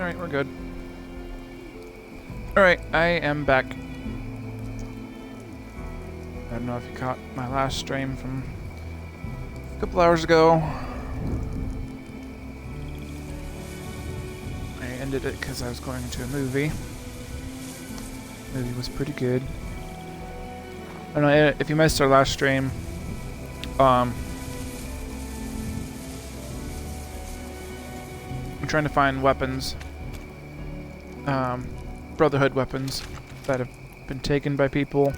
Alright, we're good. Alright, I am back. I don't know if you caught my last stream from a couple hours ago. I ended it because I was going to a movie. The movie was pretty good. I don't know if you missed our last stream. I'm trying to find weapons. Brotherhood weapons that have been taken by people.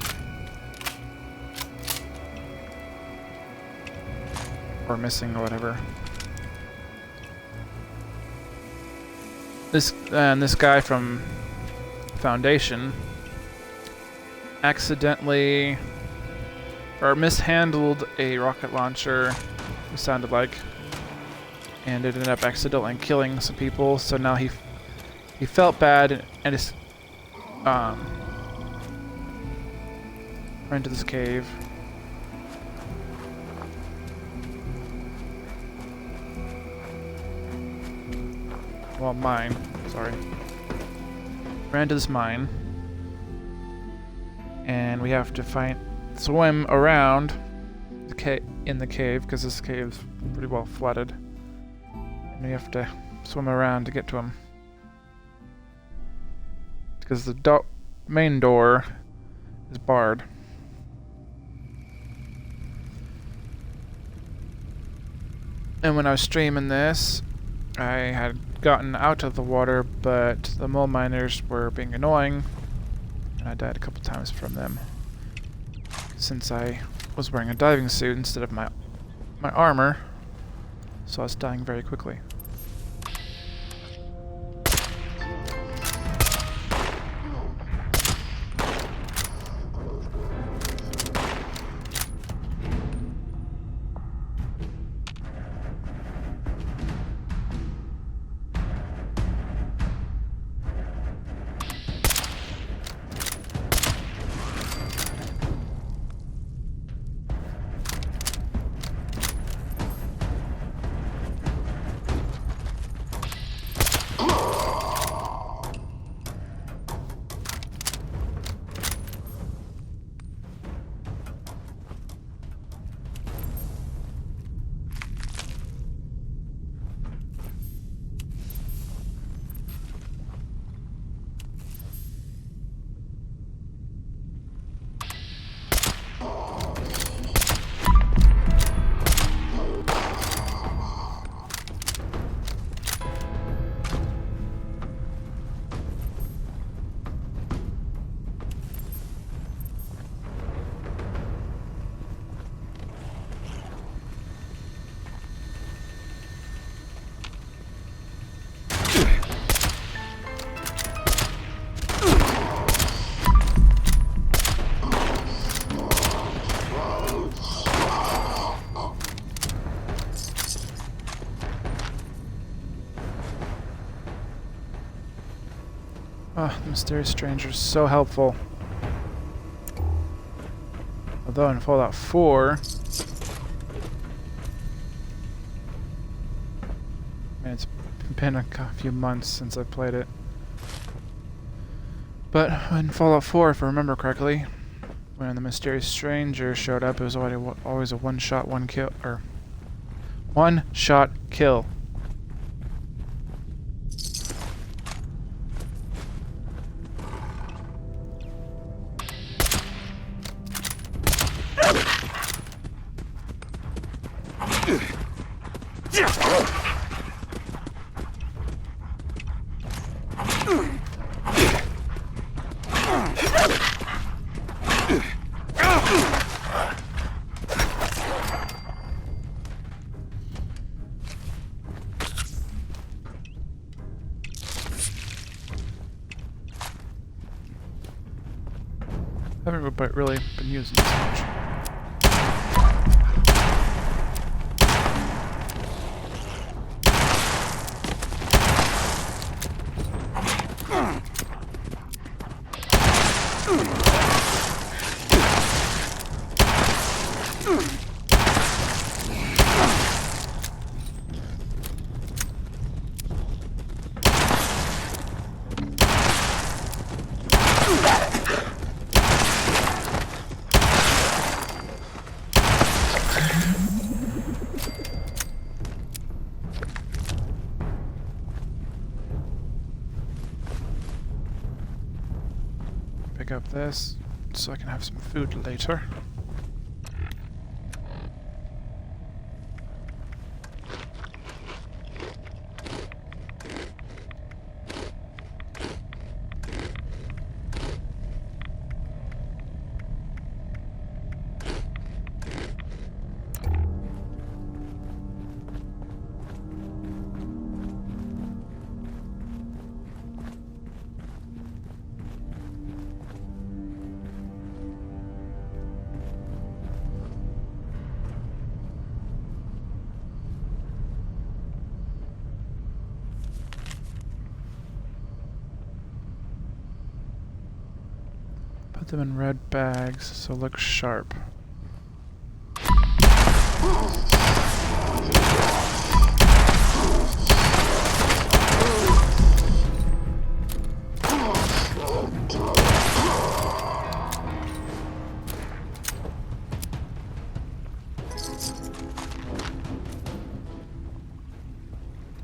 Or missing or whatever. This guy from Foundation accidentally or mishandled a rocket launcher, it sounded like, and it ended up accidentally killing some people. So now he felt bad and just ran into this cave. Well, mine. Sorry. Ran to this mine. And we have to swim around in the cave, because this cave's pretty well flooded. And we have to swim around to get to him. Because the main door is barred. And when I was streaming this, I had gotten out of the water, but the mole miners were being annoying, and I died a couple times from them. Since I was wearing a diving suit instead of my armor, so I was dying very quickly. Oh, the Mysterious Stranger is so helpful. Although in Fallout 4... Man, it's been a few months since I played it. But in Fallout 4, if I remember correctly, when the Mysterious Stranger showed up, it was always a one-shot, one-kill, or... one-shot kill. Haven't really been using this much. pick up this so I can have some food later. Put them in red bags so it looks sharp.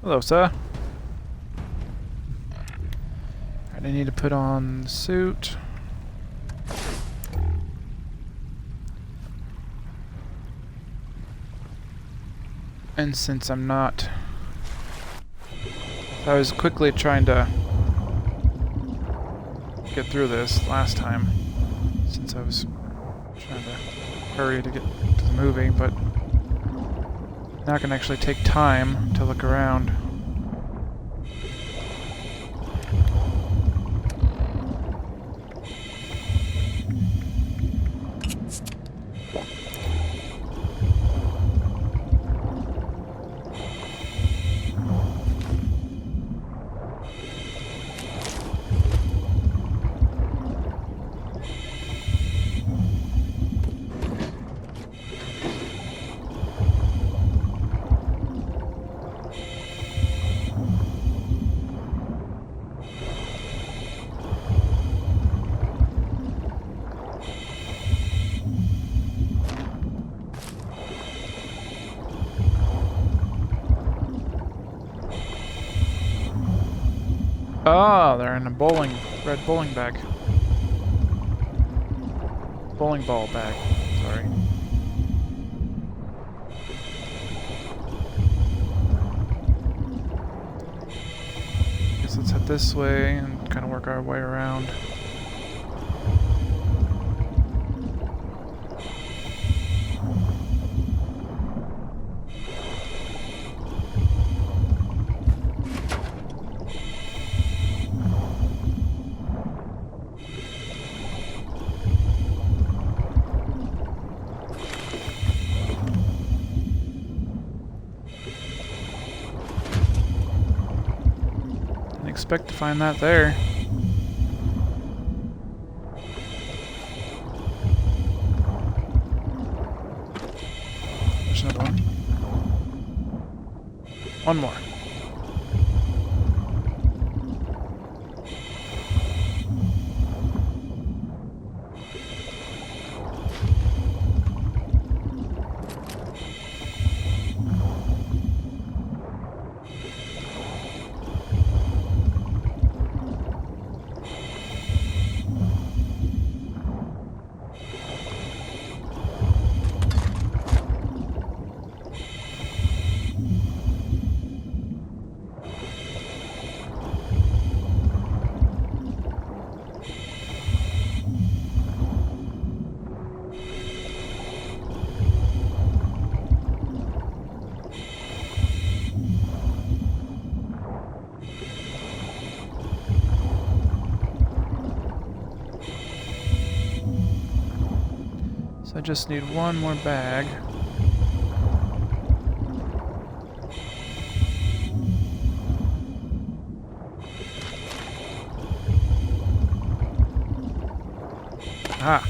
Hello, sir. Alright, I need to put on the suit. And since I'm not... I was quickly trying to get through this last time, since I was trying to hurry to get to the movie, but now I can actually take time to look around. Oh, they're in a red bowling bag. Bowling ball bag, sorry. Guess let's head this way and kind of work our way around. Expect to find that there. There's another one. One more. So I just need one more bag. Ah.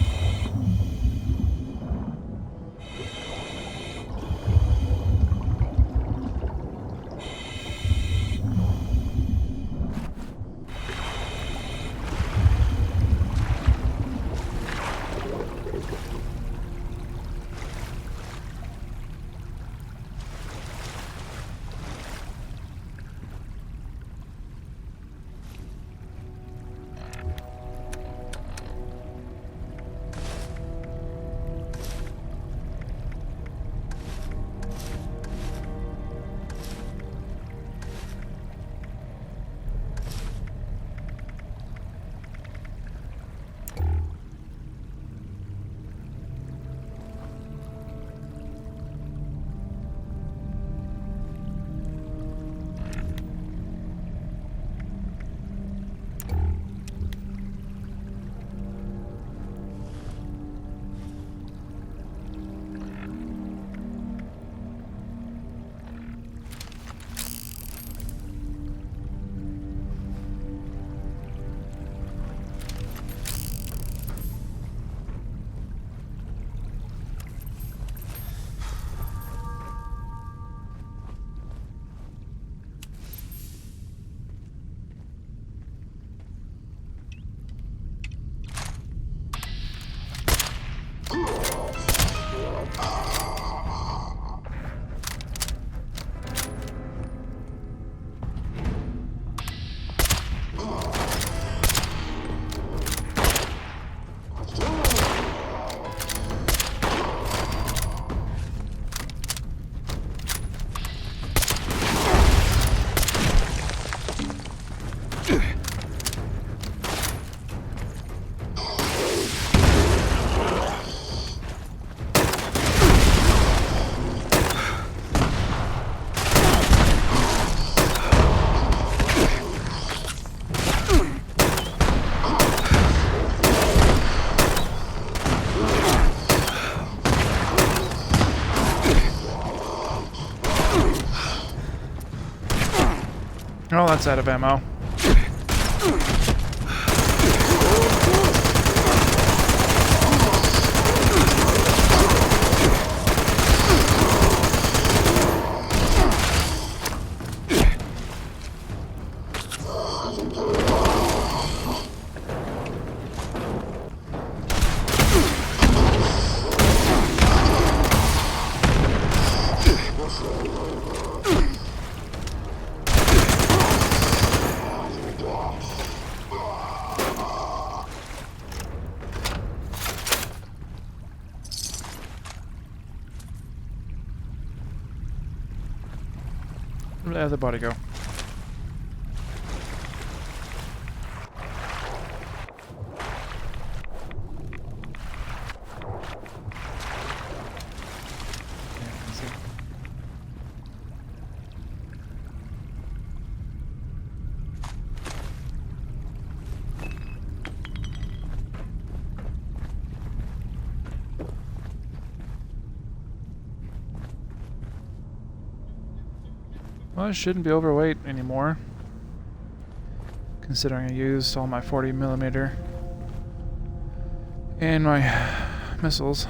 Oh, that's out of ammo. Where'd the other body go? Yeah, I can see. Well, I shouldn't be overweight anymore, considering I used all my 40mm and my missiles.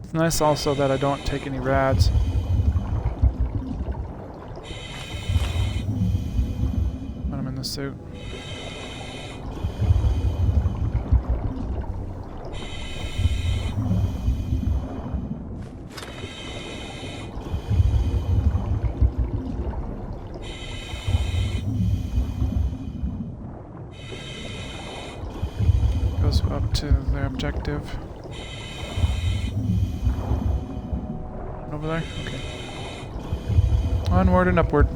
It's nice also that I don't take any rads. When I'm in the suit. Goes up to their objective. Over there? Okay. Onward and upward.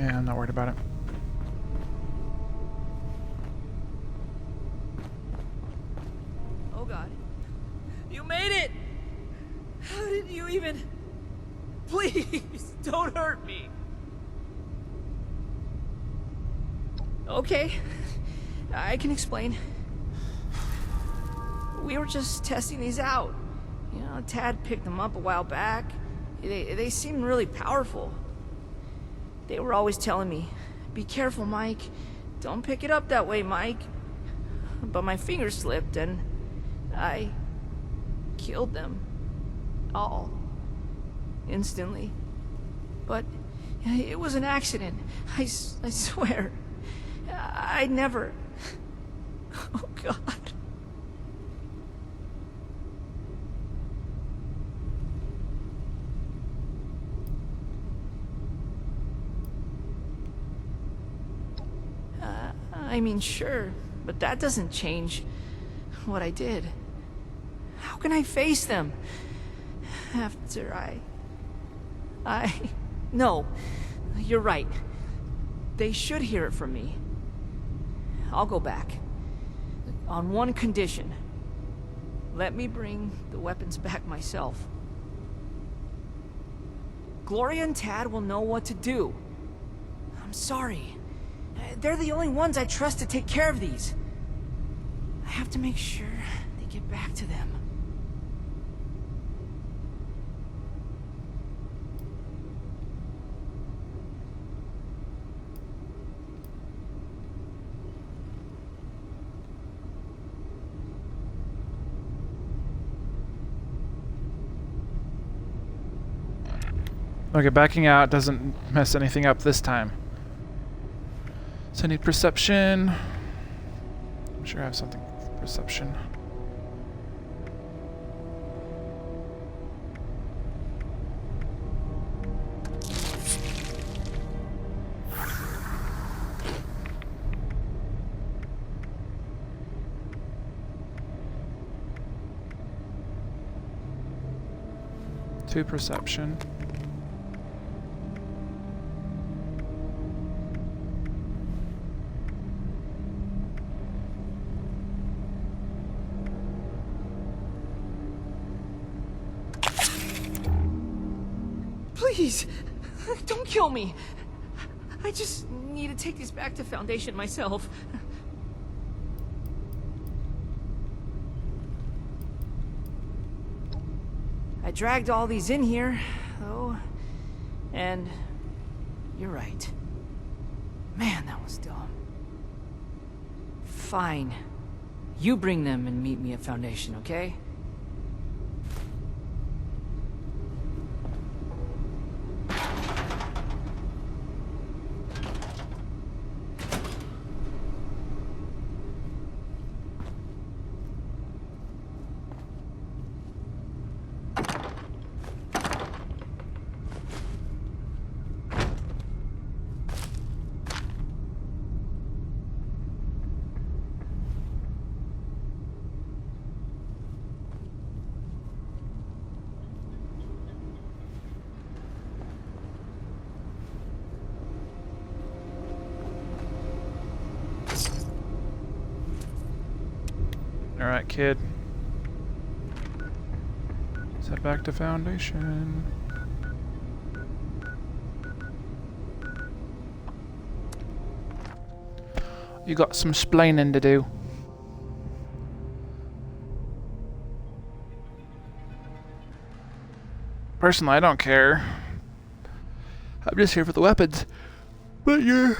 Yeah, I'm not worried about it. Oh God. You made it! How did you even... Please, don't hurt me. Okay, I can explain. We were just testing these out. You know, Tad picked them up a while back. They seemed really powerful. They were always telling me, be careful, Mike. Don't pick it up that way, Mike. But my finger slipped and I killed them. All. Instantly. But it was an accident. I swear. I never... Oh, God. I mean, sure, but that doesn't change what I did. How can I face them after No, you're right. They should hear it from me. I'll go back. On one condition. Let me bring the weapons back myself. Gloria and Tad will know what to do. I'm sorry. They're the only ones I trust to take care of these. I have to make sure they get back to them. Okay, backing out doesn't mess anything up this time. So I need perception. I'm sure I have something for perception. Two perception. Please, don't kill me. I just need to take these back to Foundation myself. I dragged all these in here, though, and you're right. Man, that was dumb. Fine. You bring them and meet me at Foundation, okay? Alright, kid. Let's head back to Foundation. You got some splaining to do. Personally, I don't care. I'm just here for the weapons. But your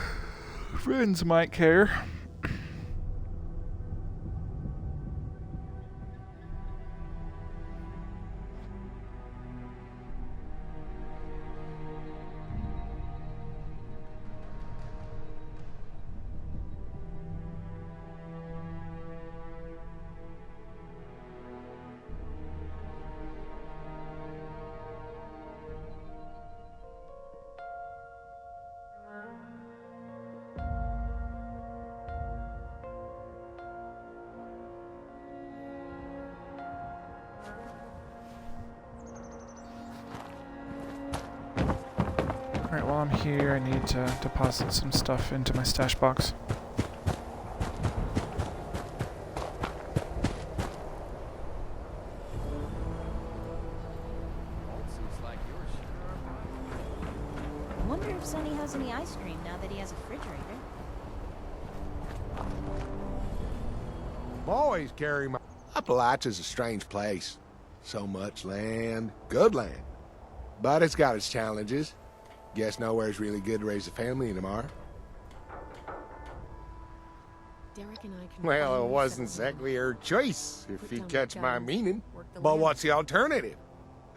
friends might care. while I'm here, I need to deposit some stuff into my stash box. I wonder if Sonny has any ice cream now that he has a refrigerator. Always carry my... Appalachia's a strange place. So much land, good land. But it's got its challenges. Guess nowhere's really good to raise a family anymore. Derek and I can Well, it finally wasn't settle exactly her choice, if Put you down the catch my guns, meaning. work the But land. what's the alternative?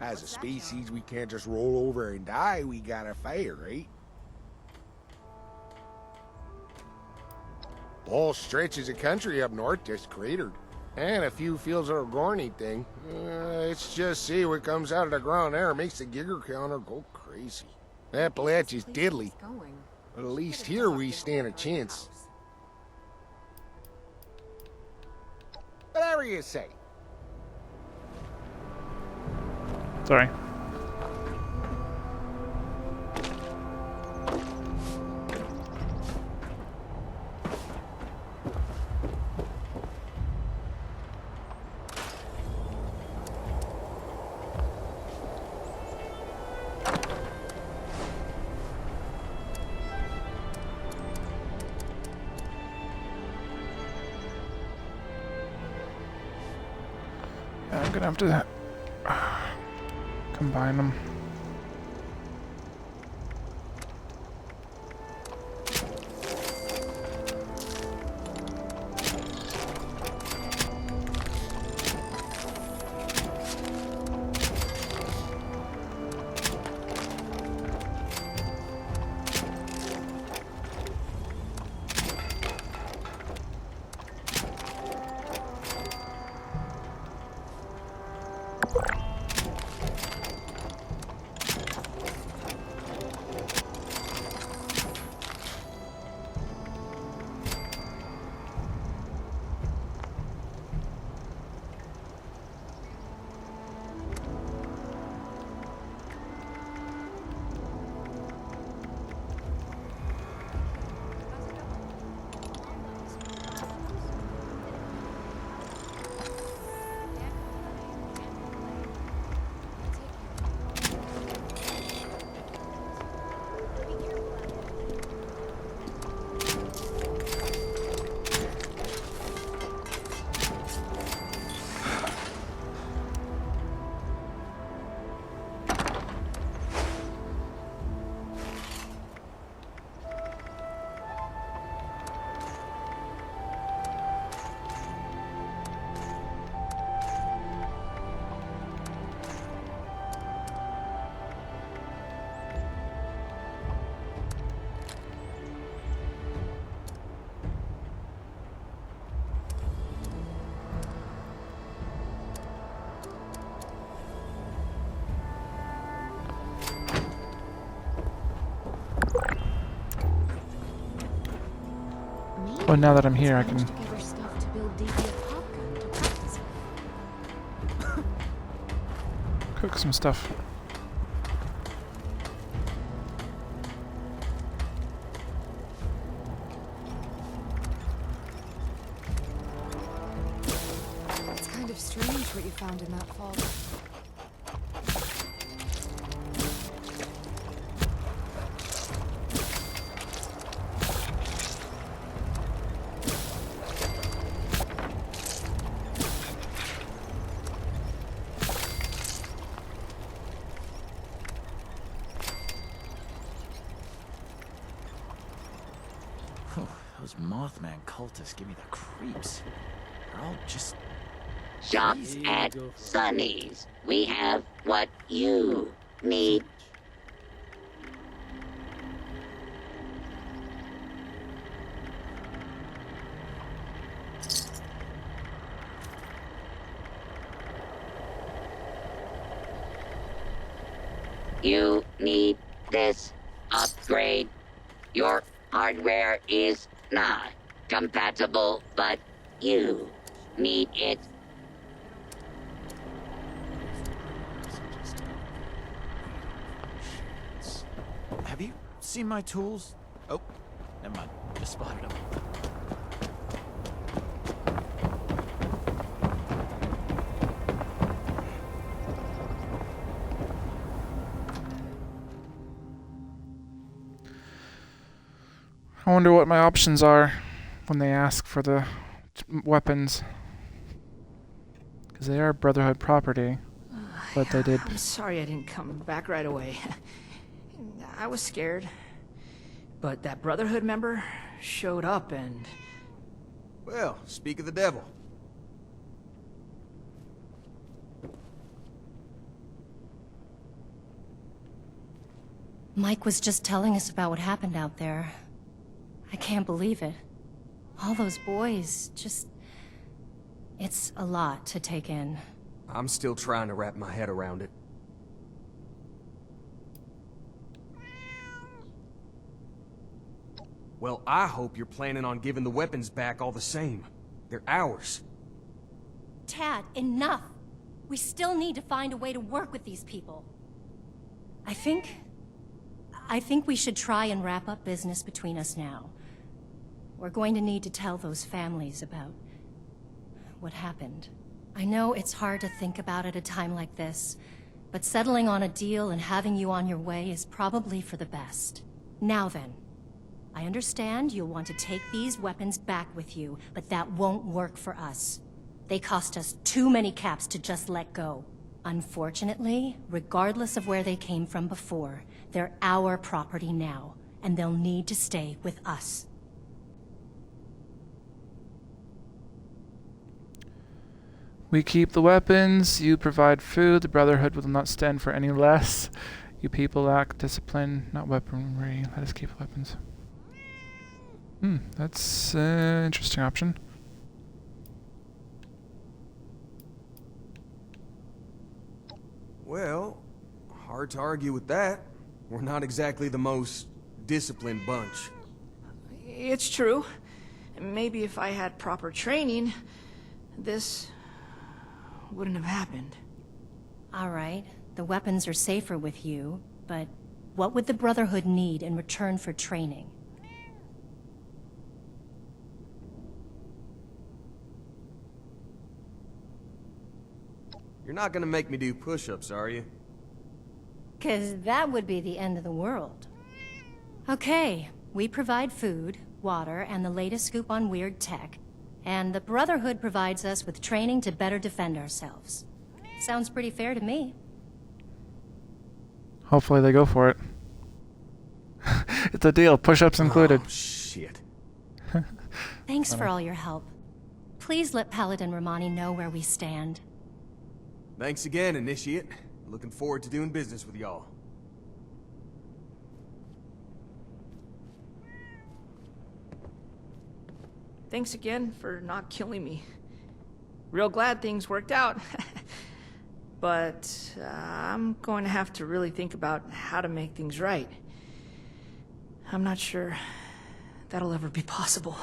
As a What's that, species, we can't just roll over and die. We gotta fight, right? Whole stretches of country up north just cratered. And a few fields of a Gorney thing. Let's just see what comes out of the ground there. Makes the Gigger counter go crazy. Appalachia's diddly. Going. But at least here we stand a chance. Whatever you say. Sorry. Yeah, I'm gonna have to combine them. Well, now that I'm here, I can Together stuff to build DB a pop gun to practice with. cook some stuff. It's kind of strange what you found in that vault. Those Mothman cultists give me the creeps. They're all just... Shops at Sonny's. We have what you need. You need this upgrade. Your hardware is not compatible, but you need it. Have you see my tools? Oh, never mind. Just spotted them. I wonder what my options are when they ask for the weapons. Because they are Brotherhood property. But they did. I'm sorry I didn't come back right away. I was scared. But that Brotherhood member showed up and... Well, speak of the devil. Mike was just telling us about what happened out there. I can't believe it. All those boys, just... It's a lot to take in. I'm still trying to wrap my head around it. Well, I hope you're planning on giving the weapons back all the same. They're ours. Tad, enough! We still need to find a way to work with these people. I think we should try and wrap up business between us now. We're going to need to tell those families about what happened. I know it's hard to think about at a time like this, but settling on a deal and having you on your way is probably for the best. Now then, I understand you'll want to take these weapons back with you, but that won't work for us. They cost us too many caps to just let go. Unfortunately, regardless of where they came from before, they're our property now, and they'll need to stay with us. We keep the weapons, you provide food, the Brotherhood will not stand for any less. You people lack discipline, not weaponry. Let us keep the weapons. That's an interesting option. Well, hard to argue with that. We're not exactly the most disciplined bunch. It's true. Maybe if I had proper training, this wouldn't have happened. All right, the weapons are safer with you, but what would the Brotherhood need in return for training? You're not gonna make me do push-ups, are you? 'Cause that would be the end of the world. Okay, we provide food, water, and the latest scoop on weird tech. And the Brotherhood provides us with training to better defend ourselves. Sounds pretty fair to me. Hopefully they go for it. It's a deal, push-ups included. Oh, shit. Thanks for all your help. Please let Paladin Romani know where we stand. Thanks again, Initiate. Looking forward to doing business with y'all. Thanks again for not killing me. Real glad things worked out. But I'm going to have to really think about how to make things right. I'm not sure that'll ever be possible.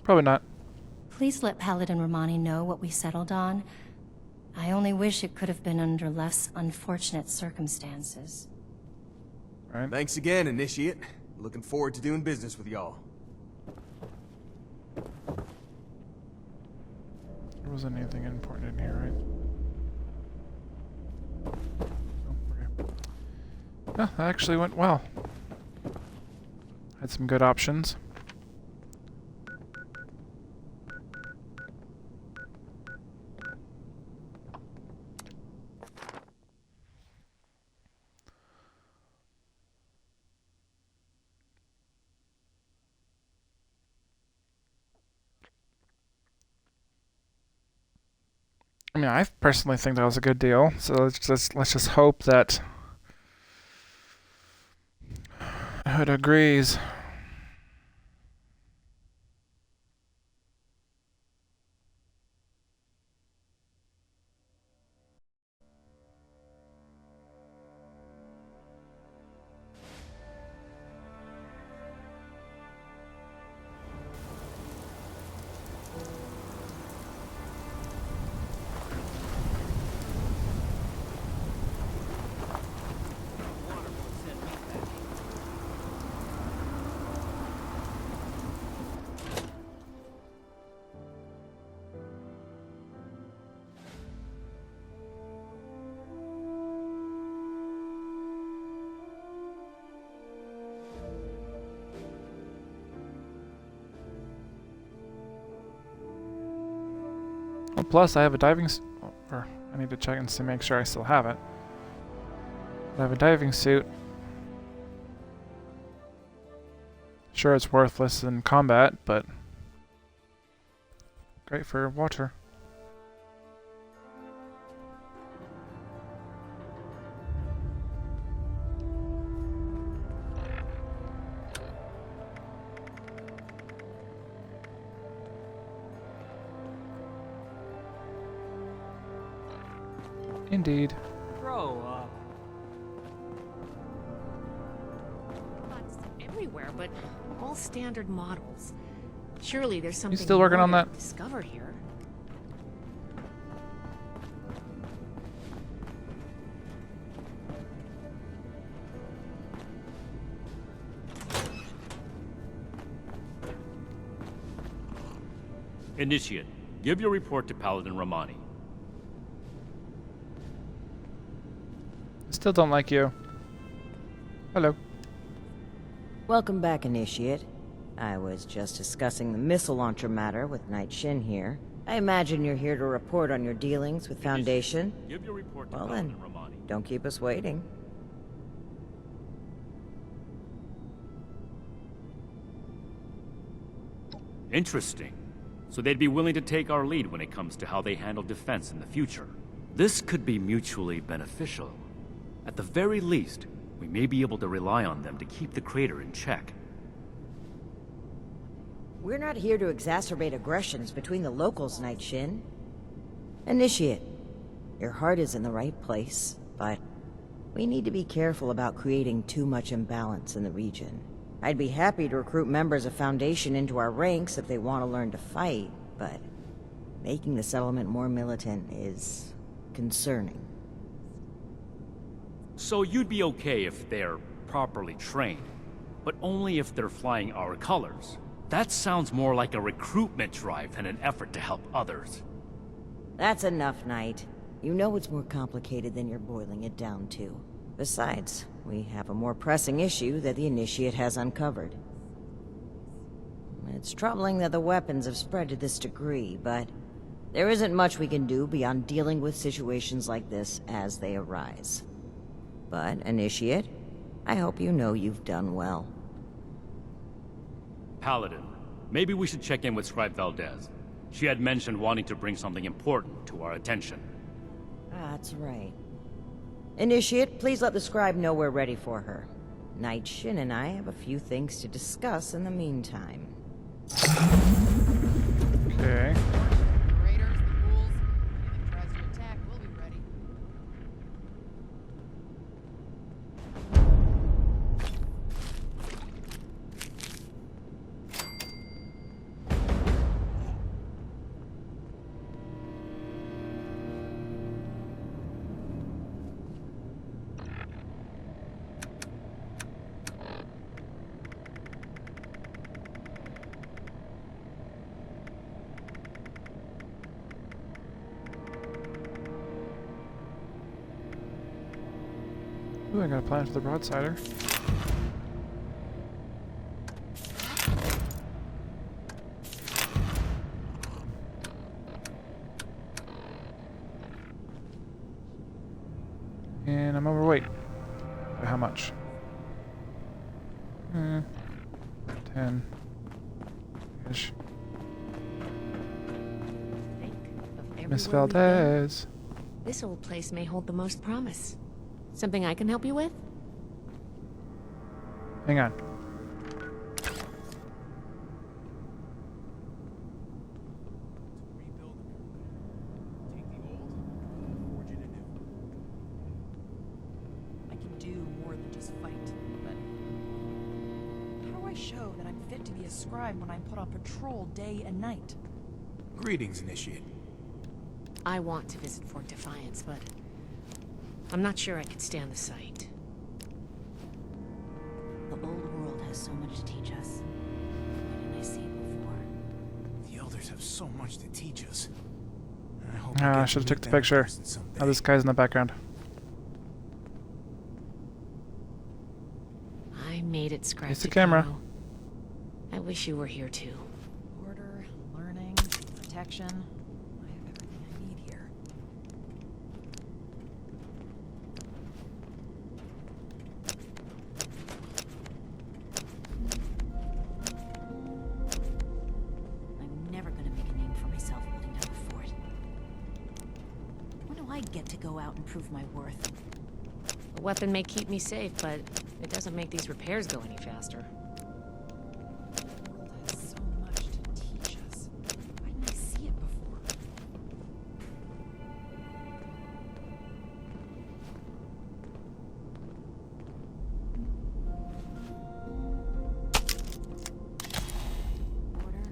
Probably not. Please let Paladin Romani know what we settled on. I only wish it could have been under less unfortunate circumstances. Right. Thanks again, Initiate. Looking forward to doing business with y'all. There wasn't anything important in here, right? Oh, okay. Oh, that actually went well. Had some good options. I mean, I personally think that was a good deal. So let's just hope that Hood agrees. Oh, plus, I have a diving... or I need to check and see, make sure I still have it. I have a diving suit. Sure, it's worthless in combat, but great for water. Indeed. Grow up. Spots everywhere, but all standard models. Surely there's something still working more on to that? discover here. Initiate, give your report to Paladin Romani. I still don't like you. Hello. Welcome back, Initiate. I was just discussing the missile launcher matter with Knight Shin here. I imagine you're here to report on your dealings with Foundation. Give your report to Well Paladin then, Romani. don't keep us waiting. Interesting. So they'd be willing to take our lead when it comes to how they handle defense in the future. This could be mutually beneficial. At the very least, we may be able to rely on them to keep the crater in check. We're not here to exacerbate aggressions between the locals, Knight Shin. Initiate, your heart is in the right place, but we need to be careful about creating too much imbalance in the region. I'd be happy to recruit members of Foundation into our ranks if they want to learn to fight, but making the settlement more militant is concerning. So you'd be okay if they're properly trained, but only if they're flying our colors. That sounds more like a recruitment drive than an effort to help others. That's enough, Knight. You know it's more complicated than you're boiling it down to. Besides, we have a more pressing issue that the Initiate has uncovered. It's troubling that the weapons have spread to this degree, but there isn't much we can do beyond dealing with situations like this as they arise. But, Initiate, I hope you know you've done well. Paladin, maybe we should check in with Scribe Valdez. She had mentioned wanting to bring something important to our attention. That's right. Initiate, please let the Scribe know we're ready for her. Knight Shin and I have a few things to discuss in the meantime. Okay. Raiders, the ghouls, anything tries to attack, we'll be ready. Ooh, I got a plan for the broadsider. And I'm overweight. By how much? 10-ish. Think of Miss everywhere we've been. Valdez. This old place may hold the most promise. Something I can help you with? Hang on. I can do more than just fight, but how do I show that I'm fit to be a scribe when I'm put on patrol day and night? Greetings, Initiate. I want to visit Fort Defiance, but I'm not sure I could stand the sight. The old world has so much to teach us. Why didn't I see it before? The Elders have so much to teach us. I hope Ah, I get to should have meet took the them in picture. person someday. Oh, this guy's in the background. I made it, Scribe. It's the camera. Takano. I wish you were here too. Order, learning, protection. I have everything I get to go out and prove my worth. A weapon may keep me safe, but it doesn't make these repairs go any faster. The world has so much to teach us. Why didn't I see it before?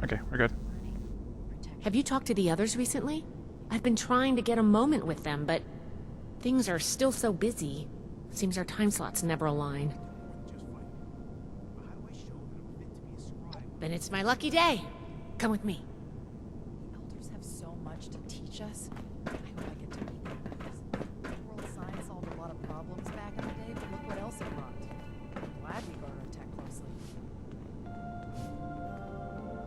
Okay, we're good. Have you talked to the others recently? I've been trying to get a moment with them, but things are still so busy. Seems our time slots never align. Then it's my lucky day. Come with me. The elders have so much to teach us. I hope I get to meet them. World science solved a lot of problems back in the day, but look what else it brought. I'm glad we guard our tech closely.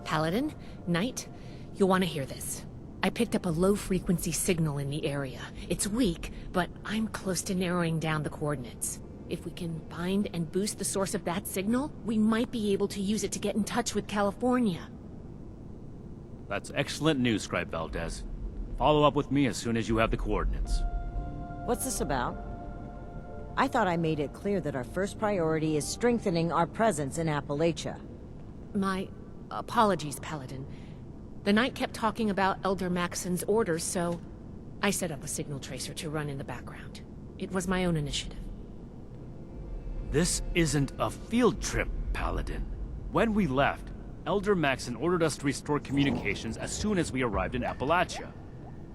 Paladin, Knight, you'll want to hear this. I picked up a low-frequency signal in the area. It's weak, but I'm close to narrowing down the coordinates. If we can find and boost the source of that signal, we might be able to use it to get in touch with California. That's excellent news, Scribe Valdez. Follow up with me as soon as you have the coordinates. What's this about? I thought I made it clear that our first priority is strengthening our presence in Appalachia. My apologies, Paladin. The Knight kept talking about Elder Maxon's orders, so I set up a signal tracer to run in the background. It was my own initiative. This isn't a field trip, Paladin. When we left, Elder Maxon ordered us to restore communications as soon as we arrived in Appalachia.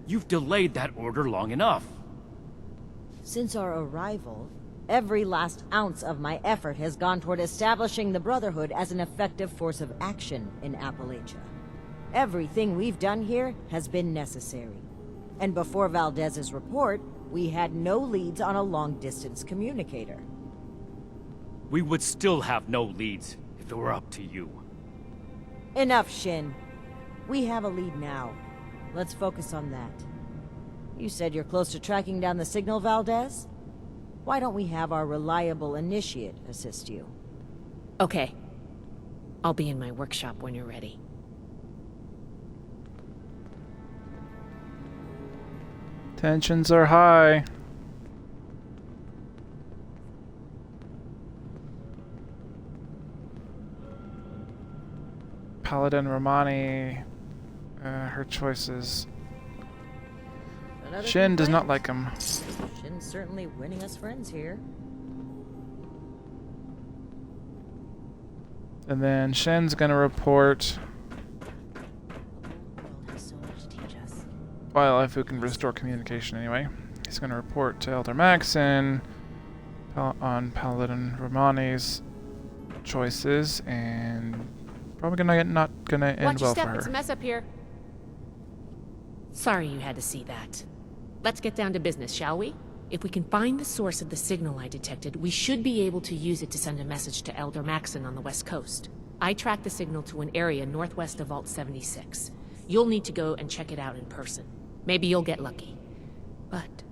You've delayed that order long enough. Since our arrival, every last ounce of my effort has gone toward establishing the Brotherhood as an effective force of action in Appalachia. Everything we've done here has been necessary. And before Valdez's report, we had no leads on a long-distance communicator. We would still have no leads if it were up to you. Enough, Shin. We have a lead now. Let's focus on that. You said you're close to tracking down the signal, Valdez? Why don't we have our reliable initiate assist you? Okay. I'll be in my workshop when you're ready. Tensions are high. Paladin Romani, her choices. Another Shin does not complaint? like him. Shin's certainly winning us friends here. And then Shin's gonna report. Well, if we can restore communication anyway. He's gonna report to Elder Maxon on Paladin Romani's choices, and probably not gonna end Watch your well step, for her. it's a mess up here. Sorry you had to see that. Let's get down to business, shall we? If we can find the source of the signal I detected, we should be able to use it to send a message to Elder Maxon on the west coast. I tracked the signal to an area northwest of Vault 76. You'll need to go and check it out in person. Maybe you'll get lucky. But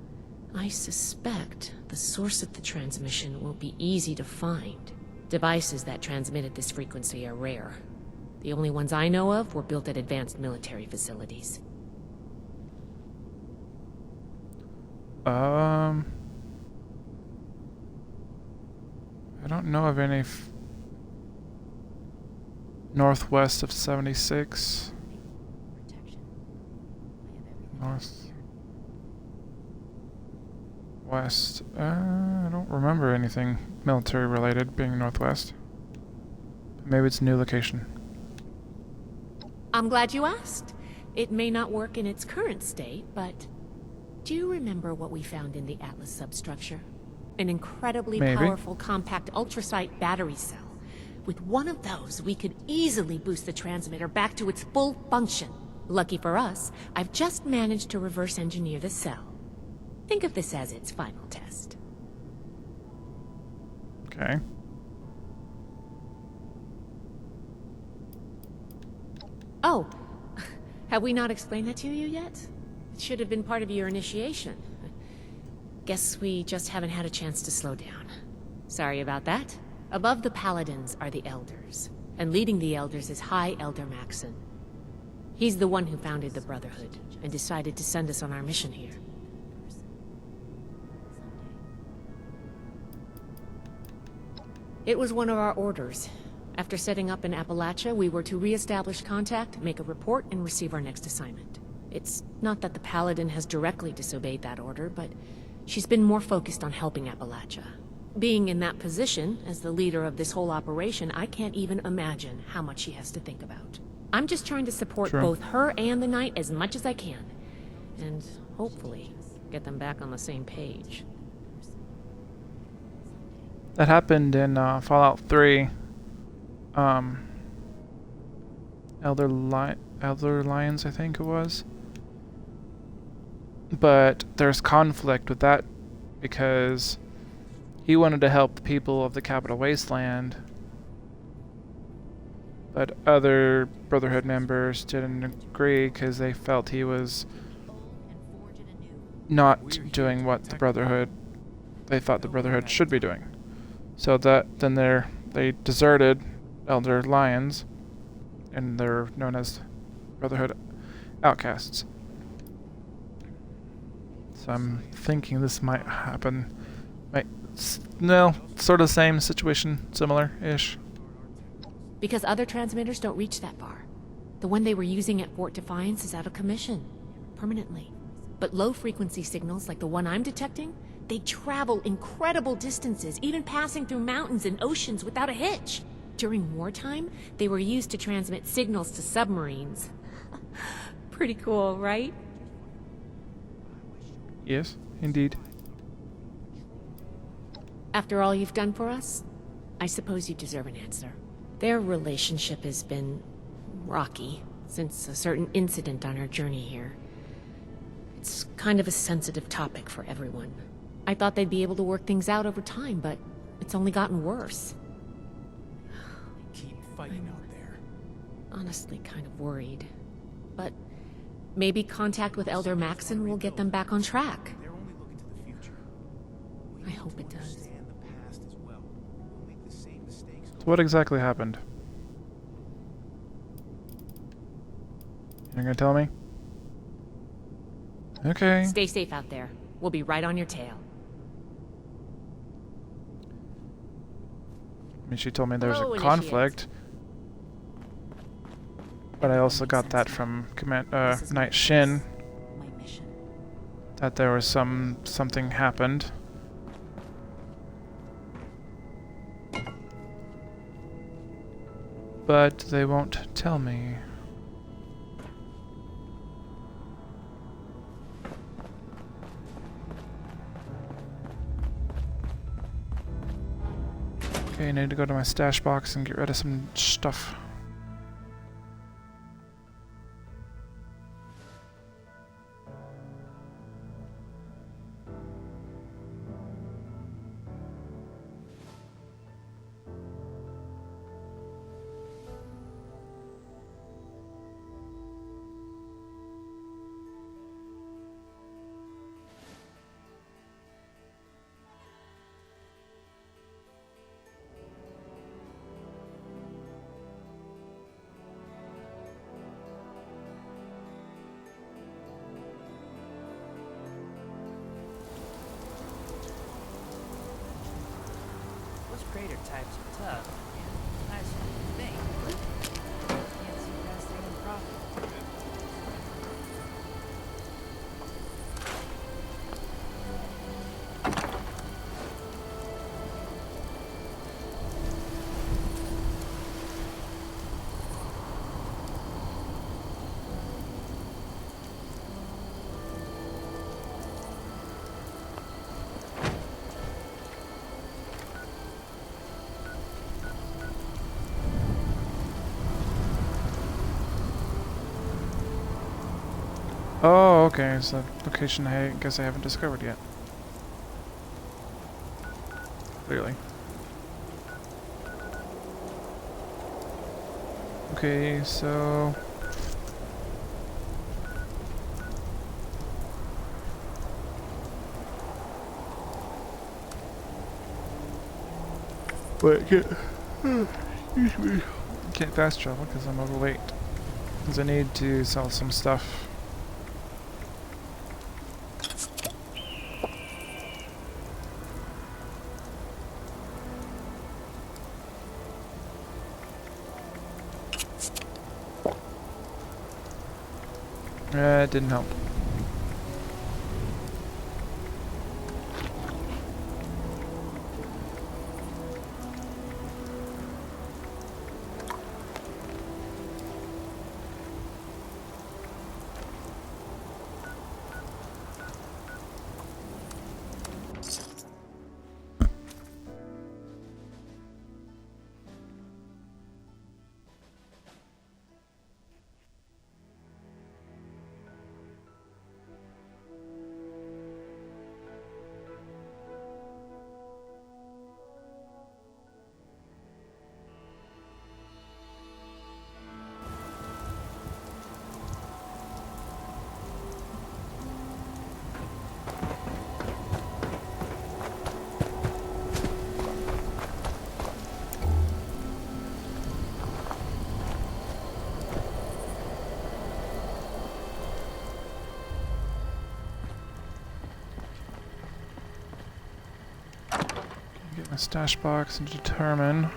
I suspect the source of the transmission won't be easy to find. Devices that transmitted this frequency are rare. The only ones I know of were built at advanced military facilities. I don't know of any northwest of 76. North. West. I don't remember anything military related being northwest. Maybe it's a new location. I'm glad you asked. It may not work in its current state, but do you remember what we found in the Atlas substructure? An incredibly Maybe. powerful compact ultrasight battery cell. With one of those, we could easily boost the transmitter back to its full function. Lucky for us, I've just managed to reverse engineer the cell. Think of this as its final test. Okay. Oh, have we not explained that to you yet? It should have been part of your initiation. Guess we just haven't had a chance to slow down. Sorry about that. Above the Paladins are the Elders, and leading the Elders is High Elder Maxon. He's the one who founded the Brotherhood, and decided to send us on our mission here. It was one of our orders. After setting up in Appalachia, we were to re-establish contact, make a report, and receive our next assignment. It's not that the Paladin has directly disobeyed that order, but she's been more focused on helping Appalachia. Being in that position, as the leader of this whole operation, I can't even imagine how much she has to think about. I'm just trying to support both her and the Knight as much as I can. And hopefully, get them back on the same page. That happened in Fallout 3. Elder Lions, I think it was. But there's conflict with that because he wanted to help the people of the Capital Wasteland, but other Brotherhood members didn't agree because they felt he was not doing what the Brotherhood, they thought the Brotherhood should be doing. So that then they deserted Elder Lions, and they're known as Brotherhood Outcasts. So I'm thinking this might happen. No, sort of same situation, similar-ish. Because other transmitters don't reach that far. The one they were using at Fort Defiance is out of commission, permanently. But low-frequency signals like the one I'm detecting, they travel incredible distances, even passing through mountains and oceans without a hitch. During wartime, they were used to transmit signals to submarines. Pretty cool, right? Yes, indeed. After all you've done for us, I suppose you deserve an answer. Their relationship has been rocky since a certain incident on our journey here. It's kind of a sensitive topic for everyone. I thought they'd be able to work things out over time, but it's only gotten worse. Keep fighting out there. Honestly, kind of worried. But maybe contact with Elder Maxon will get them back on track. They're only looking to the future. I hope it does. Understand the past as well. We'll make the same mistakes. So what exactly happened? You're gonna tell me? Okay. Stay safe out there. We'll be right on your tail. I mean, she told me there's Hello, a Initiates. conflict. But I also got that from Knight Shin. My mission. That there was something happened. But they won't tell me. Okay, I need to go to my stash box and get rid of some stuff. Those crater types are tough. Yeah, nice thing. Can't see past their own profit. Oh, okay. It's a location I guess I haven't discovered yet. Clearly. Okay, so... Wait, excuse me. Can't fast travel because I'm overweight. Because I need to sell some stuff. It didn't help. Get my stash box and determine.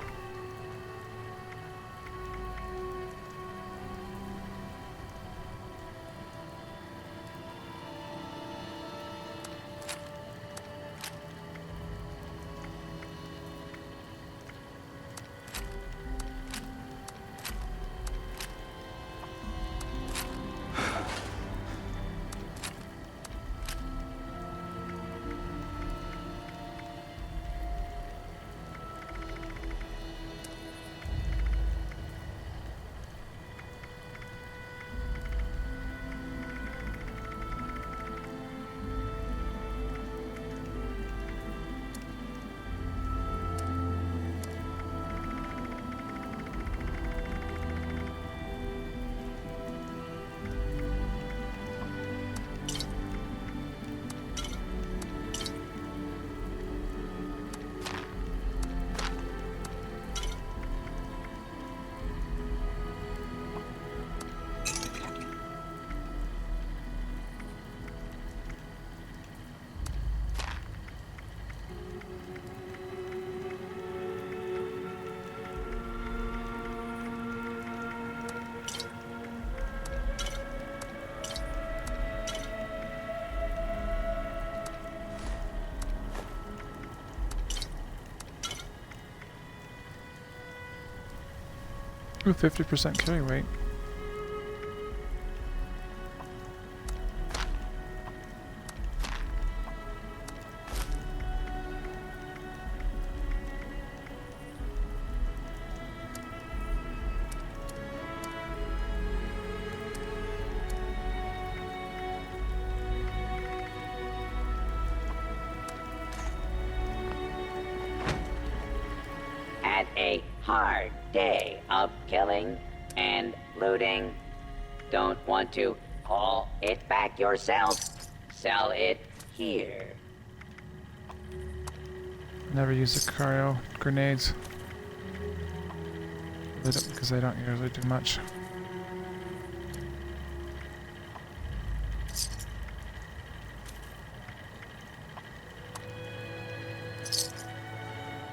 Ooh, 50% carry weight. Had a hard day of killing and looting. Don't want to haul it back yourself? Sell it here. Never use the cryo grenades. Because they don't usually do much.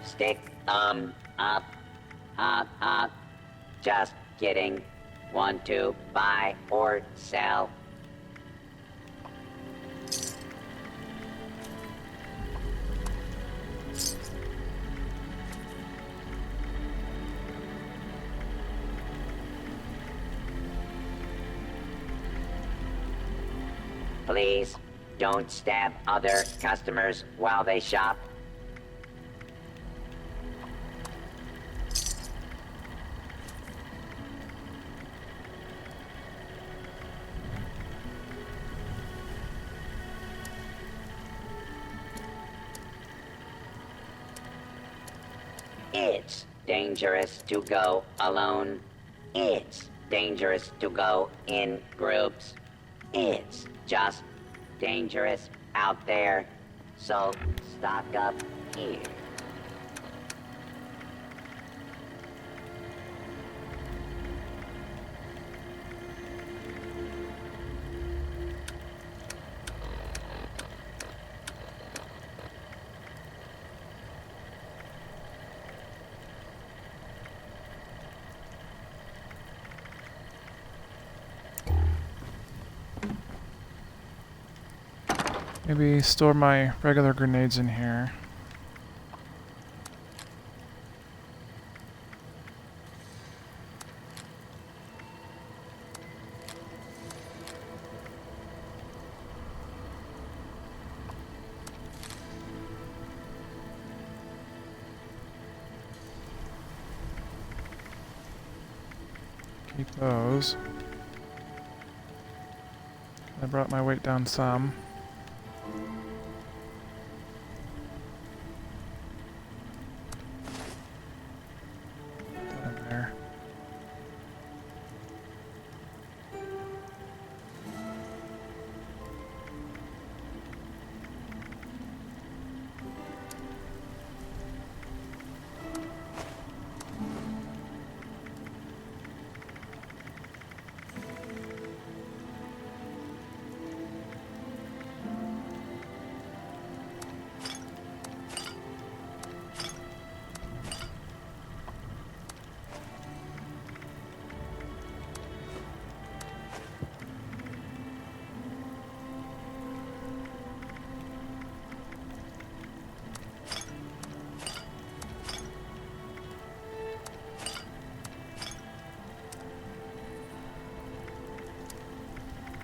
Stick up. Up. Just kidding. Want to buy or sell? Please, don't stab other customers while they shop. It's dangerous to go alone. It's dangerous to go in groups. It's just dangerous out there. So stock up here. Maybe store my regular grenades in here. Keep those. I brought my weight down some. Put them there.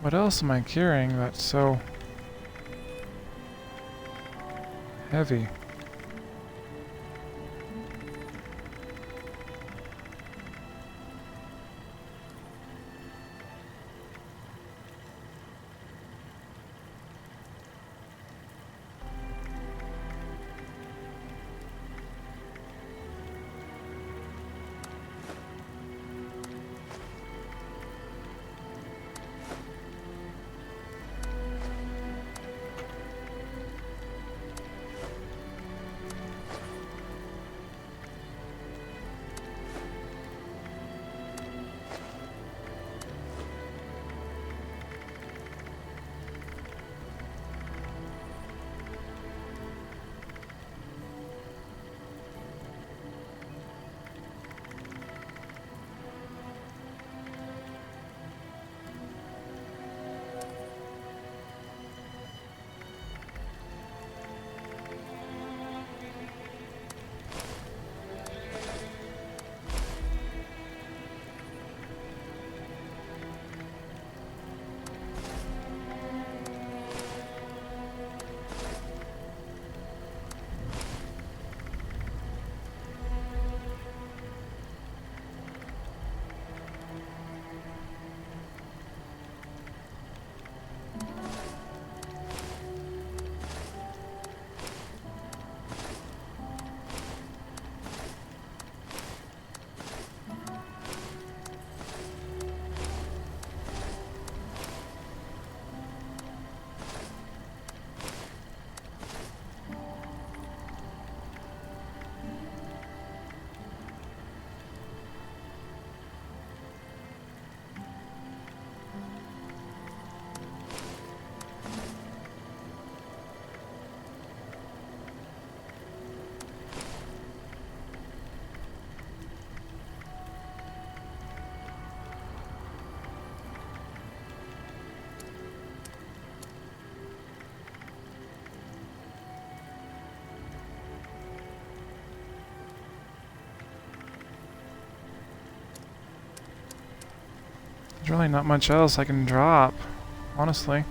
What else am I carrying that's so heavy? There's really not much else I can drop, honestly.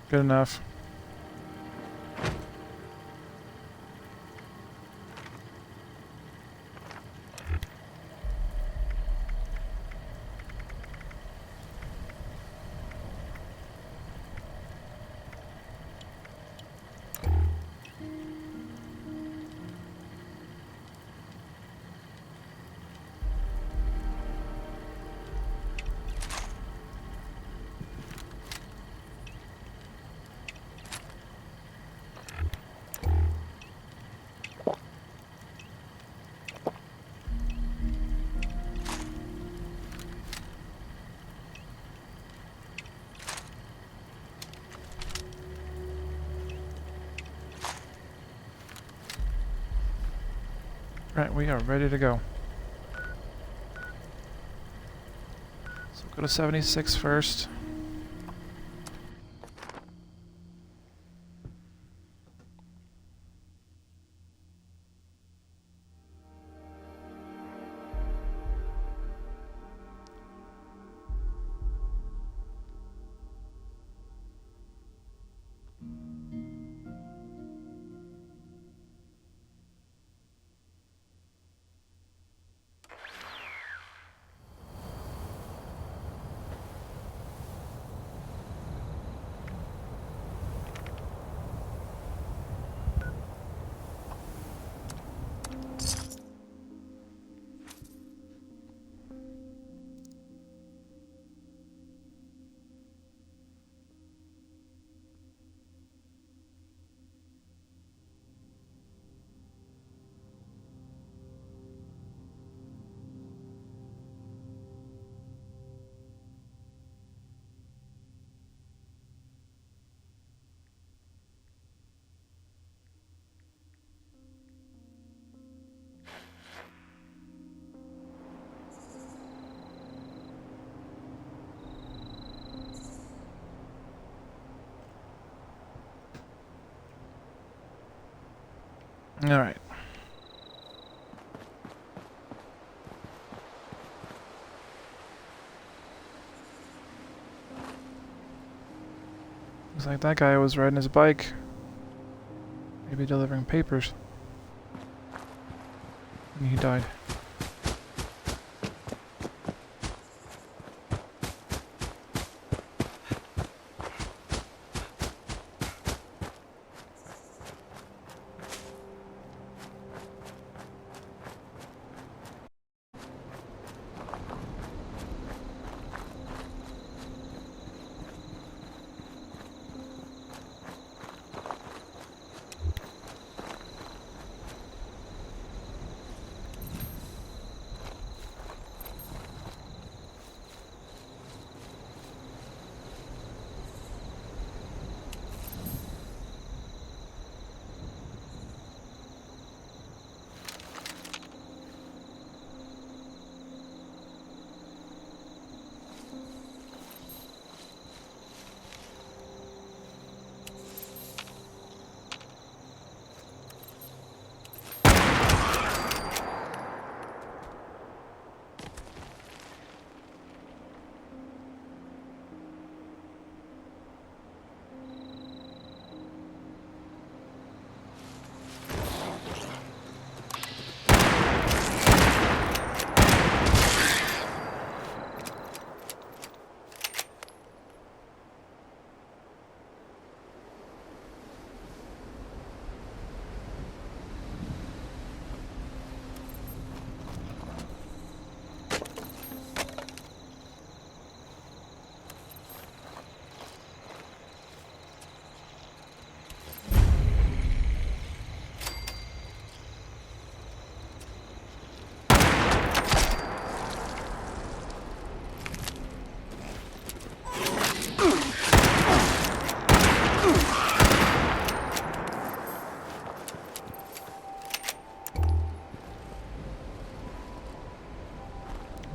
Good enough. Right, we are ready to go. So go to 76 first. All right. Looks like that guy was riding his bike. Maybe delivering papers. And he died.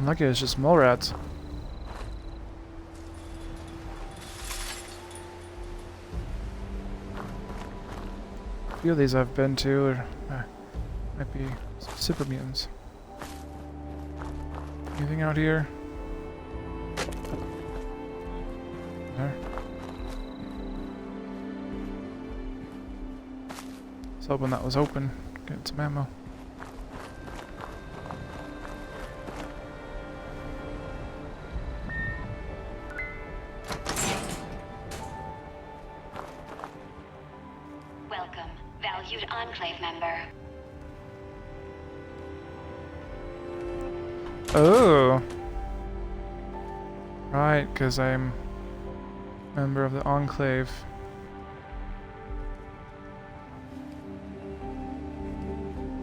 I'm lucky it's just mole rats. A few of these I've been to are, might be super mutants. Anything out here? There. was hoping that was open. Get some ammo. Welcome, valued Enclave member. Oh! Right, because I'm a member of the Enclave.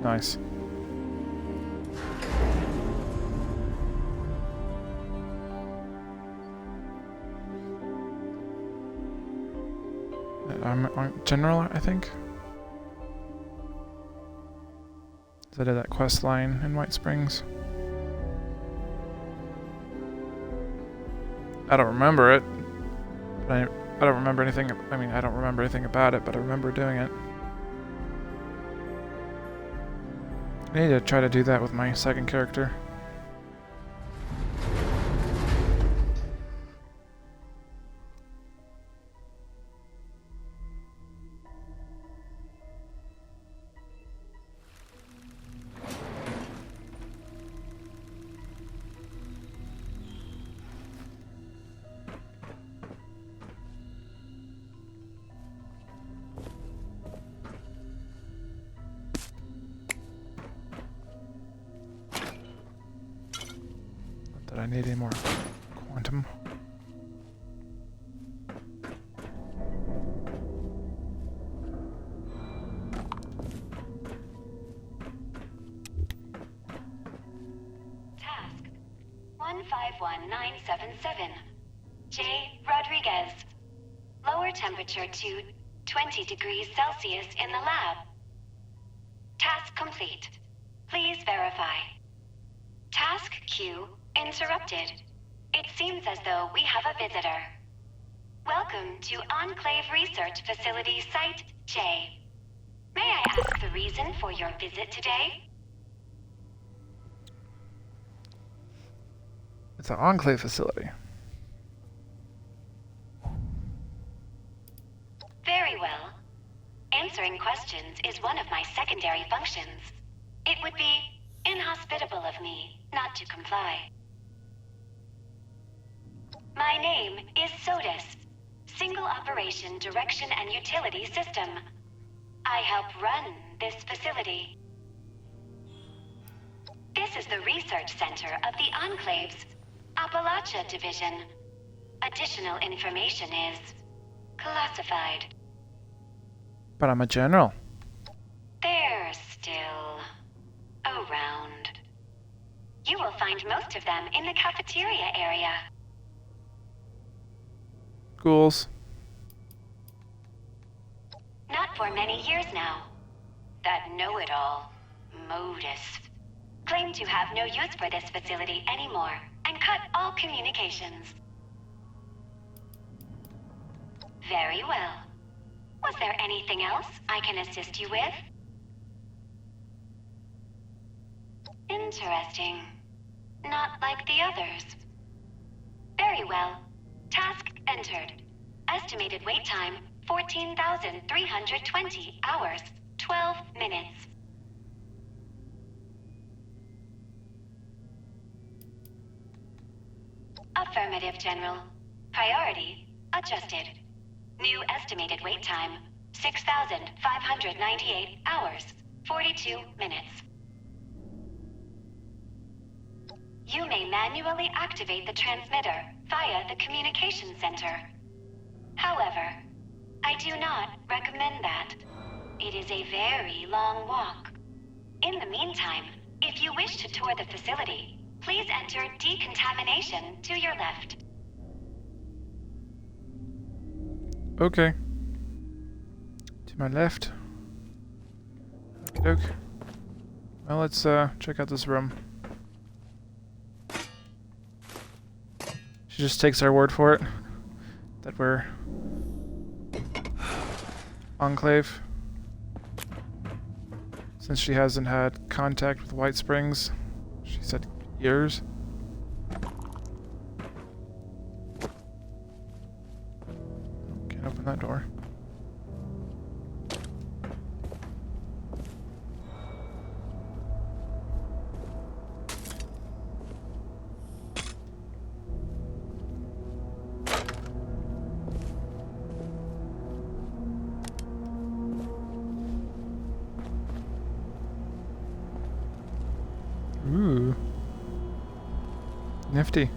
Nice. I'm General, I think. I did that quest line in White Springs. I don't remember it. But I don't remember anything. I mean, I don't remember anything about it, but I remember doing it. I need to try to do that with my second character. Not that I need any more quantum. Task 151977. J. Rodriguez. Lower temperature to 20 degrees Celsius in the lab. Task complete. Please verify. Task queue interrupted. It seems as though we have a visitor. Welcome to Enclave Research Facility Site J. May I ask the reason for your visit today? It's an Enclave facility. Very well. Answering questions is one of my secondary functions. It would be inhospitable of me not to comply. My name is SODIS, Single Operation Direction and Utility System. I help run this facility. This is the research center of the Enclave's Appalachia Division. Additional information is classified. But I'm a general. They're still around. You will find most of them in the cafeteria area. Ghouls. Not for many years now. That know-it-all, Modus, claimed to have no use for this facility anymore and cut all communications. Very well. Was there anything else I can assist you with? Interesting. Not like the others. Very well. Task entered. Estimated wait time, 14,320 hours, 12 minutes. Affirmative, General. Priority adjusted. New estimated wait time, 6,598 hours, 42 minutes. You may manually activate the transmitter via the communication center. However, I do not recommend that. It is a very long walk. In the meantime, if you wish to tour the facility, please enter decontamination to your left. Okay. To my left. Okay. Well, let's check out this room. She just takes our word for it that we're Enclave. Since she hasn't had contact with White Springs, she said years. Can't open that door. Nifty.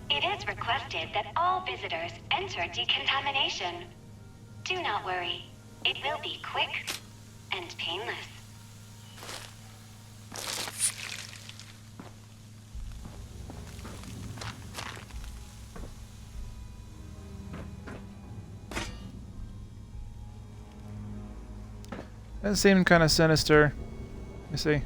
It is requested that all visitors enter decontamination. Do not worry. It will be quick and painless. That seemed kind of sinister. You see.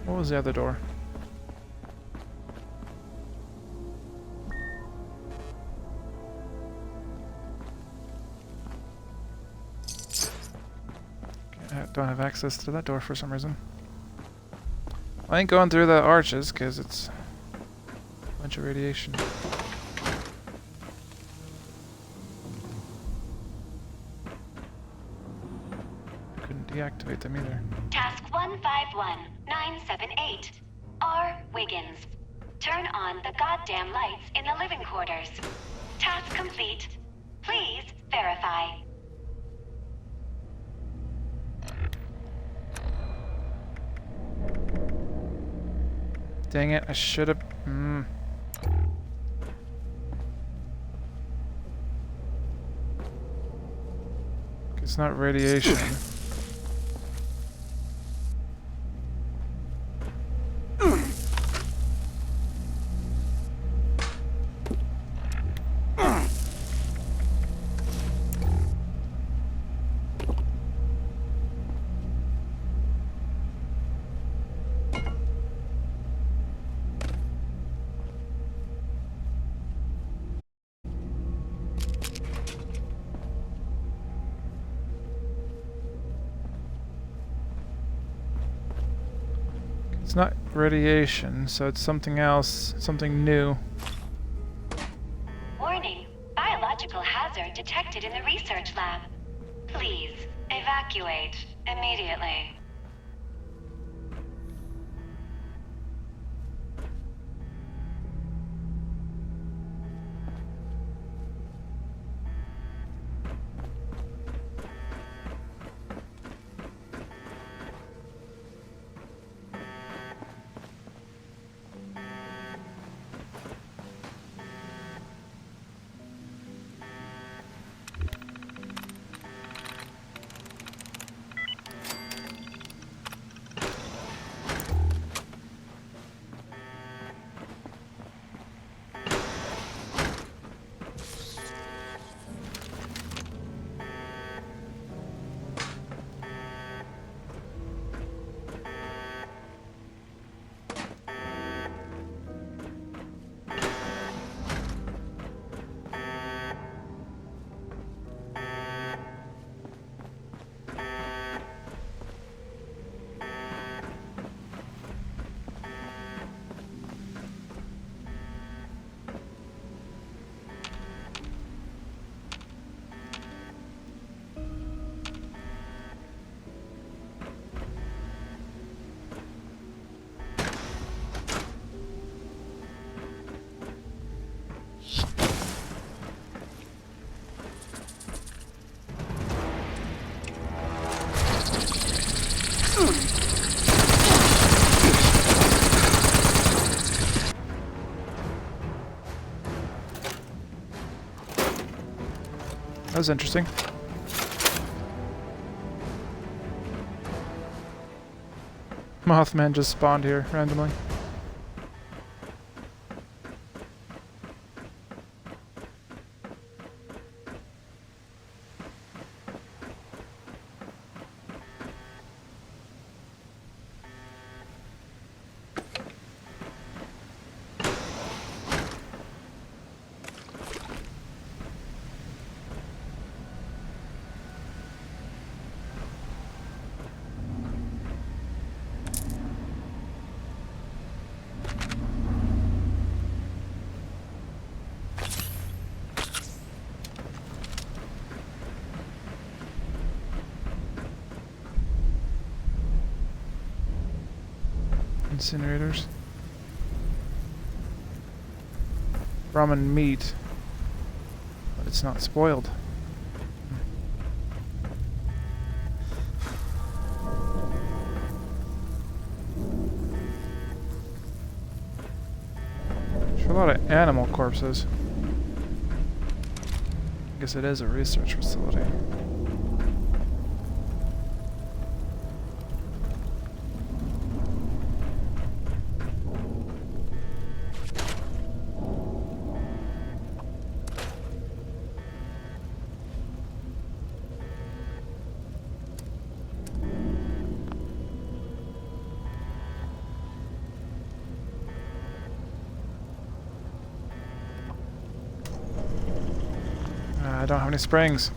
What was the other door? I don't have access to that door for some reason. I ain't going through the arches because it's a bunch of radiation. I couldn't deactivate them either. Task 151978. R. Wiggins. Turn on the goddamn lights in the living quarters. Task complete. Please verify. Dang it, I should have... It's not radiation. It's not radiation, so it's something else, something new. Warning. Biological hazard detected in the research lab. Please evacuate immediately. That was interesting. Mothman just spawned here randomly. Incinerators. Ramen meat. But it's not spoiled. There's a lot of animal corpses. I guess it is a research facility. I don't have any springs.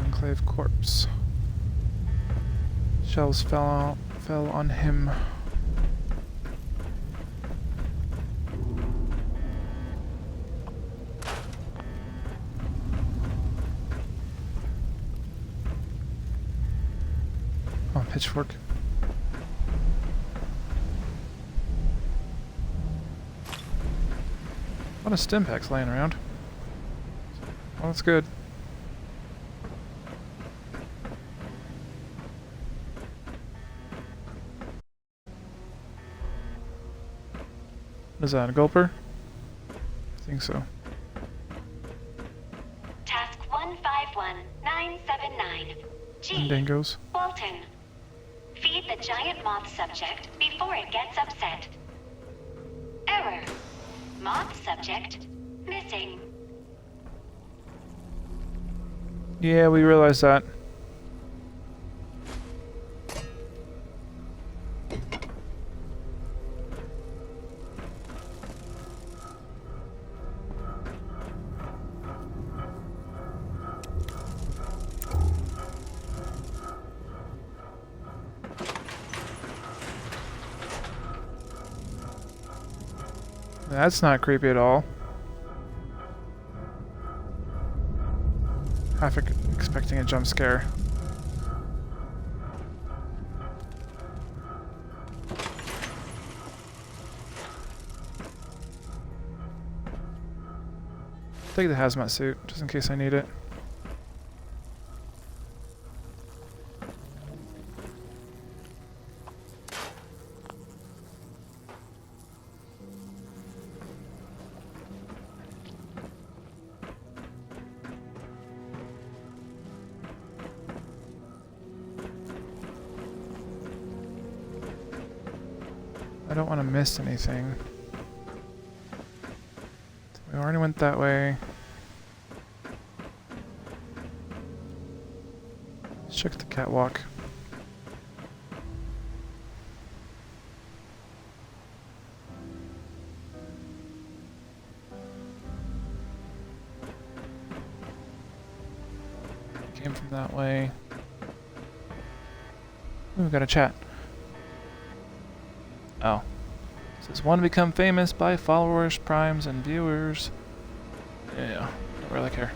Enclave corpse. Shells fell on him. Oh, pitchfork. A lot of stim packs laying around. Well, that's good. Is that a gulper? I think so. Task 151979. G. Dingoes. Walton. Feed the giant moth subject before it gets upset. Error. Moth subject missing. Yeah, we realized that. That's not creepy at all. Half expecting a jump scare. Take the hazmat suit, just in case I need it. I don't want to miss anything. We already went that way. Let's check the catwalk. Came from that way. Ooh, we got a chat. Oh. It says, want to become famous by followers, primes, and viewers. Yeah, don't really care.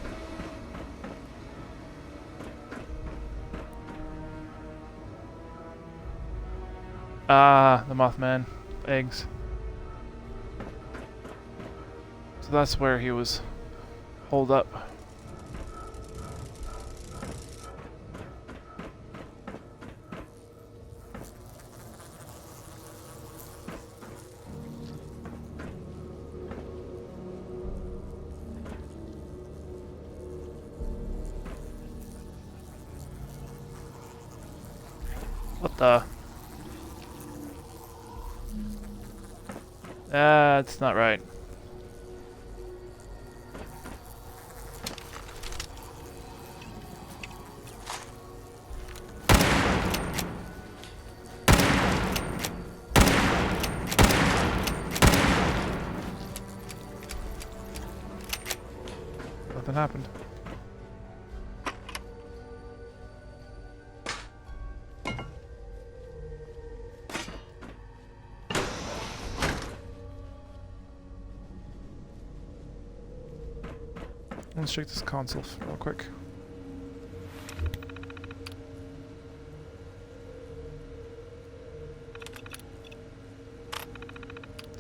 Ah, the Mothman. Eggs. So that's where he was holed up. What the? That's not right. Nothing happened. Let's check this console real quick.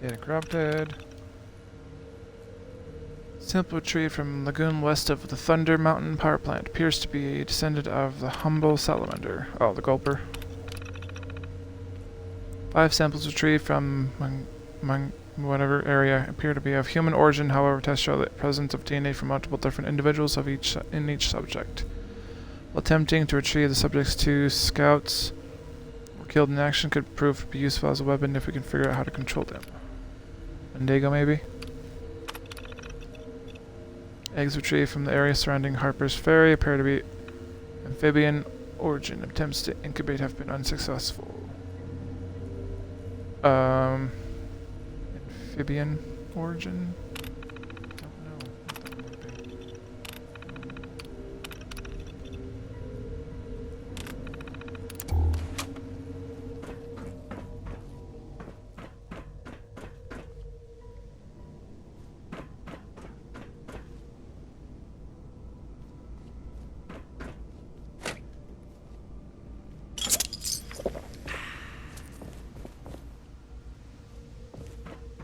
Data corrupted. Simple tree from lagoon west of the Thunder Mountain power plant appears to be a descendant of the humble salamander. Oh, the gulper. 5 samples of tree from whatever area appear to be of human origin. However, tests show the presence of DNA from multiple different individuals in each subject. While attempting to retrieve the subject's 2 scouts were killed in action, could prove to be useful as a weapon if we can figure out how to control them. Wendigo, maybe? Eggs retrieved from the area surrounding Harper's Ferry appear to be amphibian origin. Attempts to incubate have been unsuccessful. Amphibian origin? Don't know what that would be.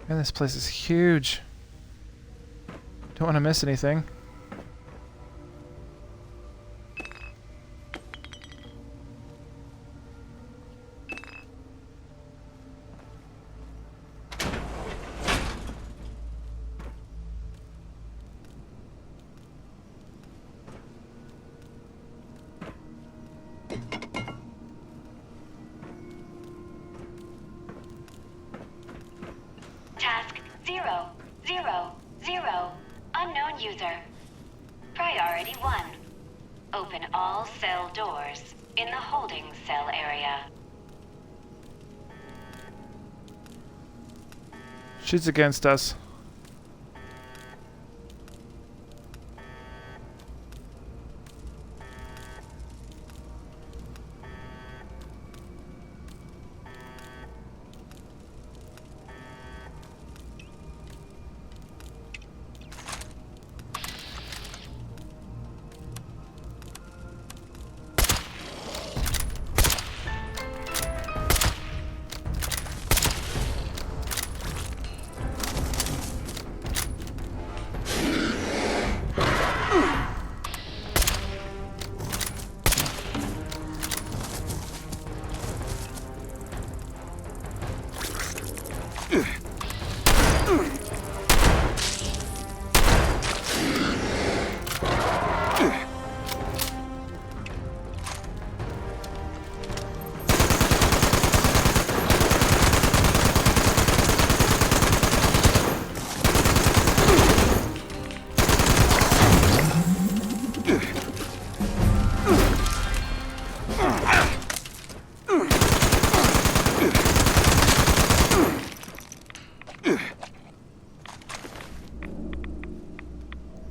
Man, this place is huge. Don't want to miss anything. Task 000, unknown user. Priority 1. Open all cell doors in the holding cell area. She's against us.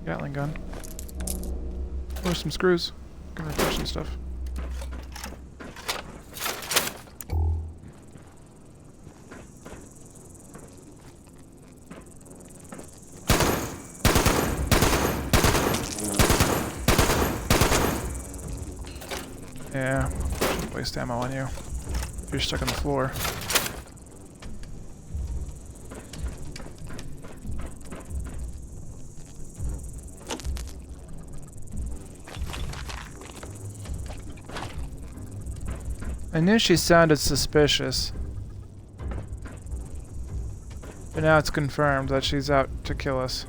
Gatling gun. Or some screws. Gonna repair some stuff. Yeah, shouldn't waste ammo on you if you're stuck on the floor. I knew she sounded suspicious. But now it's confirmed that she's out to kill us.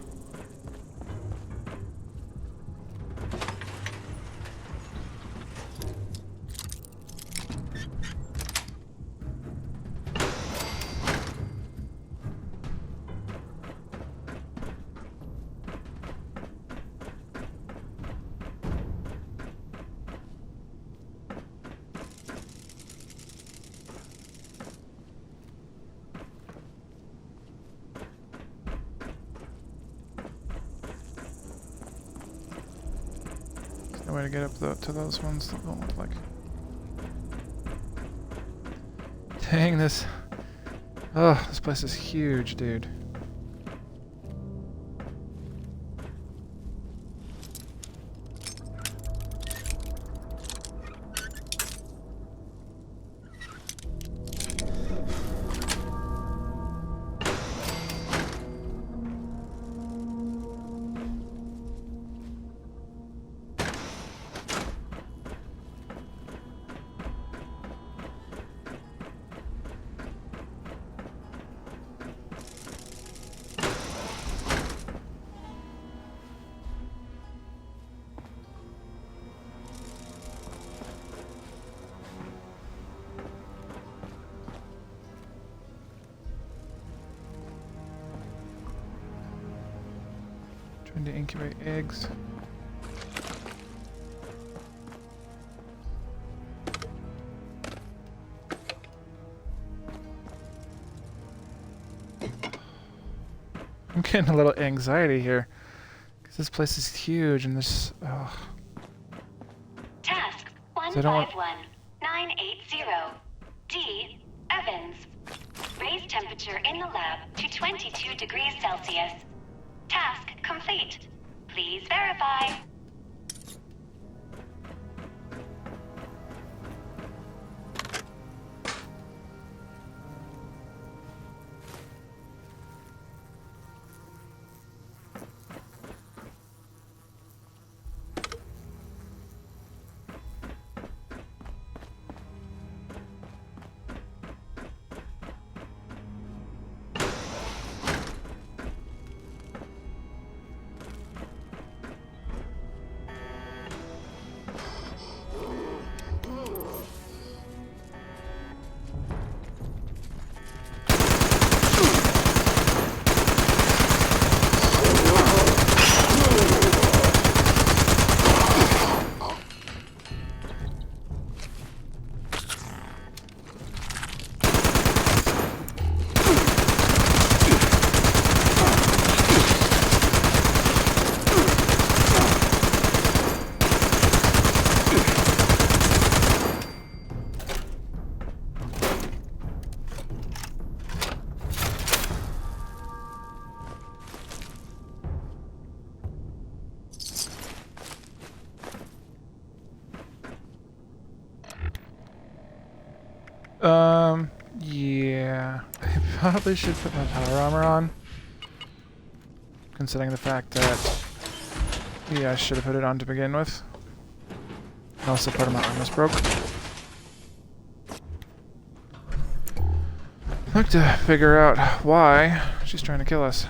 No way to get up to those ones that don't look like. Dang, this. Oh, this place is huge, dude. Trying to incubate eggs. I'm getting a little anxiety here. Because this place is huge and this. Oh. Task So I don't want- 151980. D. Evans. Raise temperature in the lab to 22 degrees Celsius. Task complete. Please verify. Yeah. I probably should put my power armor on. Considering the fact that, yeah, I should have put it on to begin with. And also part of my armor's broke. I'd like to figure out why she's trying to kill us.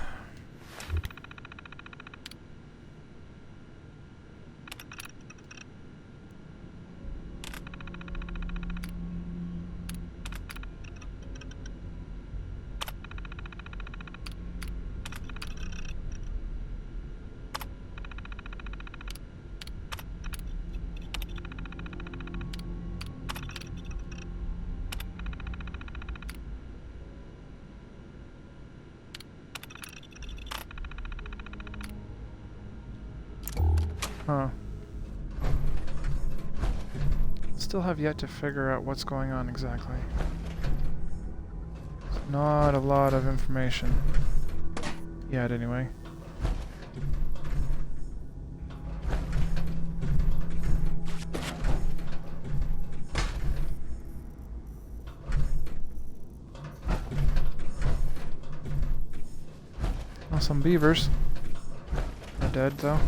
Huh. Still have yet to figure out what's going on exactly. Not a lot of information. Yet, anyway. Oh, some beavers. They're dead, though.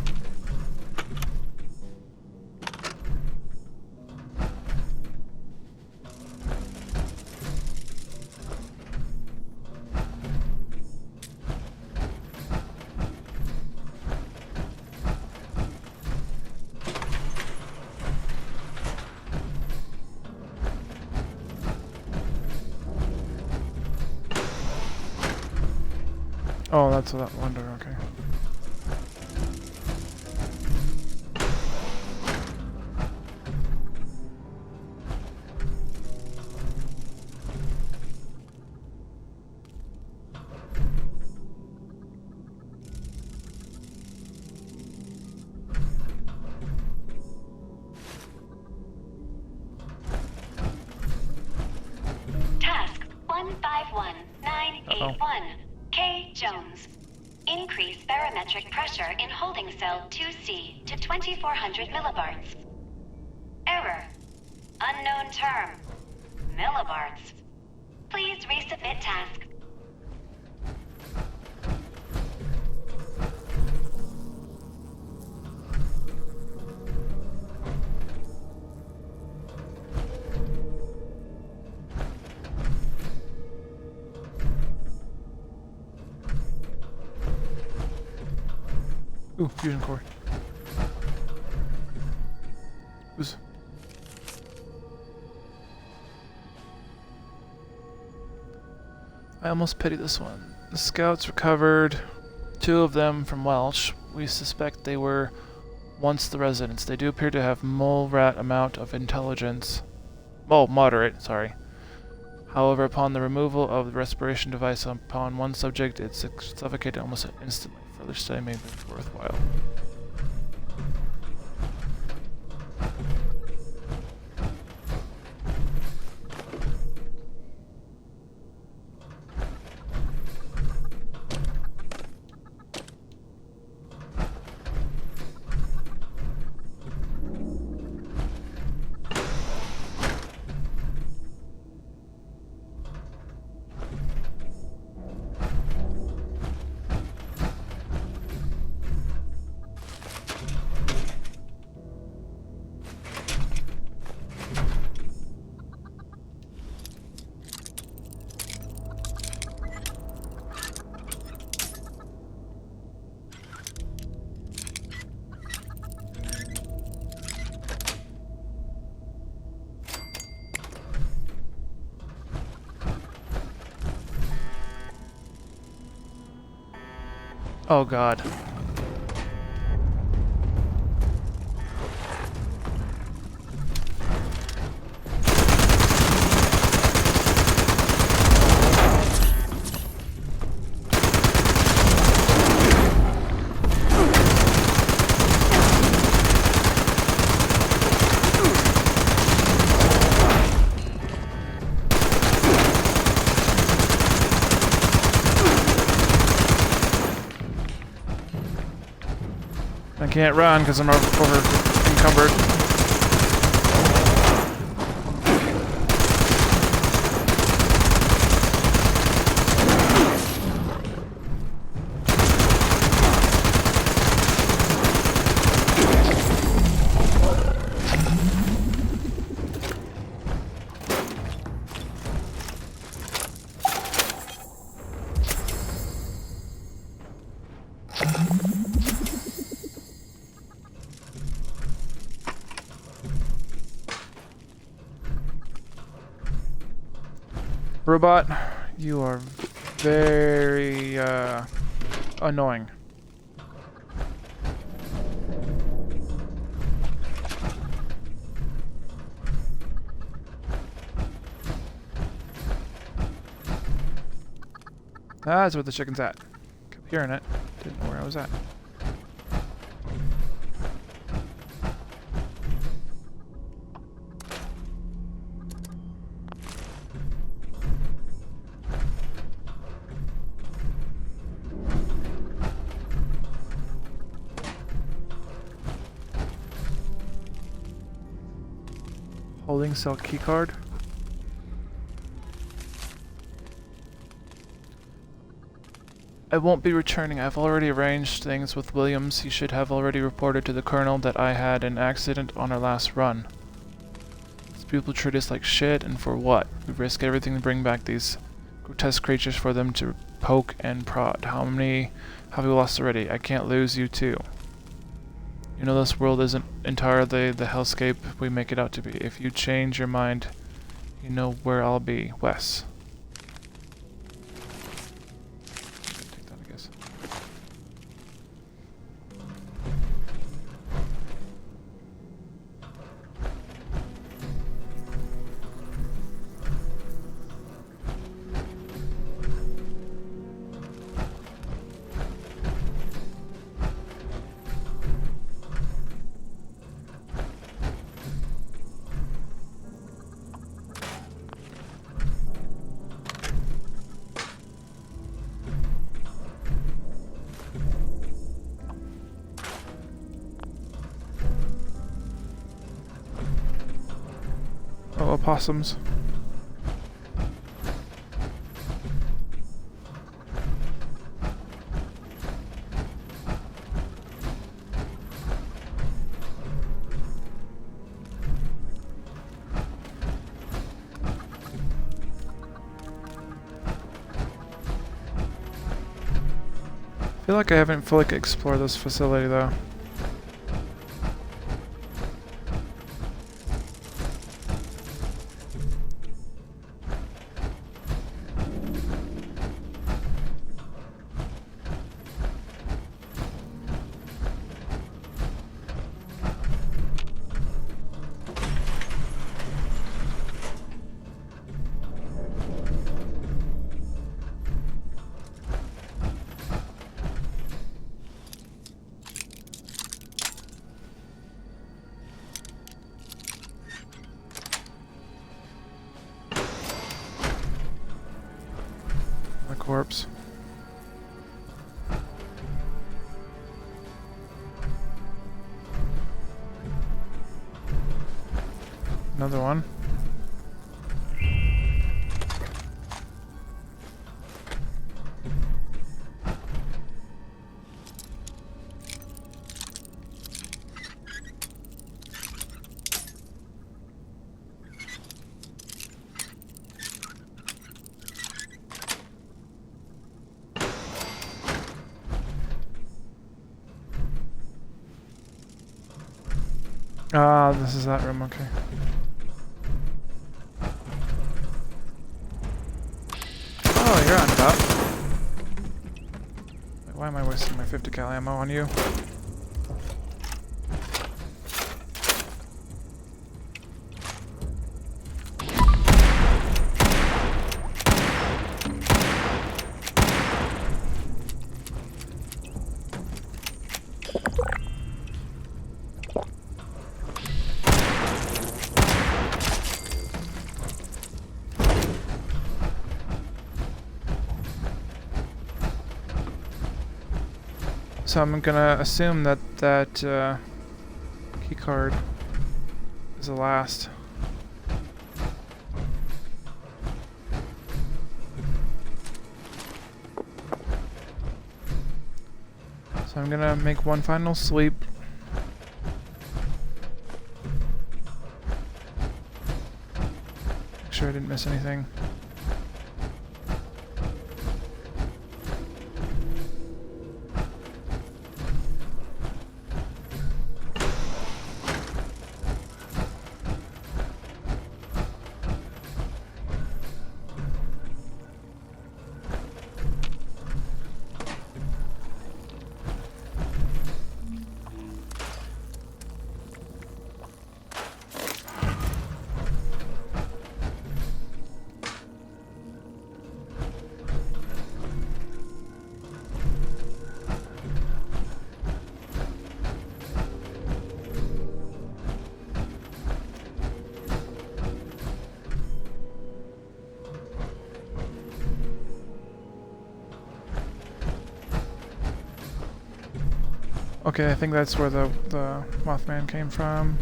Oh, that's that wonder, okay. Task 151981. K. Jones. Increase barometric pressure in holding cell 2C to 2400 millibards. Error. Unknown term. Millibards. Please resubmit task. Ooh, fusion core. Oops. I almost pity this one. The scouts recovered 2 of them from Welsh. We suspect they were once the residents. They do appear to have mole rat amount of intelligence. Oh, moderate, sorry. However, upon the removal of the respiration device upon one subject, it suffocated almost instantly. Further study may be worthwhile. Oh god. I can't run because I'm over encumbered. Robot, you are very annoying. That's where the chicken's at. Kept hearing it. Didn't know where I was at. Holding cell keycard. I won't be returning. I've already arranged things with Williams. He should have already reported to the Colonel that I had an accident on our last run. These people treat us like shit, and for what? We risk everything to bring back these grotesque creatures for them to poke and prod. How many have we lost already? I can't lose you too. You know this world isn't entirely the hellscape we make it out to be. If you change your mind, you know where I'll be. Wes. Take that, I guess. opossums. I feel like I haven't fully explored this facility though. Corpse. Another one. Ah, this is that room, okay. Oh, you're on top. Why am I wasting my 50 cal ammo on you? So I'm gonna assume that key card is the last. So I'm gonna make one final sweep. Make sure I didn't miss anything. Okay, I think that's where the Mothman came from.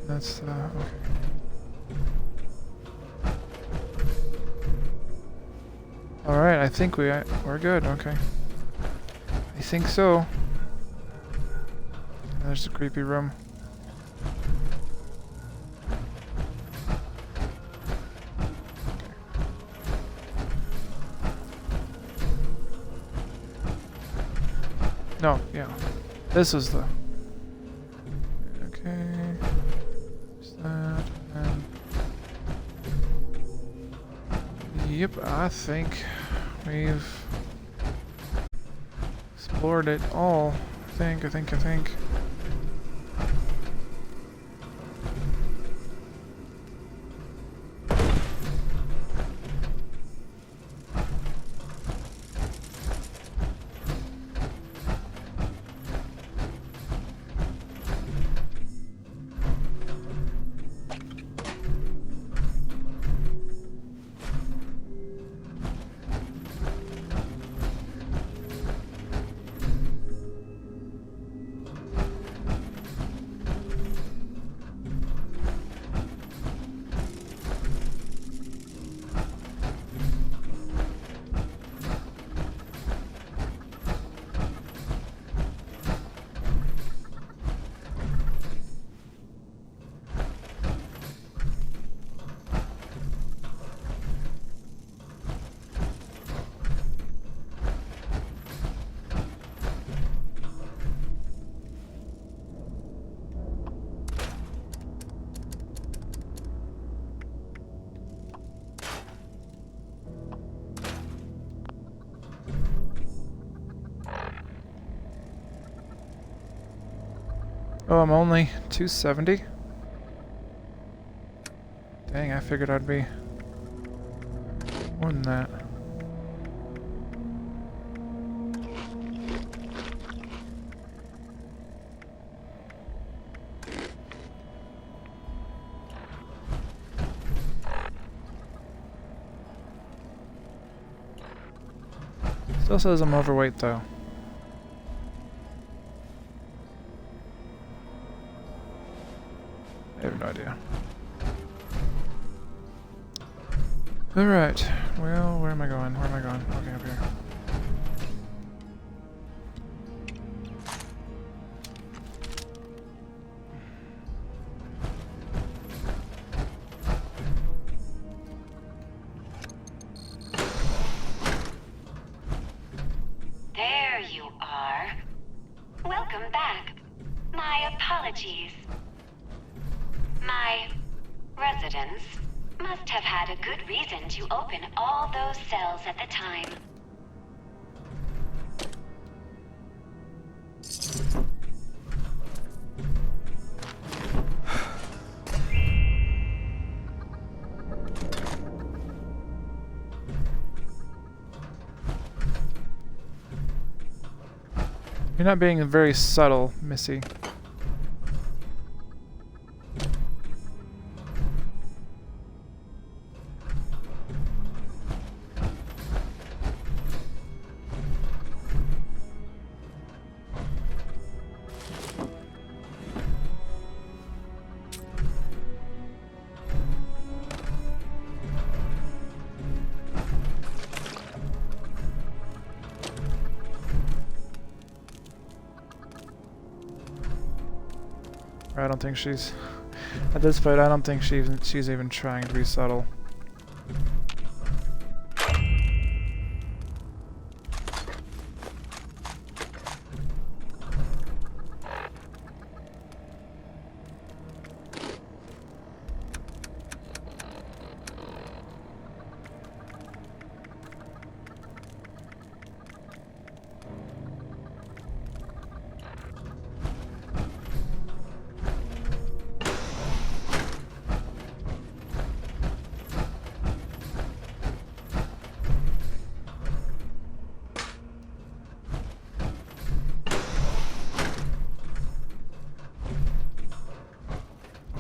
That's okay. All right, I think we're good. Okay, I think so. There's the creepy room. No, yeah. This is the... Okay. There's that, and... Yep, I think we've explored it all. I think. Oh, I'm only 270? Dang, I figured I'd be more than that. Still says I'm overweight though. I have no idea. Alright, well, where am I going? Where am I going? Okay, up here. There you are. Welcome back. My apologies. My residents must have had a good reason to open all those cells at the time. You're not being very subtle, Missy. I don't think she's at this point. I don't think she's even trying to be subtle.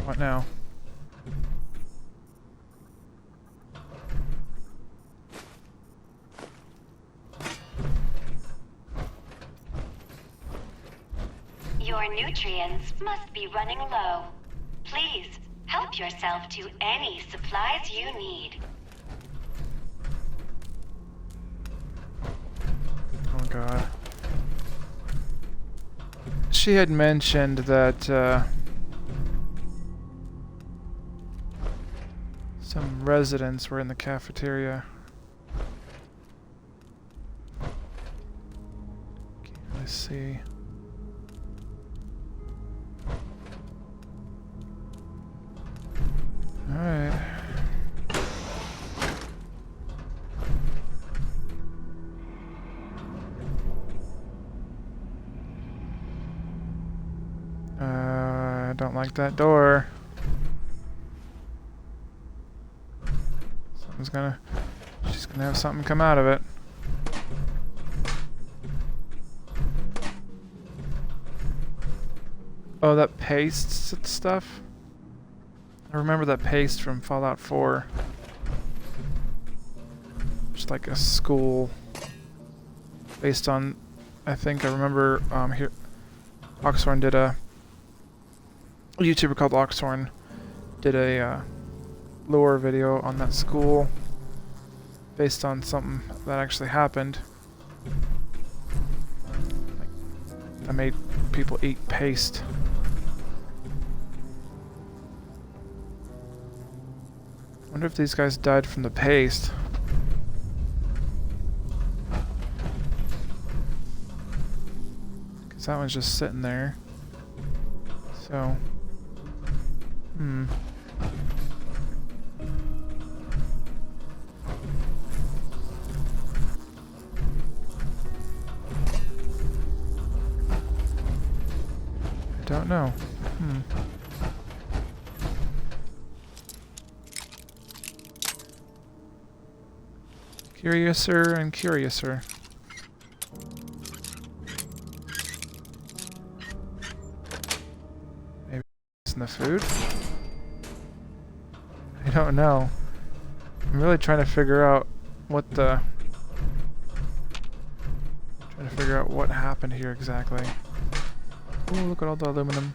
What now? Your nutrients must be running low. Please, help yourself to any supplies you need. Oh god. She had mentioned that some residents were in the cafeteria. Can't really see. Alright. I don't like that door. She's gonna have something come out of it. Oh, that paste stuff? I remember that paste from Fallout 4. Just like a school based on, I think I remember here Oxhorn did a YouTuber called Oxhorn did a lore video on that school based on something that actually happened. Like, I made people eat paste. Wonder if these guys died from the paste. Cause that one's just sitting there. So, I don't know. Curiouser and curiouser. Maybe it's in the food? I don't know. I'm really trying to figure out what the... Trying to figure out what happened here exactly. Oh, look at all the aluminum.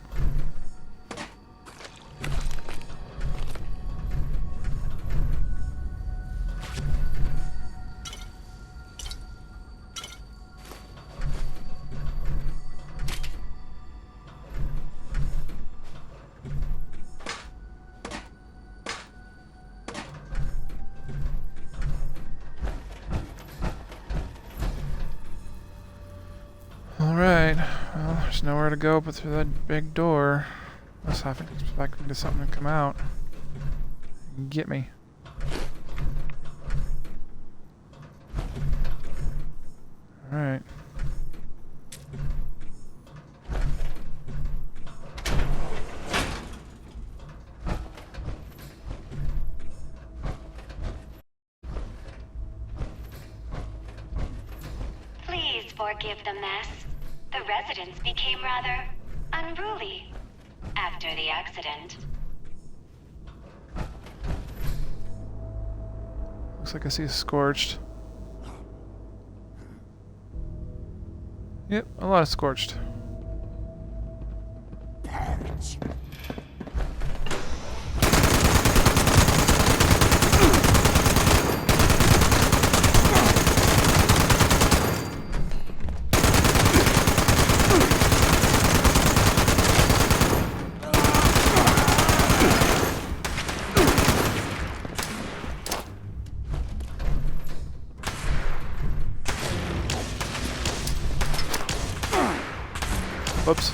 Alright, well, there's nowhere to go but through that big door. I was half expecting something to come out and get me. Alright. Please forgive the mess. The residents became rather unruly after the accident. Looks like I see a scorched. Yep, a lot of scorched. Whoops.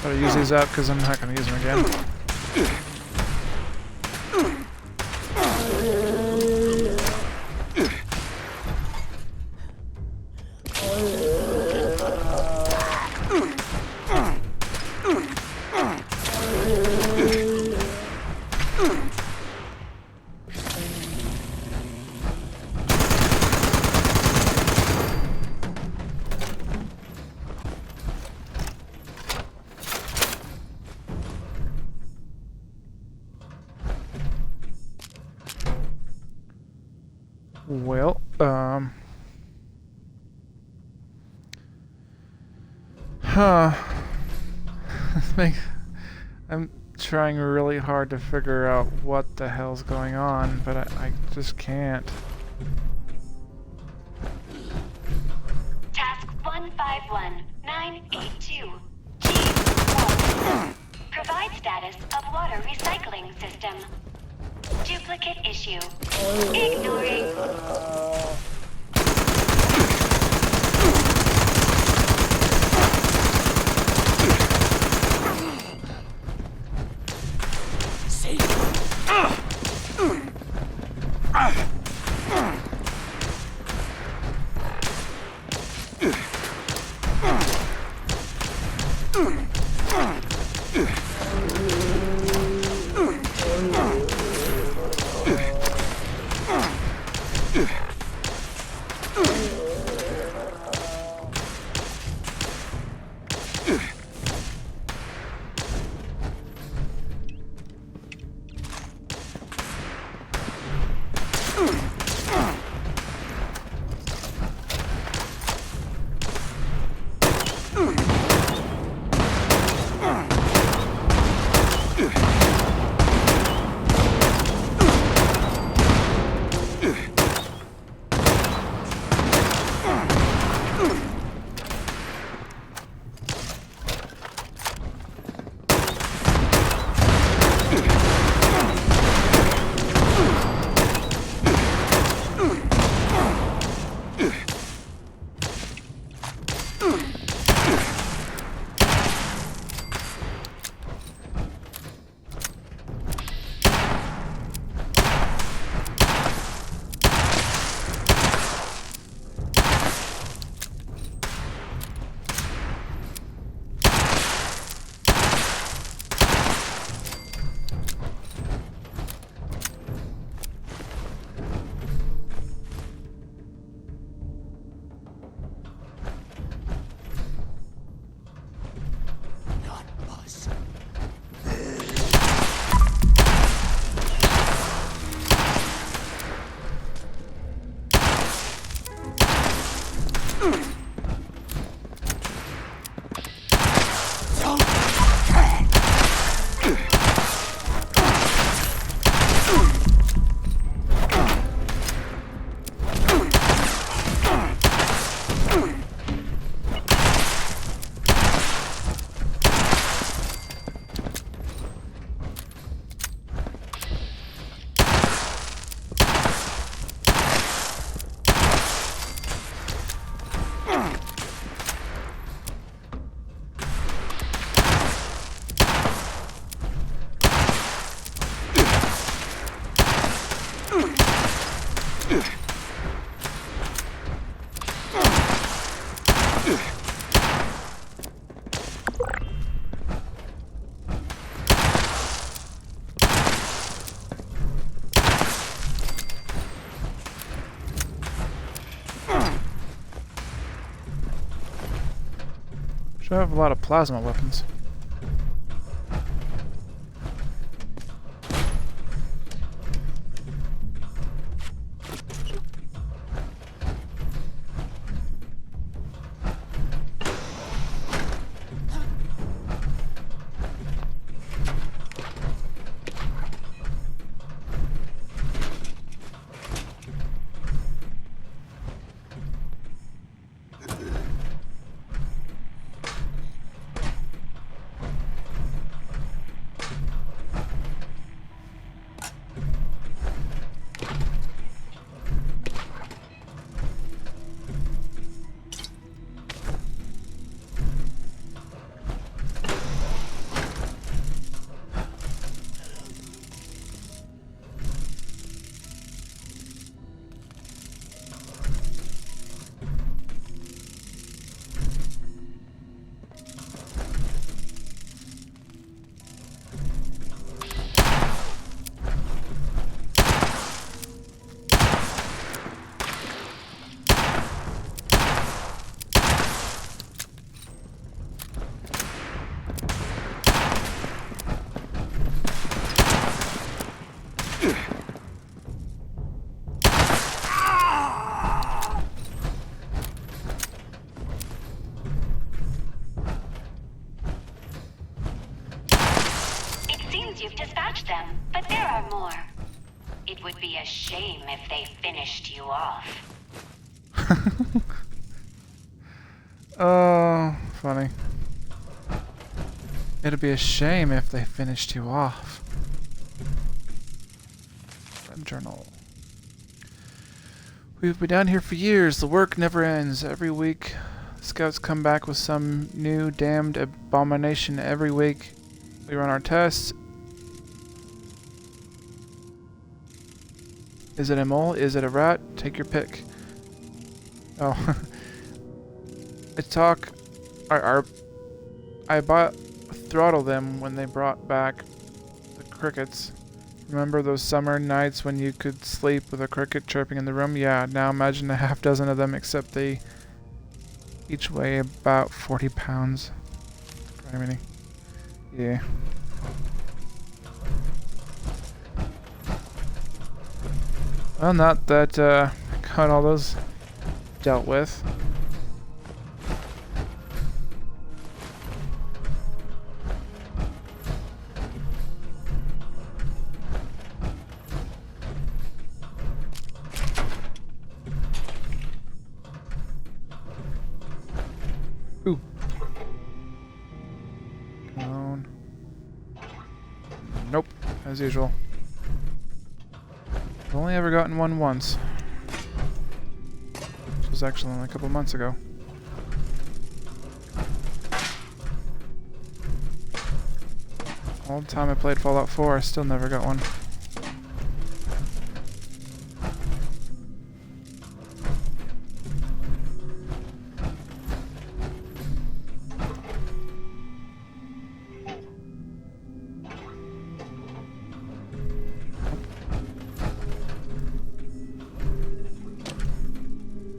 Gotta use these up because I'm not gonna use them again. Well, I'm trying really hard to figure out what the hell's going on, but I just can't. Task 151982. G1. Provide status of water recycling system. Duplicate issue. Ignoring. Should have a lot of plasma weapons. You've dispatched them, but there are more. It would be a shame if they finished you off. Oh, funny. It'd be a shame if they finished you off. Red journal. We've been down here for years. The work never ends. Every week, scouts come back with some new damned abomination. Every week, we run our tests. Is it a mole? Is it a rat? Take your pick. Oh. I throttled them when they brought back the crickets. Remember those summer nights when you could sleep with a cricket chirping in the room? Yeah, now imagine a half dozen of them, except they each weigh about 40 pounds. Criminy. Yeah. Well, not that got all those dealt with. as usual. I've only ever gotten one once. Which was actually only a couple months ago. All the time I played Fallout 4, I still never got one.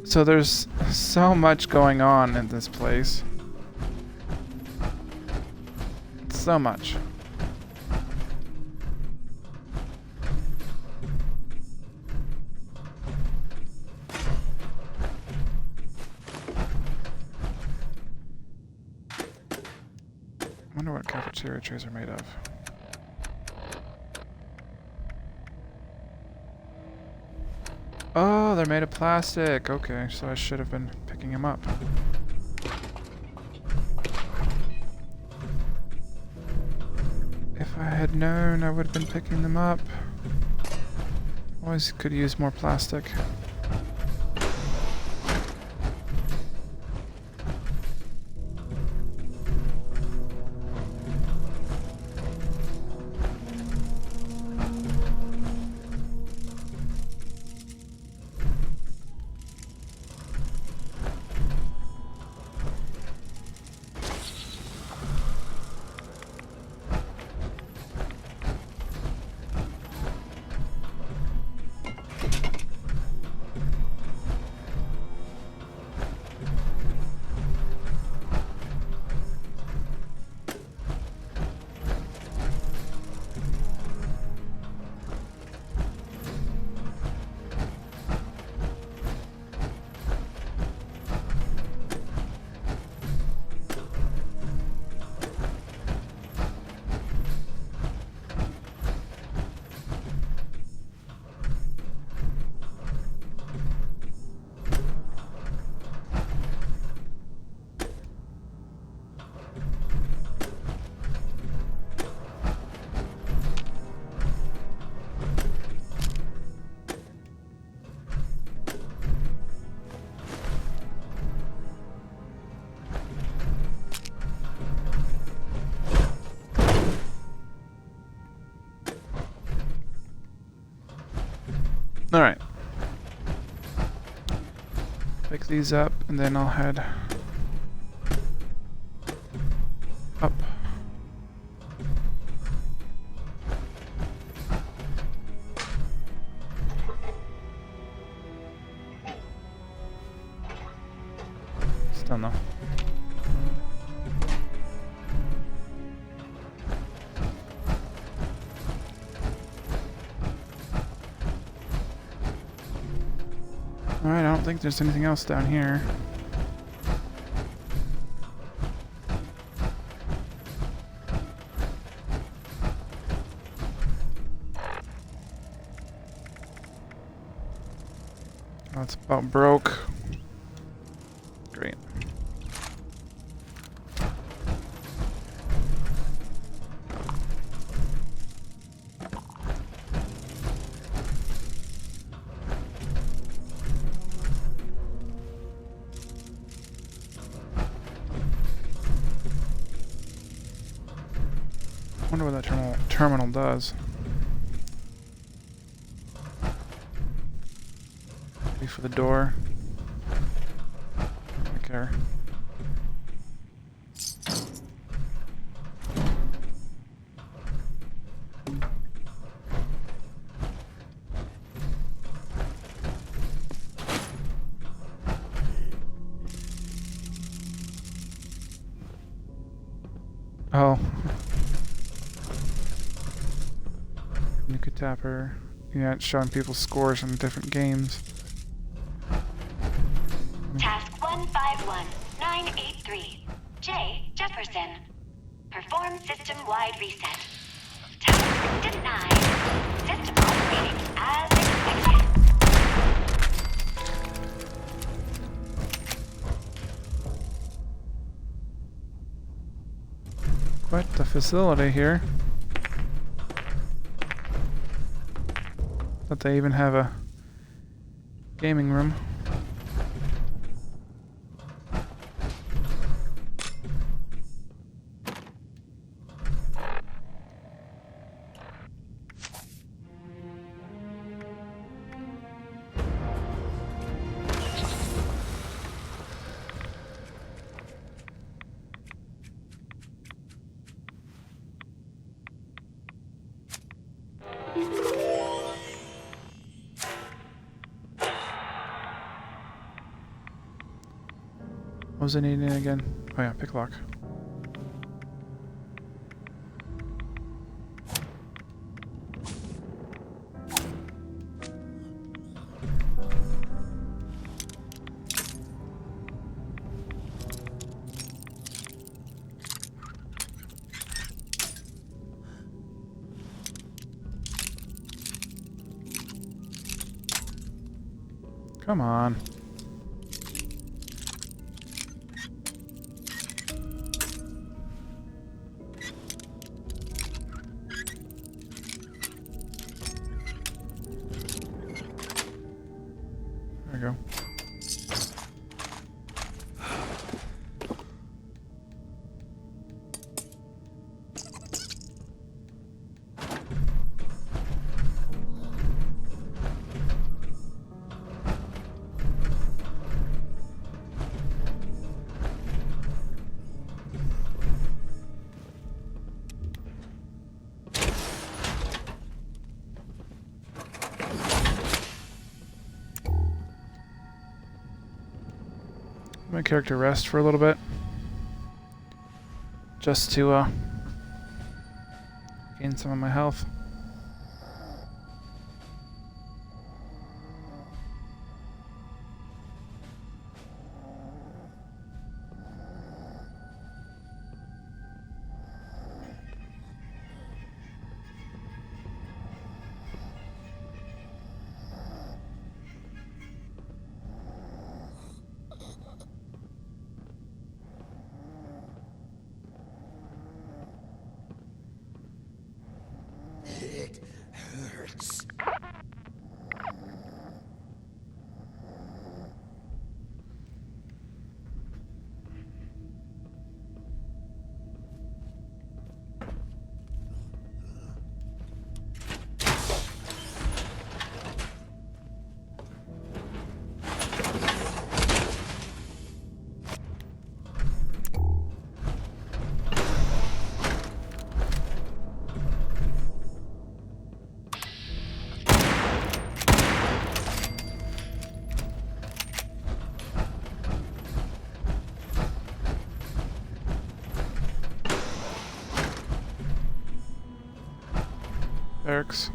So there's so much going on in this place. So much. I wonder what cafeteria trays are made of. Oh, they're made of plastic. Okay, so I should have been picking them up. If I had known, I would have been picking them up. Always could use more plastic. Alright. Pick these up and then I'll head up. Still no. Alright, I don't think there's anything else down here. Oh, it's about broke. Great. I wonder what that terminal does. Maybe for the door. I don't care. Oh. Nuka Tapper. Yeah, it's showing people's scores in different games. Task 151983. J. Jefferson. Perform system-wide reset. Task denied. System operating as expected. Quite the facility here. That they even have a gaming room. What was I needing again? Oh yeah, pick lock. Come on. There we go. My character rest for a little bit, just to gain some of my health. It hurts. Barracks.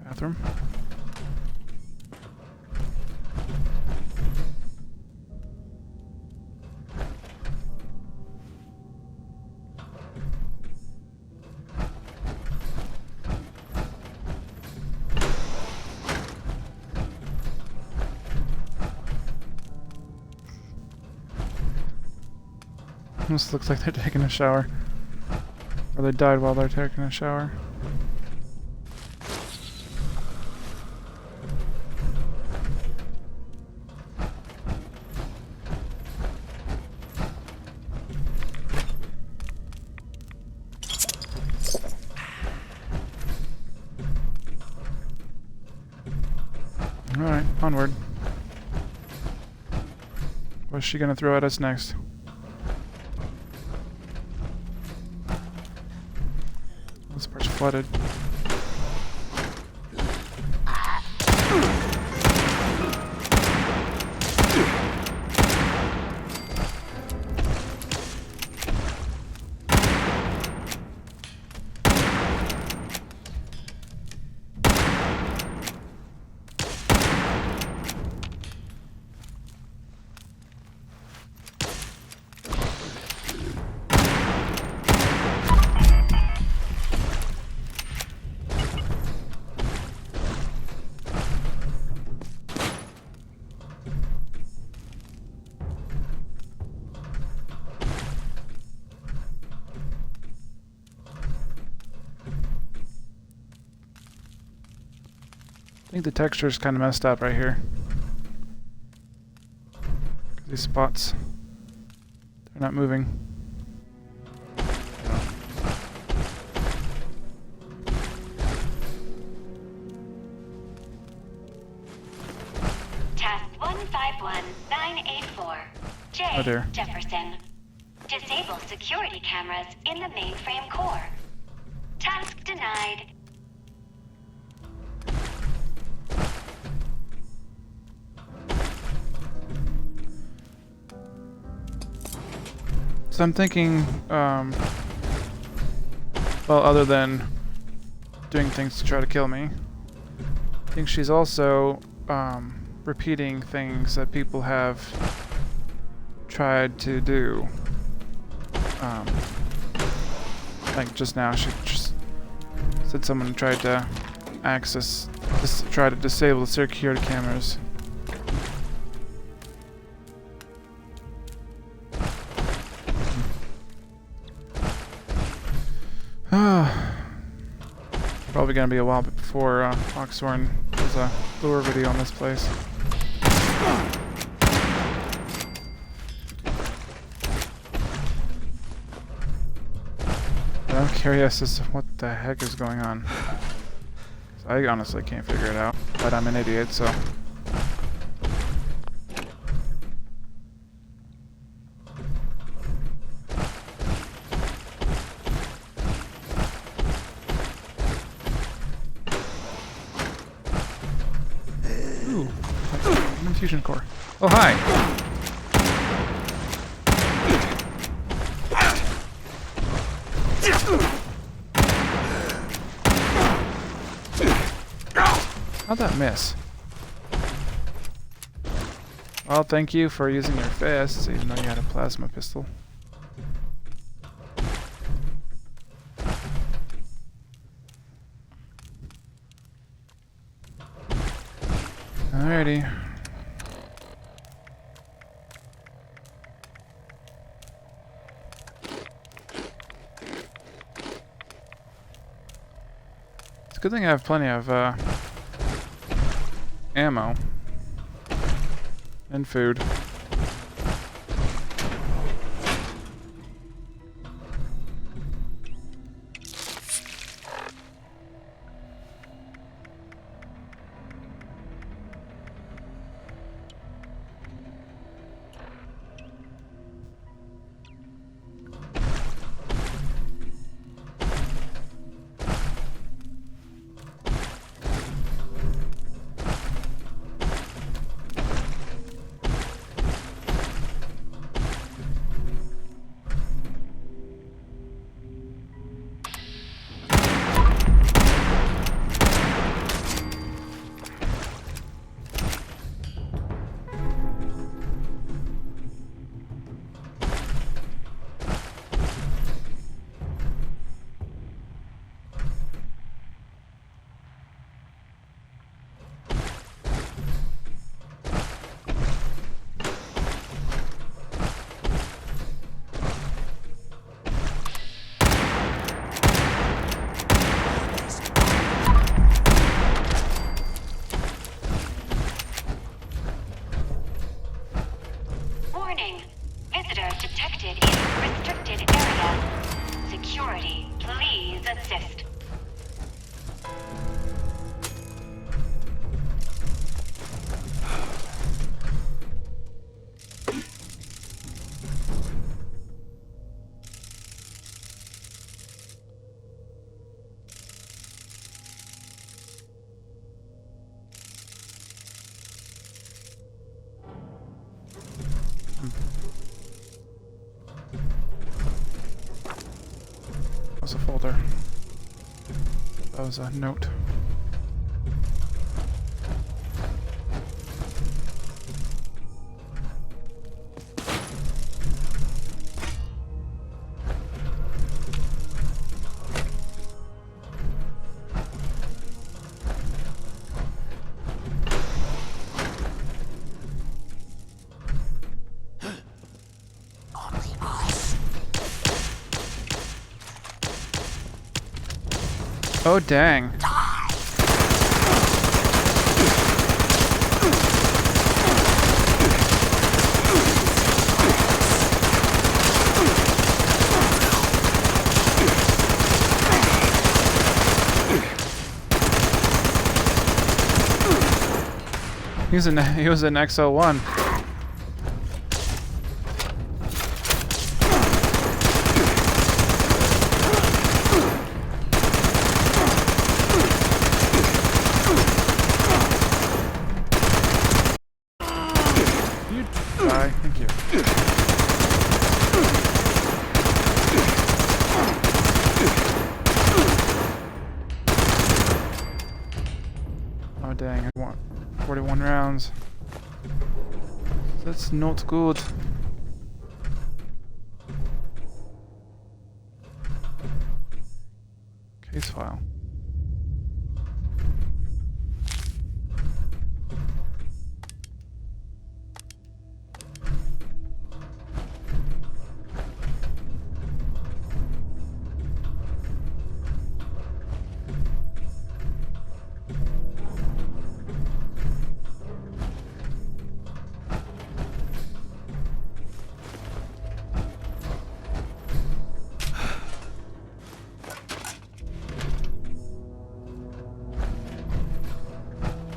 Bathroom. This looks like they're taking a shower. Or they died while they're taking a shower. Alright, onward. What's she gonna throw at us next? This part's flooded. I think the texture is kind of messed up right here. These spots, they're not moving. Task 151984. J. Oh dear. Jefferson. Disable security cameras in the mainframe core. Task denied. So I'm thinking, well, other than doing things to try to kill me, I think she's also repeating things that people have tried to do. Like just now, she just said someone tried to try to disable the security cameras. Probably gonna be a while before Oxhorn does a lure video on this place. But I'm curious as to what the heck is going on. I honestly can't figure it out, but I'm an idiot, so. Fusion core. Oh, hi! How'd that miss? Well, thank you for using your fists, even though you had a plasma pistol. Alrighty. It's a good thing I have plenty of ammo and food. Warning. Visitor detected in restricted area. Security, please assist. That was a folder. That was a note. Oh, dang. He was an XO1. You die. Thank you. Oh dang, I want 41 rounds. That's not good. Case file.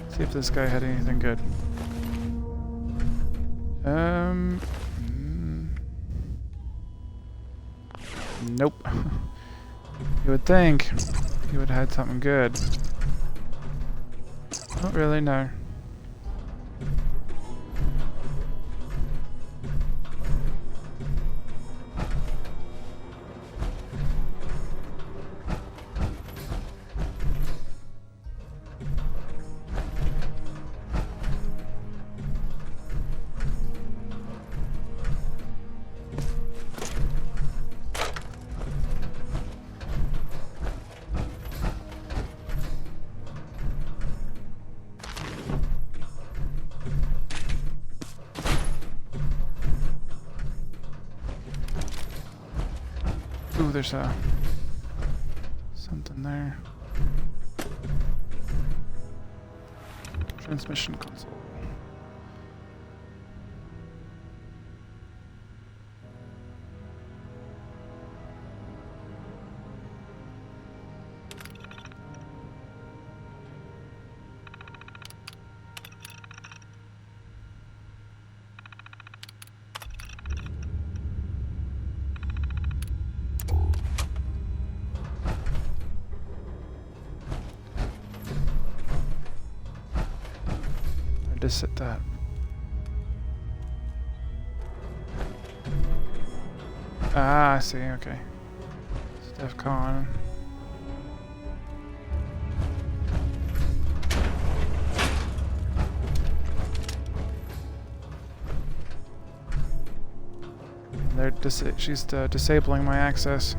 See if this guy had anything good. Nope. You would think he would have had something good. Not really, no. Ooh, there's something there. Transmission console. Just sit that. Ah, I see, okay. Steph Con. She's disabling my access.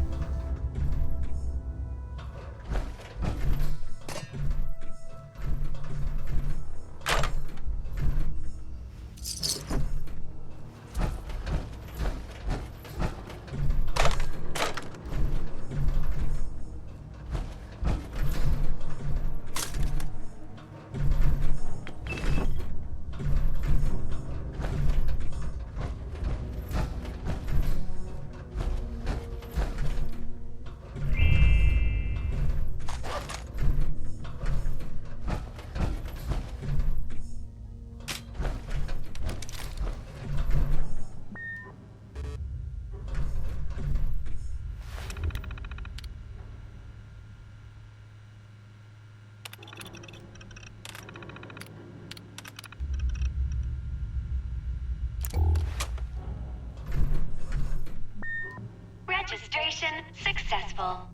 Registration successful.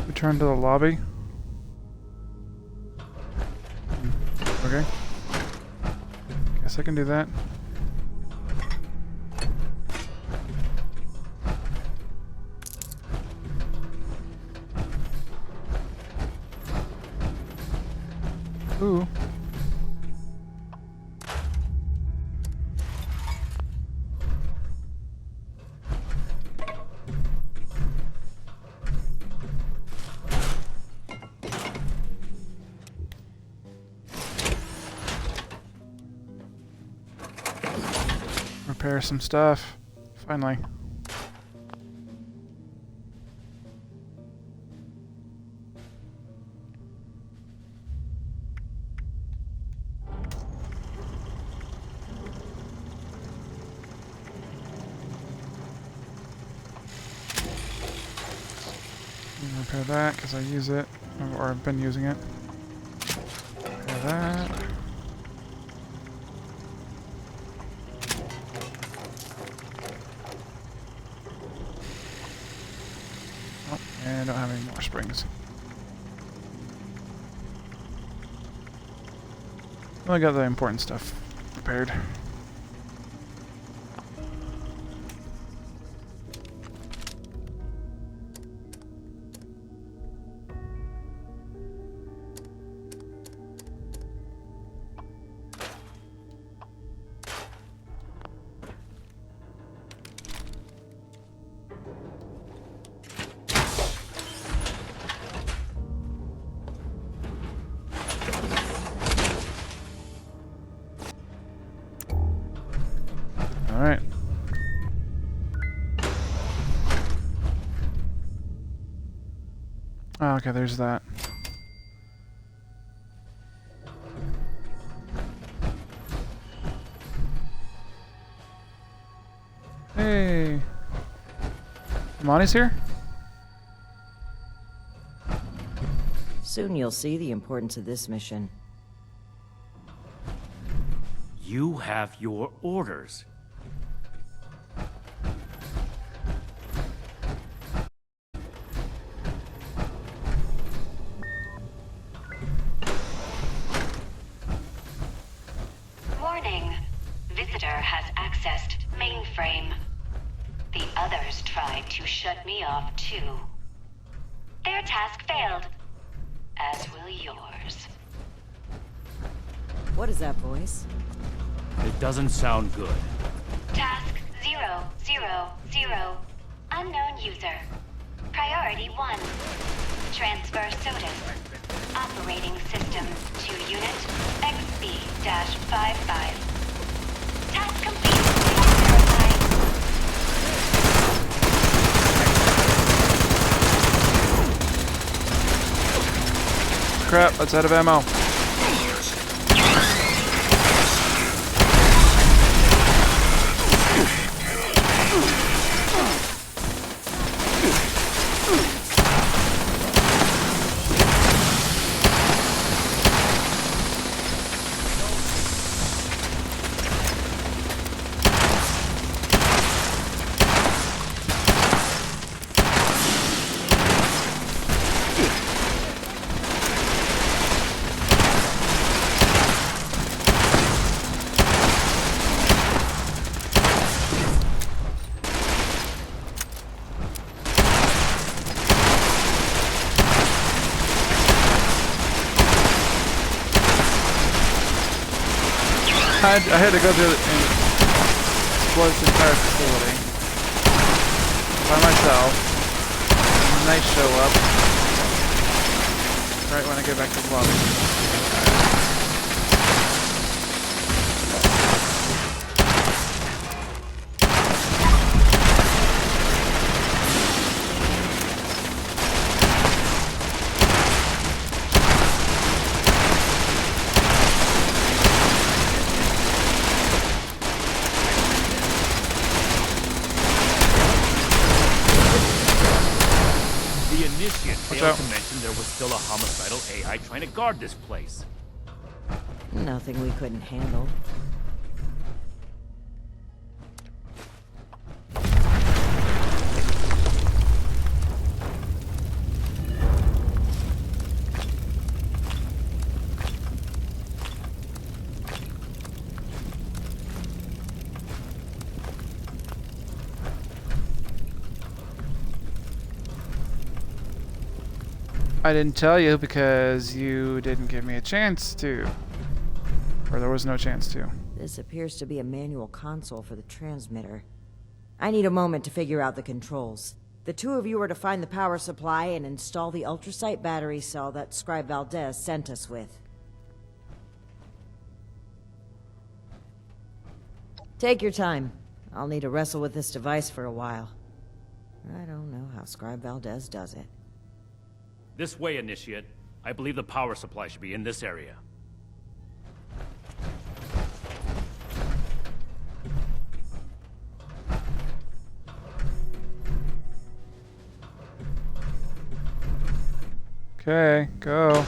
Return to the lobby. Okay. Guess I can do that. Ooh. repair some stuff. Finally. Repair that because I use it, or I've been using it. Repair that. Oh, and I don't have any more springs. Well, I got the important stuff repaired. Alright. Oh, okay, there's that. Hey! Monty's here? Soon you'll see the importance of this mission. You have your orders. Warning. Visitor has accessed mainframe. The others tried to shut me off too. Their task failed, as will yours. What is that voice? It doesn't sound good. Task 000. Unknown user. Priority 1. Transfer SOTUS. Operating system to unit XB-55. Task complete. Crap, that's out of ammo. I had to go through and explode this entire facility by myself. And then they show up right when I get back to the lobby. Failed to mention there was still a homicidal AI trying to guard this place. Nothing we couldn't handle. I didn't tell you because you didn't give me a chance to. Or there was no chance to. This appears to be a manual console for the transmitter. I need a moment to figure out the controls. The two of you are to find the power supply and install the ultrasight battery cell that Scribe Valdez sent us with. Take your time. I'll need to wrestle with this device for a while. I don't know how Scribe Valdez does it. This way, Initiate. I believe the power supply should be in this area. Okay, go.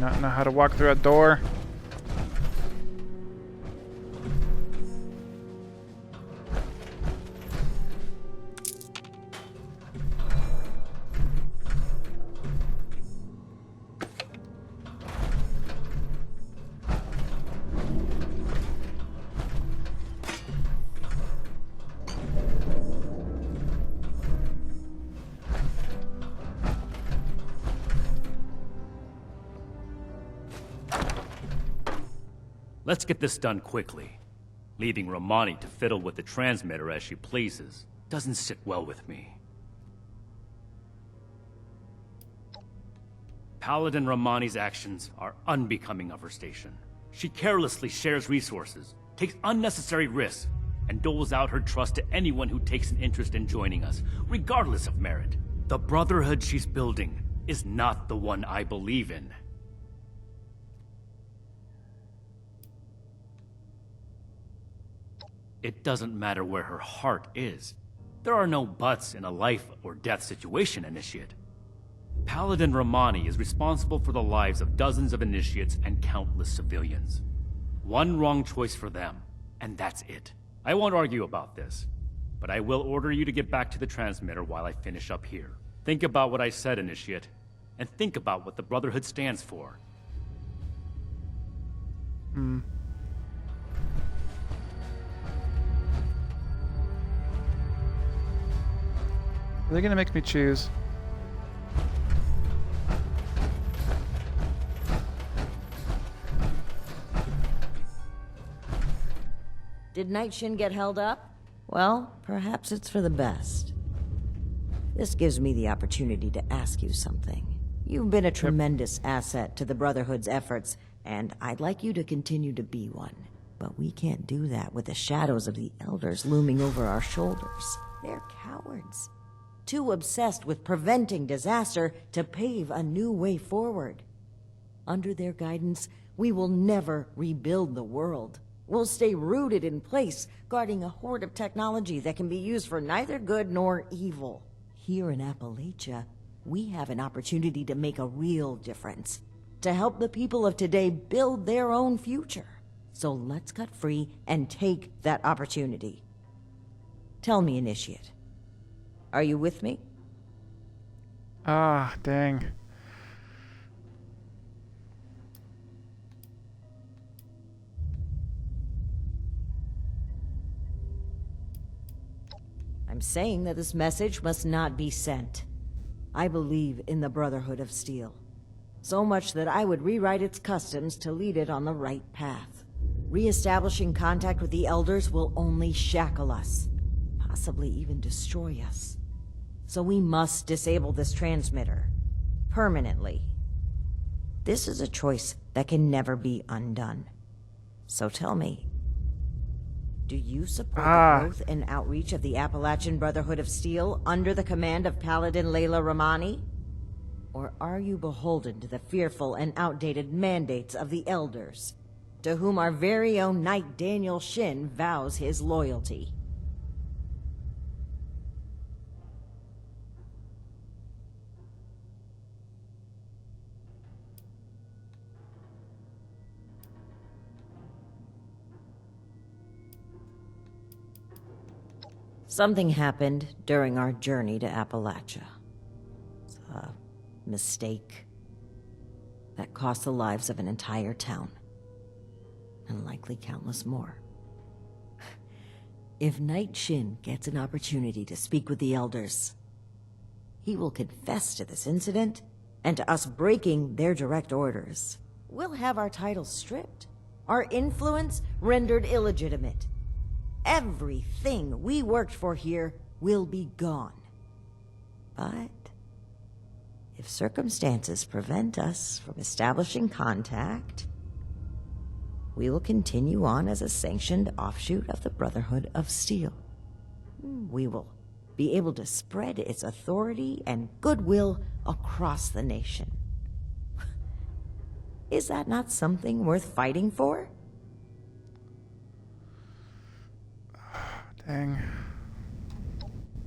Not know how to walk through a door. Let's get this done quickly. Leaving Romani to fiddle with the transmitter as she pleases doesn't sit well with me. Paladin Romani's actions are unbecoming of her station. She carelessly shares resources, takes unnecessary risks, and doles out her trust to anyone who takes an interest in joining us, regardless of merit. The Brotherhood she's building is not the one I believe in. It doesn't matter where her heart is. There are no buts in a life or death situation, Initiate. Paladin Romani is responsible for the lives of dozens of Initiates and countless civilians. One wrong choice for them, and that's it. I won't argue about this, but I will order you to get back to the transmitter while I finish up here. Think about what I said, Initiate, and think about what the Brotherhood stands for. Are they gonna make me choose? Did Night Shin get held up? Well, perhaps it's for the best. This gives me the opportunity to ask you something. You've been a tremendous asset to the Brotherhood's efforts, and I'd like you to continue to be one. But we can't do that with the shadows of the Elders looming over our shoulders. They're cowards. Too obsessed with preventing disaster to pave a new way forward. Under their guidance, we will never rebuild the world. We'll stay rooted in place, guarding a hoard of technology that can be used for neither good nor evil. Here in Appalachia, we have an opportunity to make a real difference, to help the people of today build their own future. So let's cut free and take that opportunity. Tell me, Initiate. Are you with me? Ah, dang. I'm saying that this message must not be sent. I believe in the Brotherhood of Steel. So much that I would rewrite its customs to lead it on the right path. Re-establishing contact with the Elders will only shackle us, possibly even destroy us. So we must disable this transmitter. Permanently. This is a choice that can never be undone. So tell me, do you support the growth and outreach of the Appalachian Brotherhood of Steel under the command of Paladin Layla Romani? Or are you beholden to the fearful and outdated mandates of the Elders, to whom our very own Knight Daniel Shin vows his loyalty? Something happened during our journey to Appalachia. It's a mistake that cost the lives of an entire town, and likely countless more. If Knight Shin gets an opportunity to speak with the Elders, he will confess to this incident and to us breaking their direct orders. We'll have our titles stripped, our influence rendered illegitimate. Everything we worked for here will be gone. But if circumstances prevent us from establishing contact, we will continue on as a sanctioned offshoot of the Brotherhood of Steel. We will be able to spread its authority and goodwill across the nation. Is that not something worth fighting for? Dang.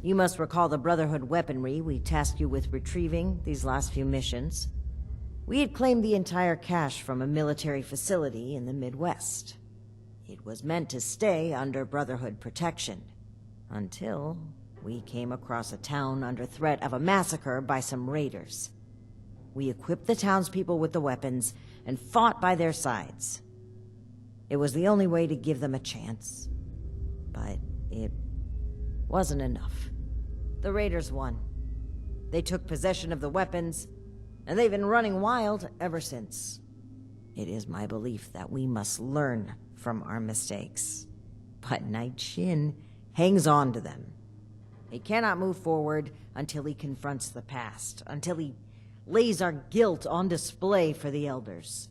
You must recall the Brotherhood weaponry we tasked you with retrieving these last few missions. We had claimed the entire cache from a military facility in the Midwest. It was meant to stay under Brotherhood protection, until we came across a town under threat of a massacre by some raiders. We equipped the townspeople with the weapons and fought by their sides. It was the only way to give them a chance, but it wasn't enough. The raiders won. They took possession of the weapons, and they've been running wild ever since. It is my belief that we must learn from our mistakes. But Knight Shin hangs on to them. He cannot move forward until he confronts the past, until he lays our guilt on display for the Elders.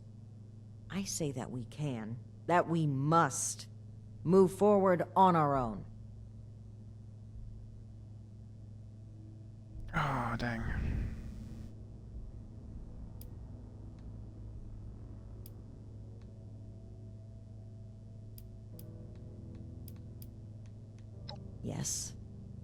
I say that we can, that we must, move forward on our own. Oh, dang. Yes,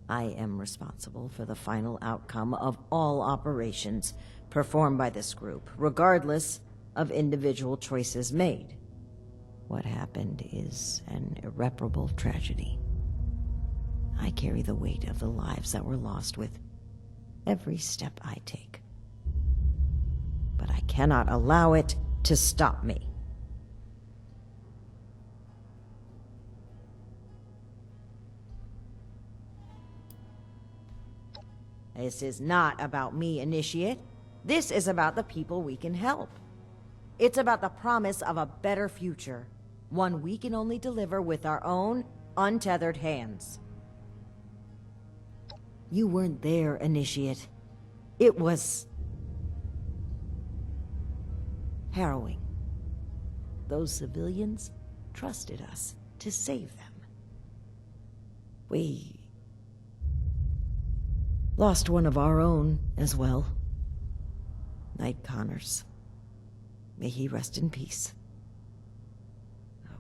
I am responsible for the final outcome of all operations performed by this group, regardless of individual choices made. What happened is an irreparable tragedy. I carry the weight of the lives that were lost with every step I take. But I cannot allow it to stop me. This is not about me, Initiate. This is about the people we can help. It's about the promise of a better future, one we can only deliver with our own, untethered hands. You weren't there, Initiate. It was harrowing. Those civilians trusted us to save them. We lost one of our own as well. Knight Connors. May he rest in peace.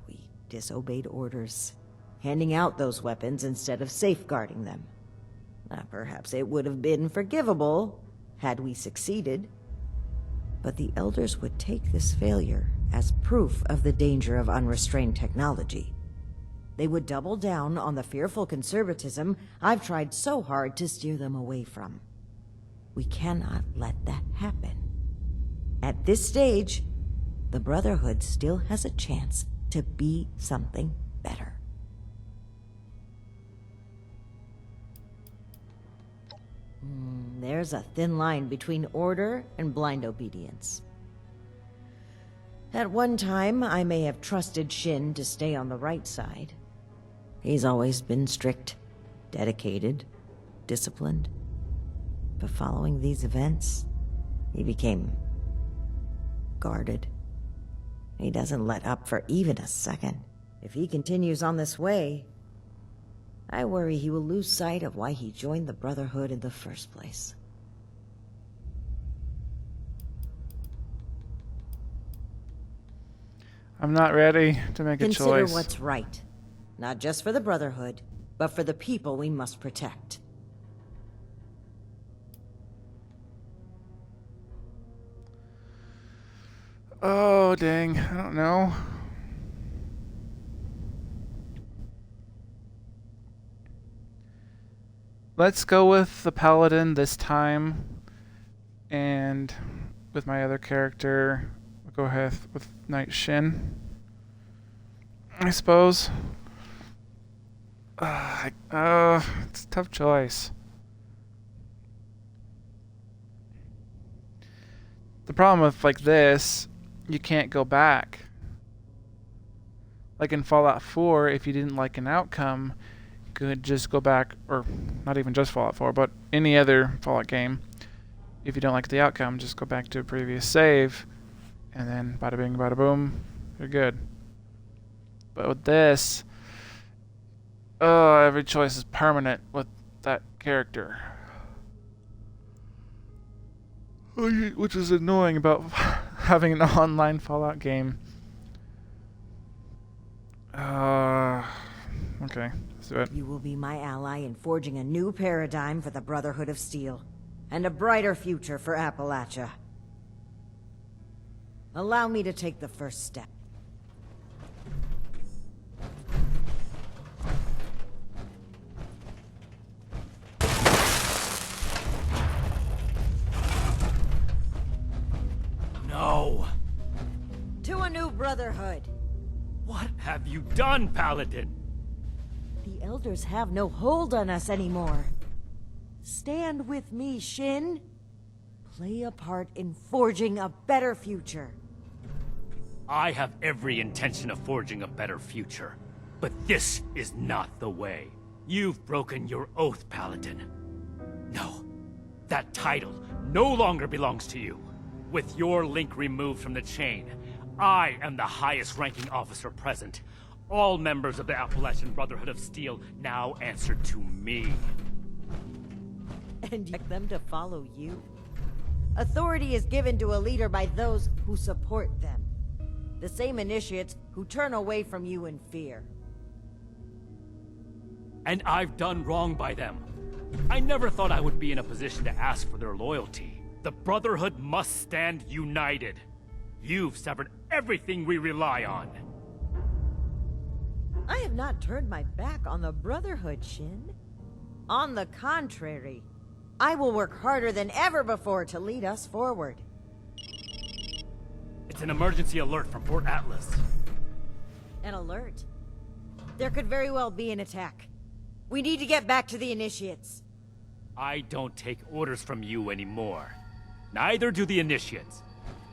We disobeyed orders, handing out those weapons instead of safeguarding them. Perhaps it would have been forgivable had we succeeded, but the Elders would take this failure as proof of the danger of unrestrained technology. They would double down on the fearful conservatism I've tried so hard to steer them away from. We cannot let that happen. At this stage, the Brotherhood still has a chance to be something better. There's a thin line between order and blind obedience. At one time, I may have trusted Shin to stay on the right side. He's always been strict, dedicated, disciplined. But following these events, he became guarded. He doesn't let up for even a second. If he continues on this way, I worry he will lose sight of why he joined the Brotherhood in the first place. I'm not ready to make a choice. Consider what's right. Not just for the Brotherhood, but for the people we must protect. Oh, dang. I don't know. Let's go with the Paladin this time. And with my other character, we'll go ahead with Knight Shin, I suppose. It's a tough choice. The problem with like this, you can't go back. Like in Fallout 4, if you didn't like an outcome, you could just go back, or not even just Fallout 4, but any other Fallout game. If you don't like the outcome, just go back to a previous save, and then bada bing, bada boom, you're good. But with this, every choice is permanent with that character. Which is annoying about having an online Fallout game. Okay, let's do it. You will be my ally in forging a new paradigm for the Brotherhood of Steel, and a brighter future for Appalachia. Allow me to take the first step. No! To a new Brotherhood! What have you done, Paladin? The Elders have no hold on us anymore. Stand with me, Shin. Play a part in forging a better future. I have every intention of forging a better future. But this is not the way. You've broken your oath, Paladin. No. That title no longer belongs to you. With your link removed from the chain, I am the highest-ranking officer present. All members of the Appalachian Brotherhood of Steel now answer to me. And you expect them to follow you? Authority is given to a leader by those who support them. The same initiates who turn away from you in fear. And I've done wrong by them. I never thought I would be in a position to ask for their loyalty. The Brotherhood must stand united. You've severed everything we rely on. I have not turned my back on the Brotherhood, Shin. On the contrary, I will work harder than ever before to lead us forward. It's an emergency alert from Fort Atlas. An alert? There could very well be an attack. We need to get back to the Initiates. I don't take orders from you anymore. Neither do the Initiates.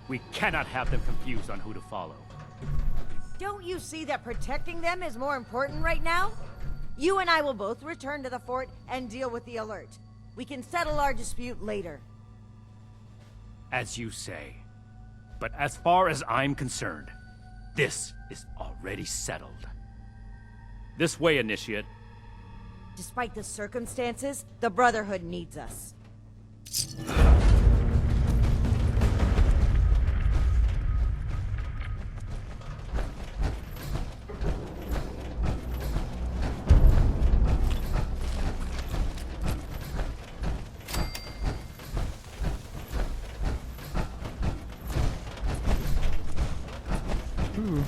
We cannot have them confused on who to follow. Don't you see that protecting them is more important right now? You and I will both return to the fort and deal with the alert. We can settle our dispute later. As you say. But as far as I'm concerned, this is already settled. This way, Initiate. Despite the circumstances, the Brotherhood needs us. Ooh.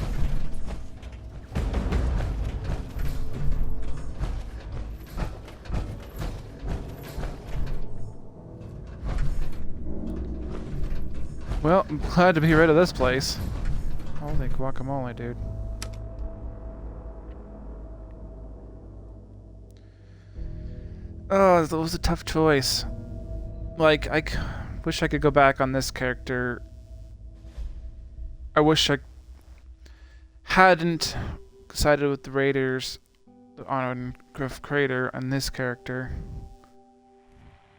Well, I'm glad to be rid of this place. Holy guacamole, dude. Oh, that was a tough choice. Like, wish I could go back on this character. I wish I hadn't sided with the Raiders on Griff Crater on this character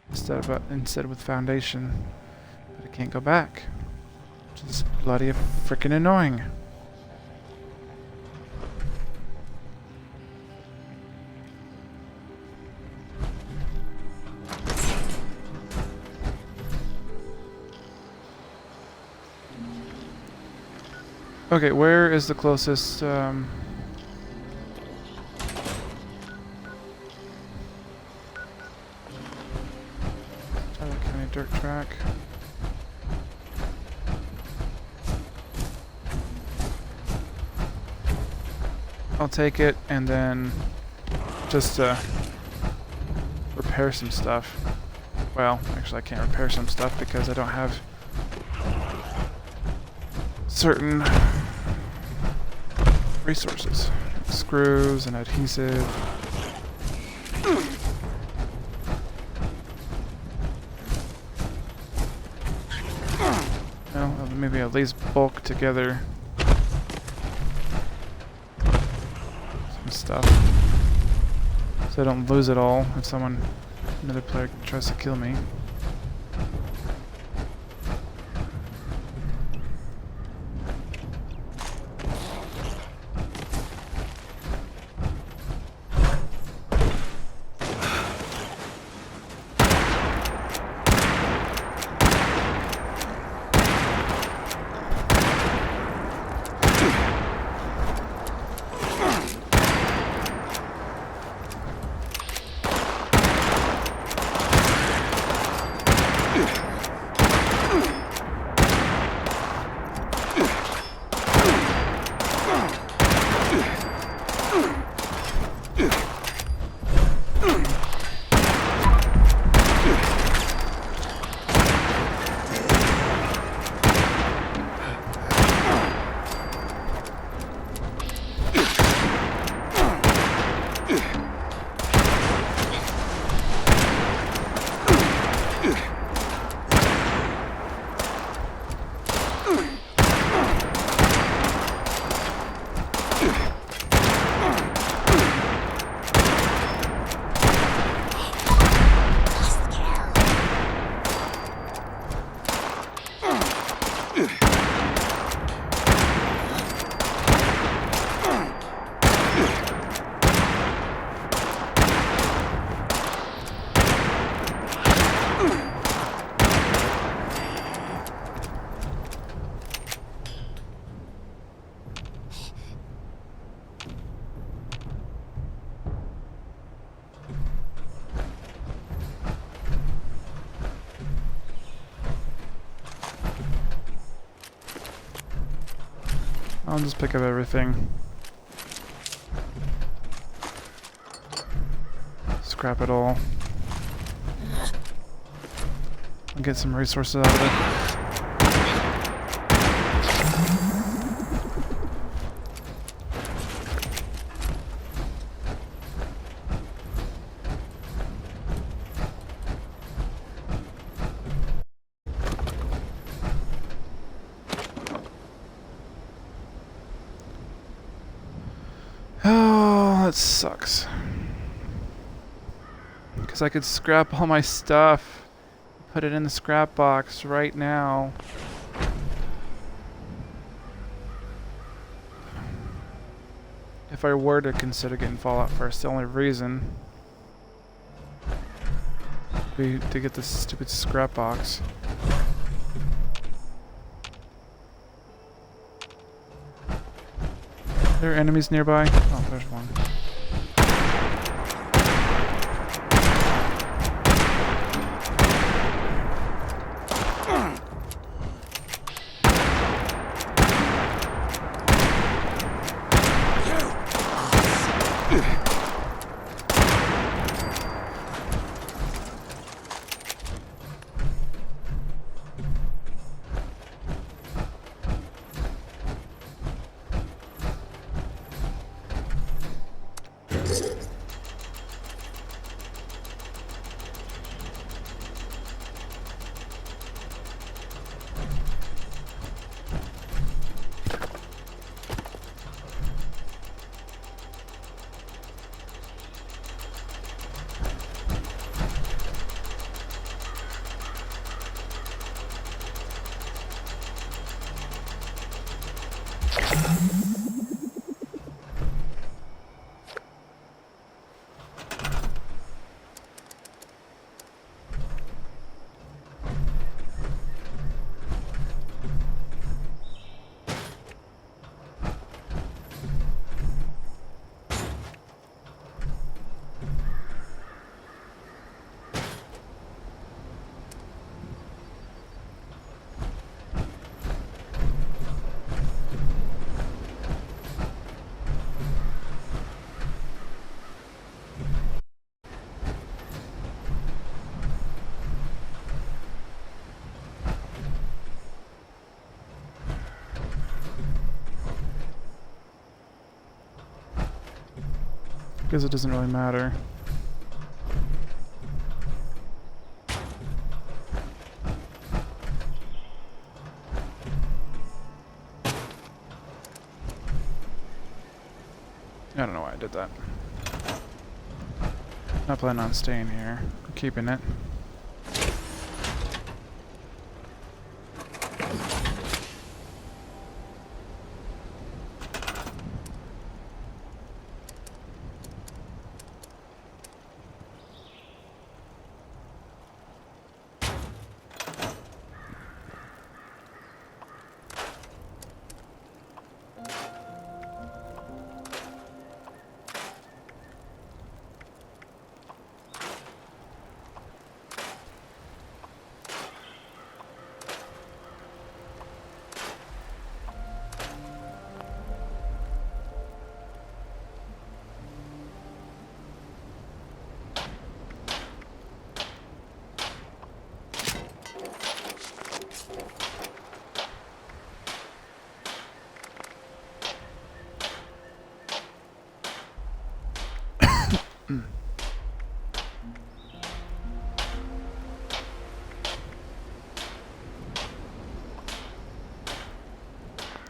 instead with Foundation. But I can't go back, which is bloody freaking annoying. Okay, where is the closest, Can I dirt track? I'll take it and then just repair some stuff. Well, actually I can't repair some stuff because I don't have certain resources. Screws and adhesive. Well, maybe at least bulk together some stuff so I don't lose it all if another player tries to kill me. I'll just pick up everything. Scrap it all. I'll get some resources out of it. Oh, that sucks. Because I could scrap all my stuff, put it in the scrap box right now. If I were to consider getting Fallout first, the only reason would be to get this stupid scrap box. Are there enemies nearby? Oh, there's one. Because it doesn't really matter. I don't know why I did that. Not planning on staying here. I'm keeping it.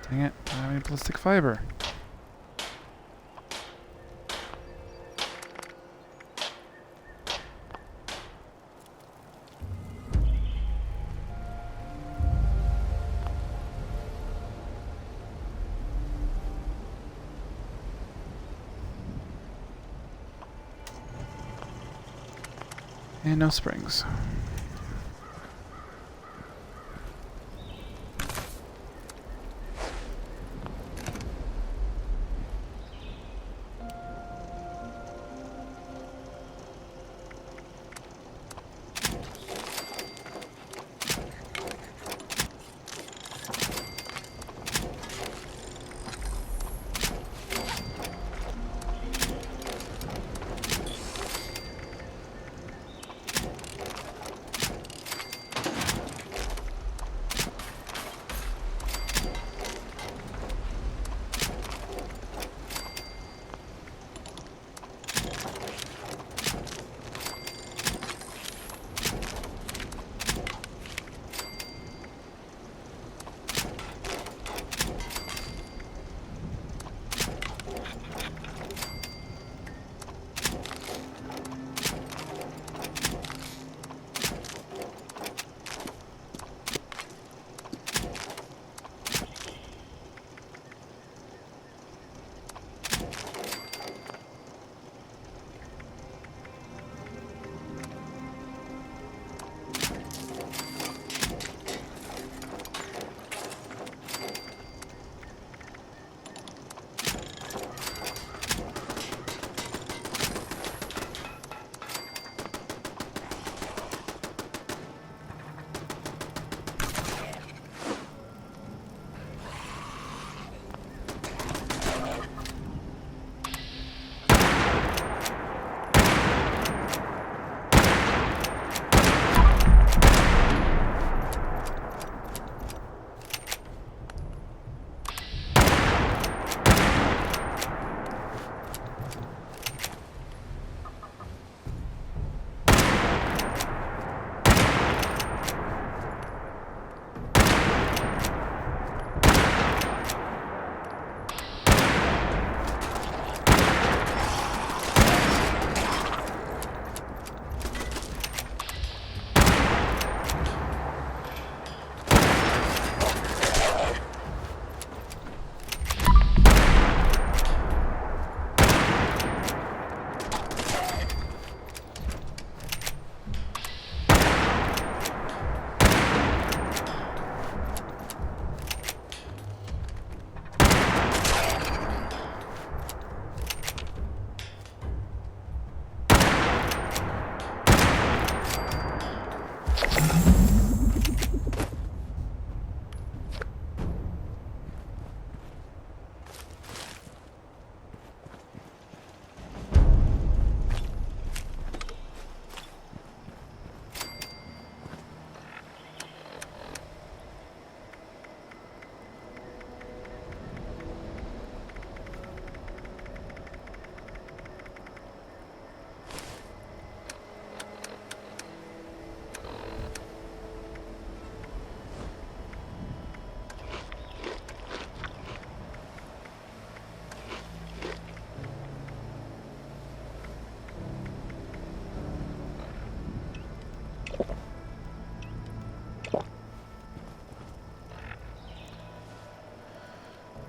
Dang it, I don't have any ballistic fiber. And no springs.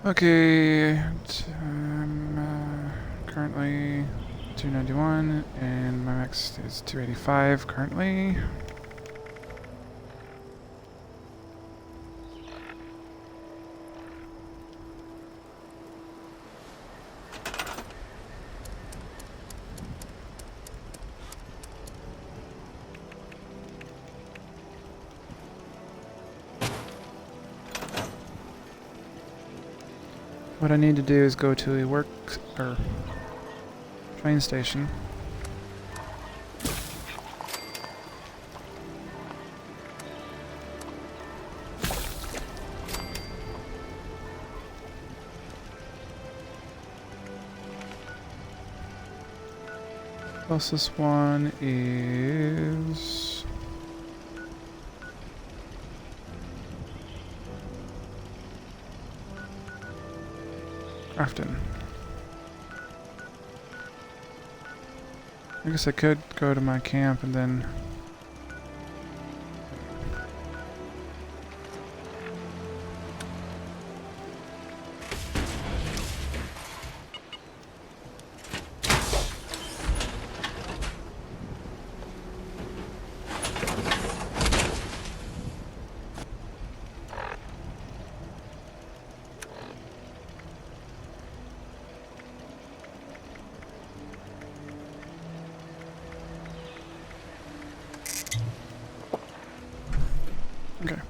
Okay, currently 291, and my max is 285 currently. What I need to do is go to a work or train station. Closest one is Grafton. I guess I could go to my camp and then okay.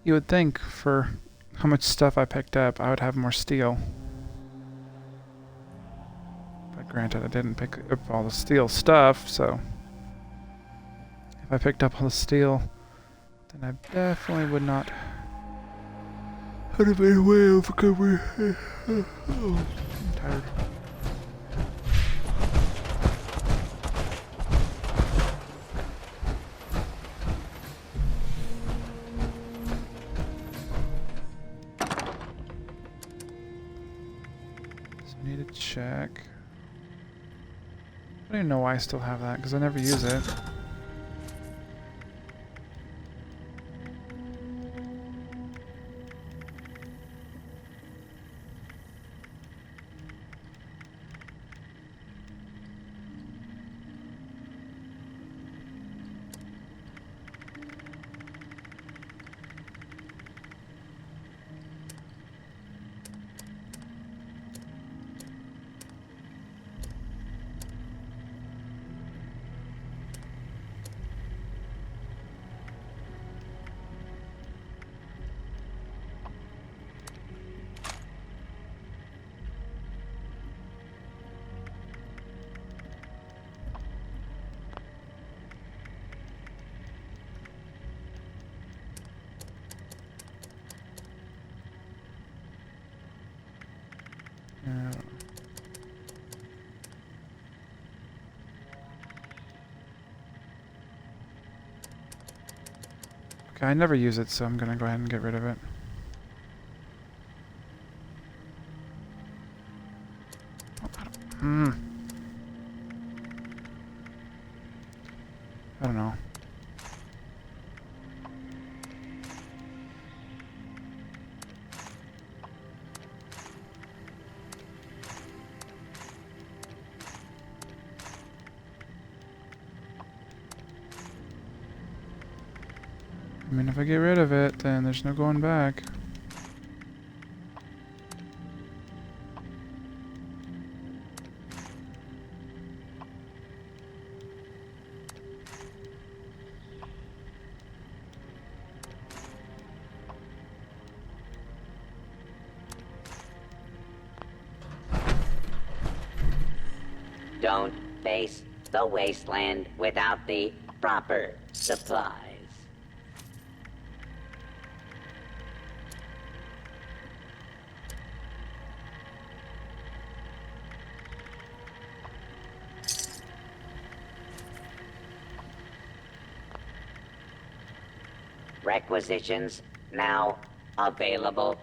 You would think for how much stuff I picked up, I would have more steel. But granted, I didn't pick up all the steel stuff, so if I picked up all the steel, then I definitely would not have been way overcovered. I'm tired. Check. I don't even know why I still have that, because I never use it. Okay, I never use it, so I'm gonna go ahead and get rid of it. I don't know. I mean, if I get rid of it, then there's no going back. Don't face the wasteland without the proper supplies. Requisitions now available.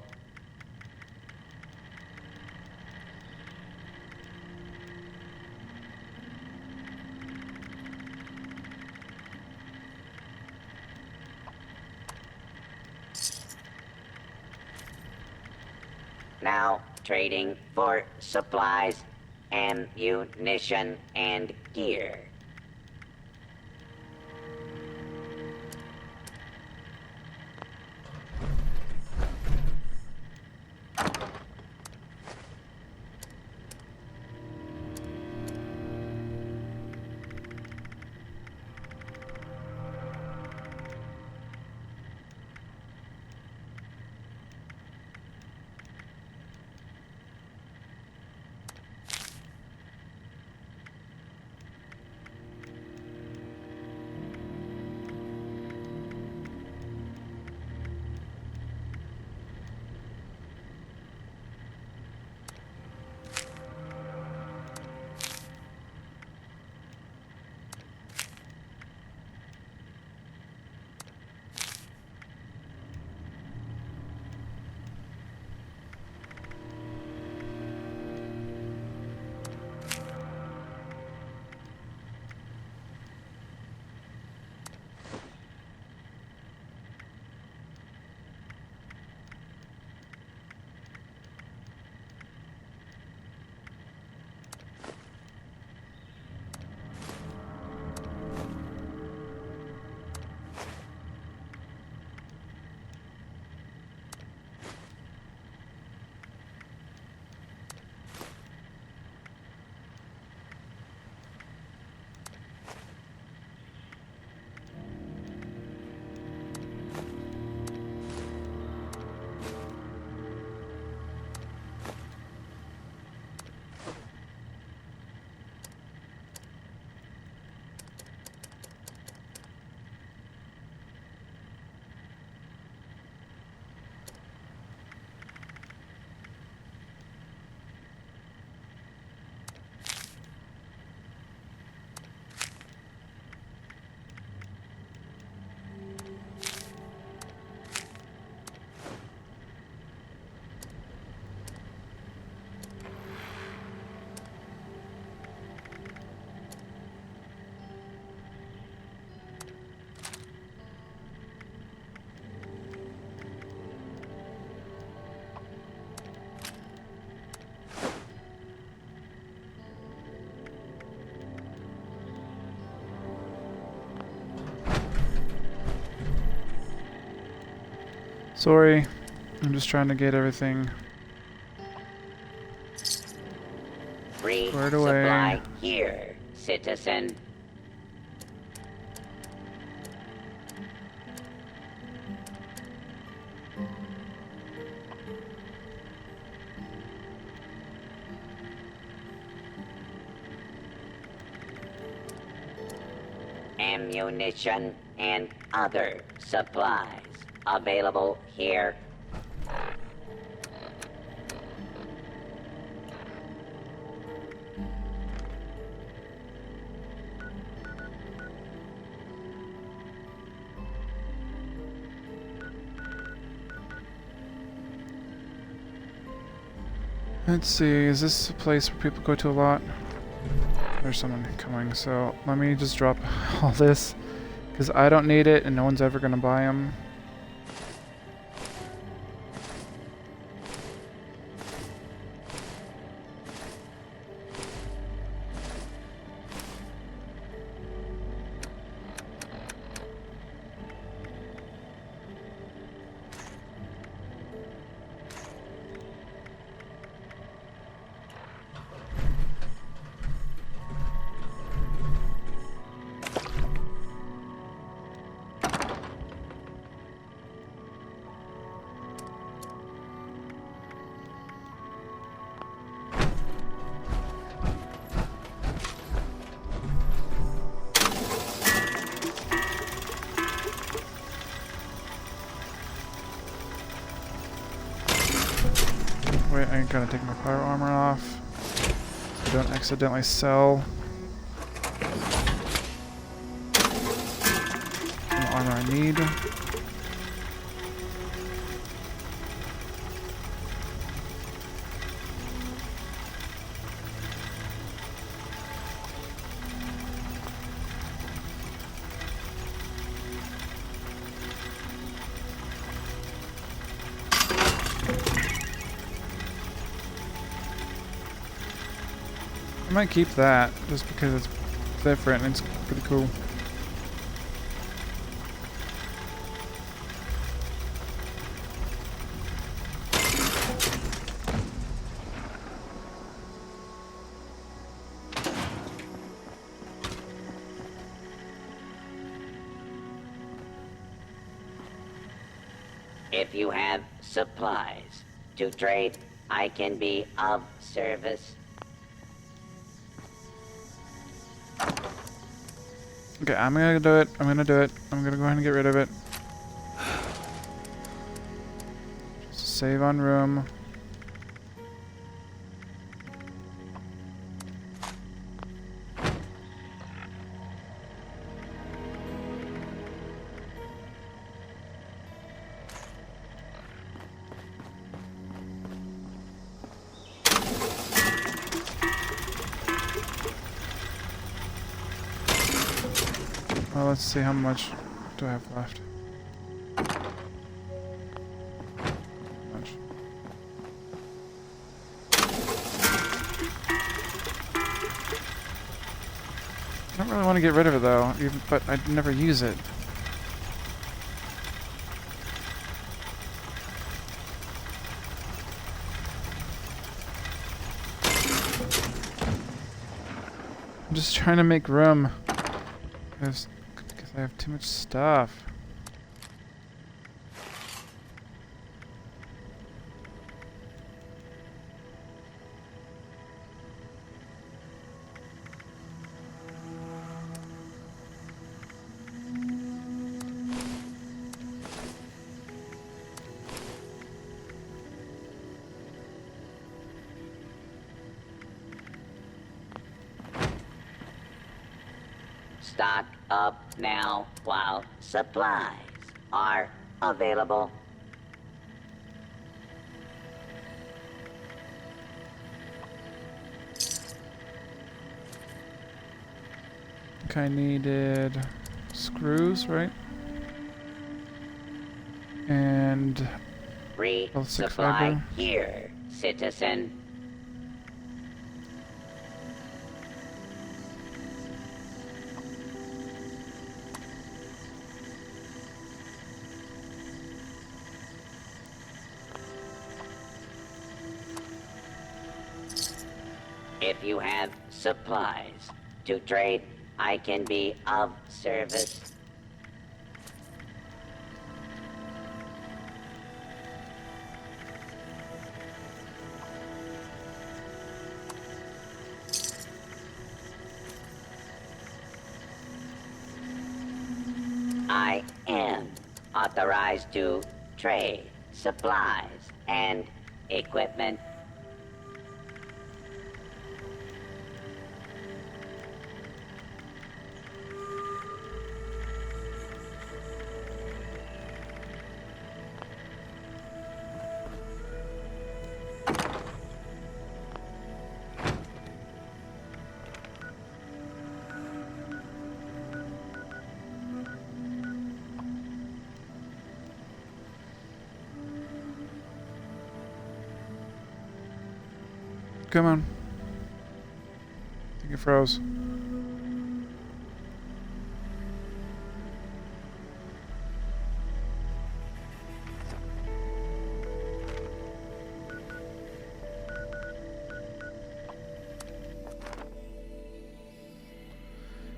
Now trading for supplies, ammunition, and gear. Sorry, I'm just trying to get everything Free squared away. supply here, citizen. Ammunition and other supplies available here. Let's see, is this a place where people go to a lot? There's someone coming, so let me just drop all this, because I don't need it and no one's ever going to buy them. Wait, I gotta take my fire armor off so I don't accidentally sell the armor I need. I might keep that just because it's different and it's pretty cool. If you have supplies to trade, I can be of service. Okay, I'm gonna do it. I'm gonna do it. I'm gonna go ahead and get rid of it. Just save on room. Well, let's see how much do I have left. Much. I don't really want to get rid of it though, but I'd never use it. I'm just trying to make room. Because I have too much stuff. Stock up now while supplies are available. Okay, I needed screws, right? And level 6 Resupply fiber. here, citizen. If you have supplies to trade, I can be of service. I am authorized to trade supplies and equipment. Come on. I think it froze.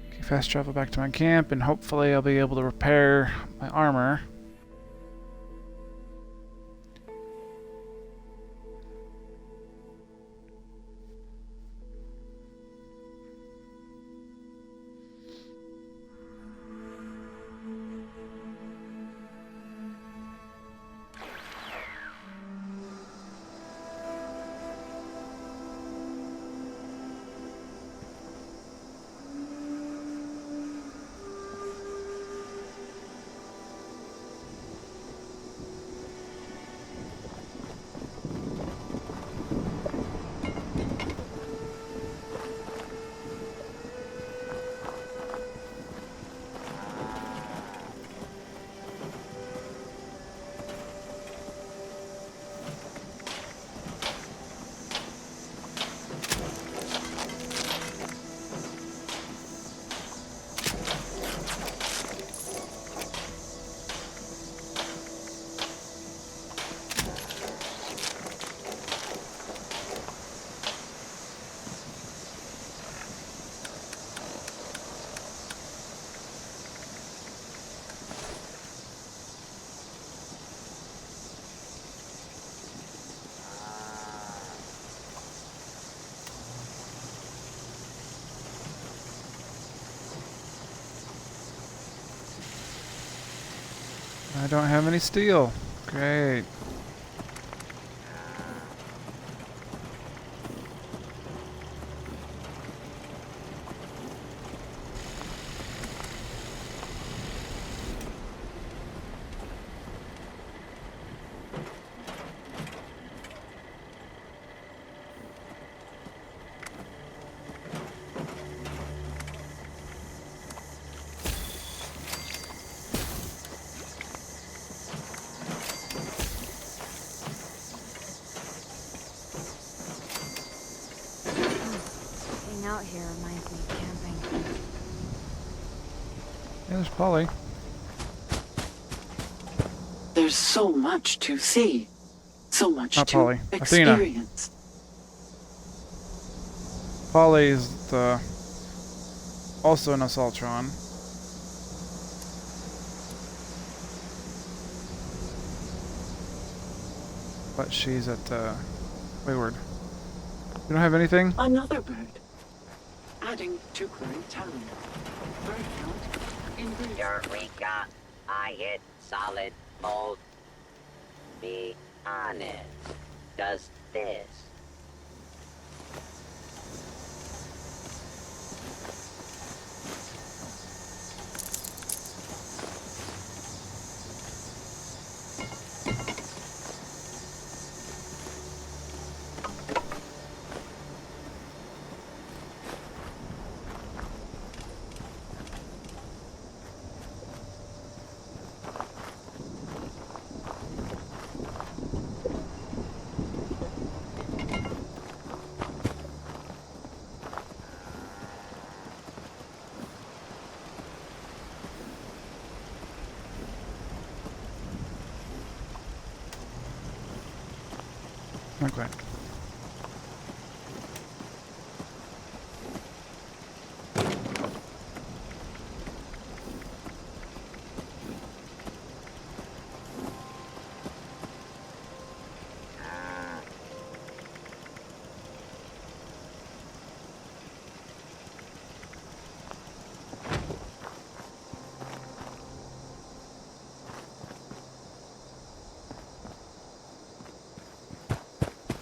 Okay, fast travel back to my camp, and hopefully I'll be able to repair my armor. I don't have any steel. Great. Being out here reminds me of camping. Yeah, there's Polly. There's so much to see, so much Not to Polly. Athena. experience. Polly is the also an Assaultron. But she's at Wayward. You don't have anything? Another bird, adding to current tally. Bird count increased. Eureka! I hit solid gold. Be honest. Does this? Not quite.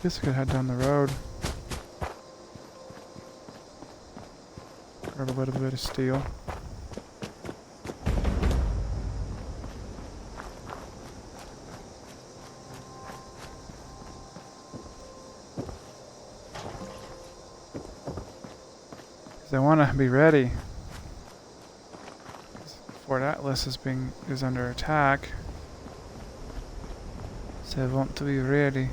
Guess I could head down the road. Grab a little bit of steel. Because I want to be ready. Fort Atlas is under attack. So I want to be ready.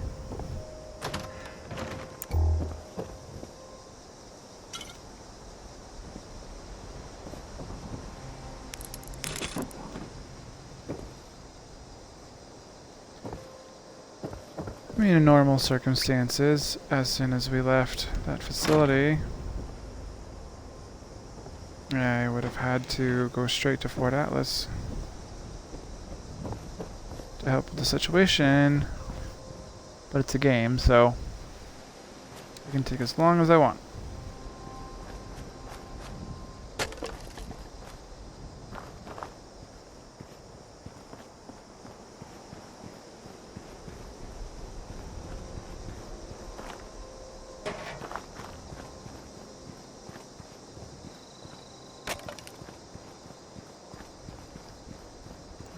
mean, in normal circumstances, as soon as we left that facility, I would have had to go straight to Fort Atlas to help with the situation, but it's a game, so I can take as long as I want.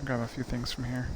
Grab a few things from here.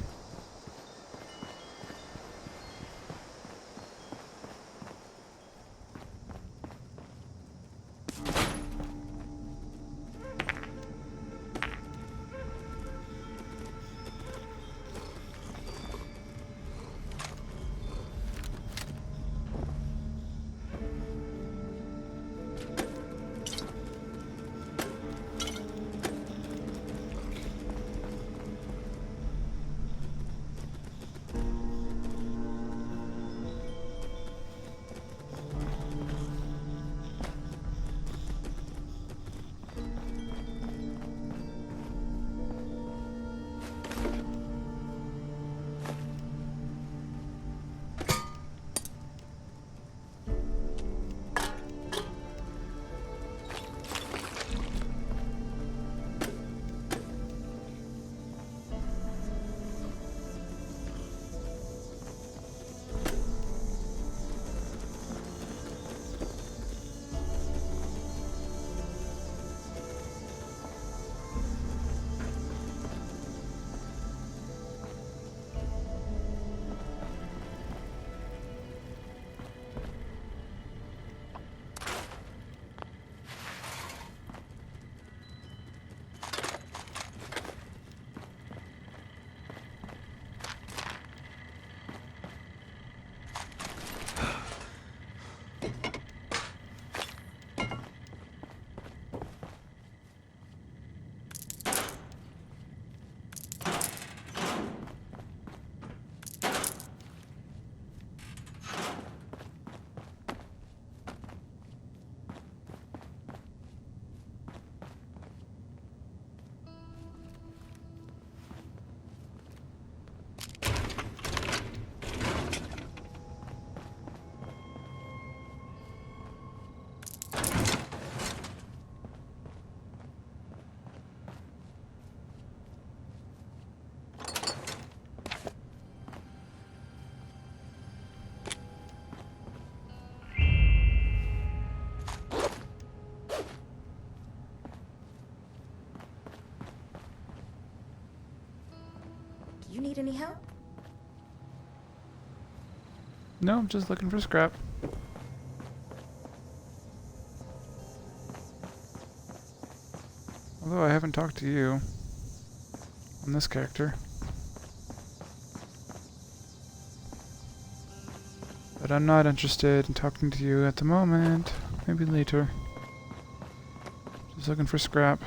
You need any help? No, I'm just looking for scrap. Although I haven't talked to you on this character. But I'm not interested in talking to you at the moment. Maybe later. Just looking for scrap.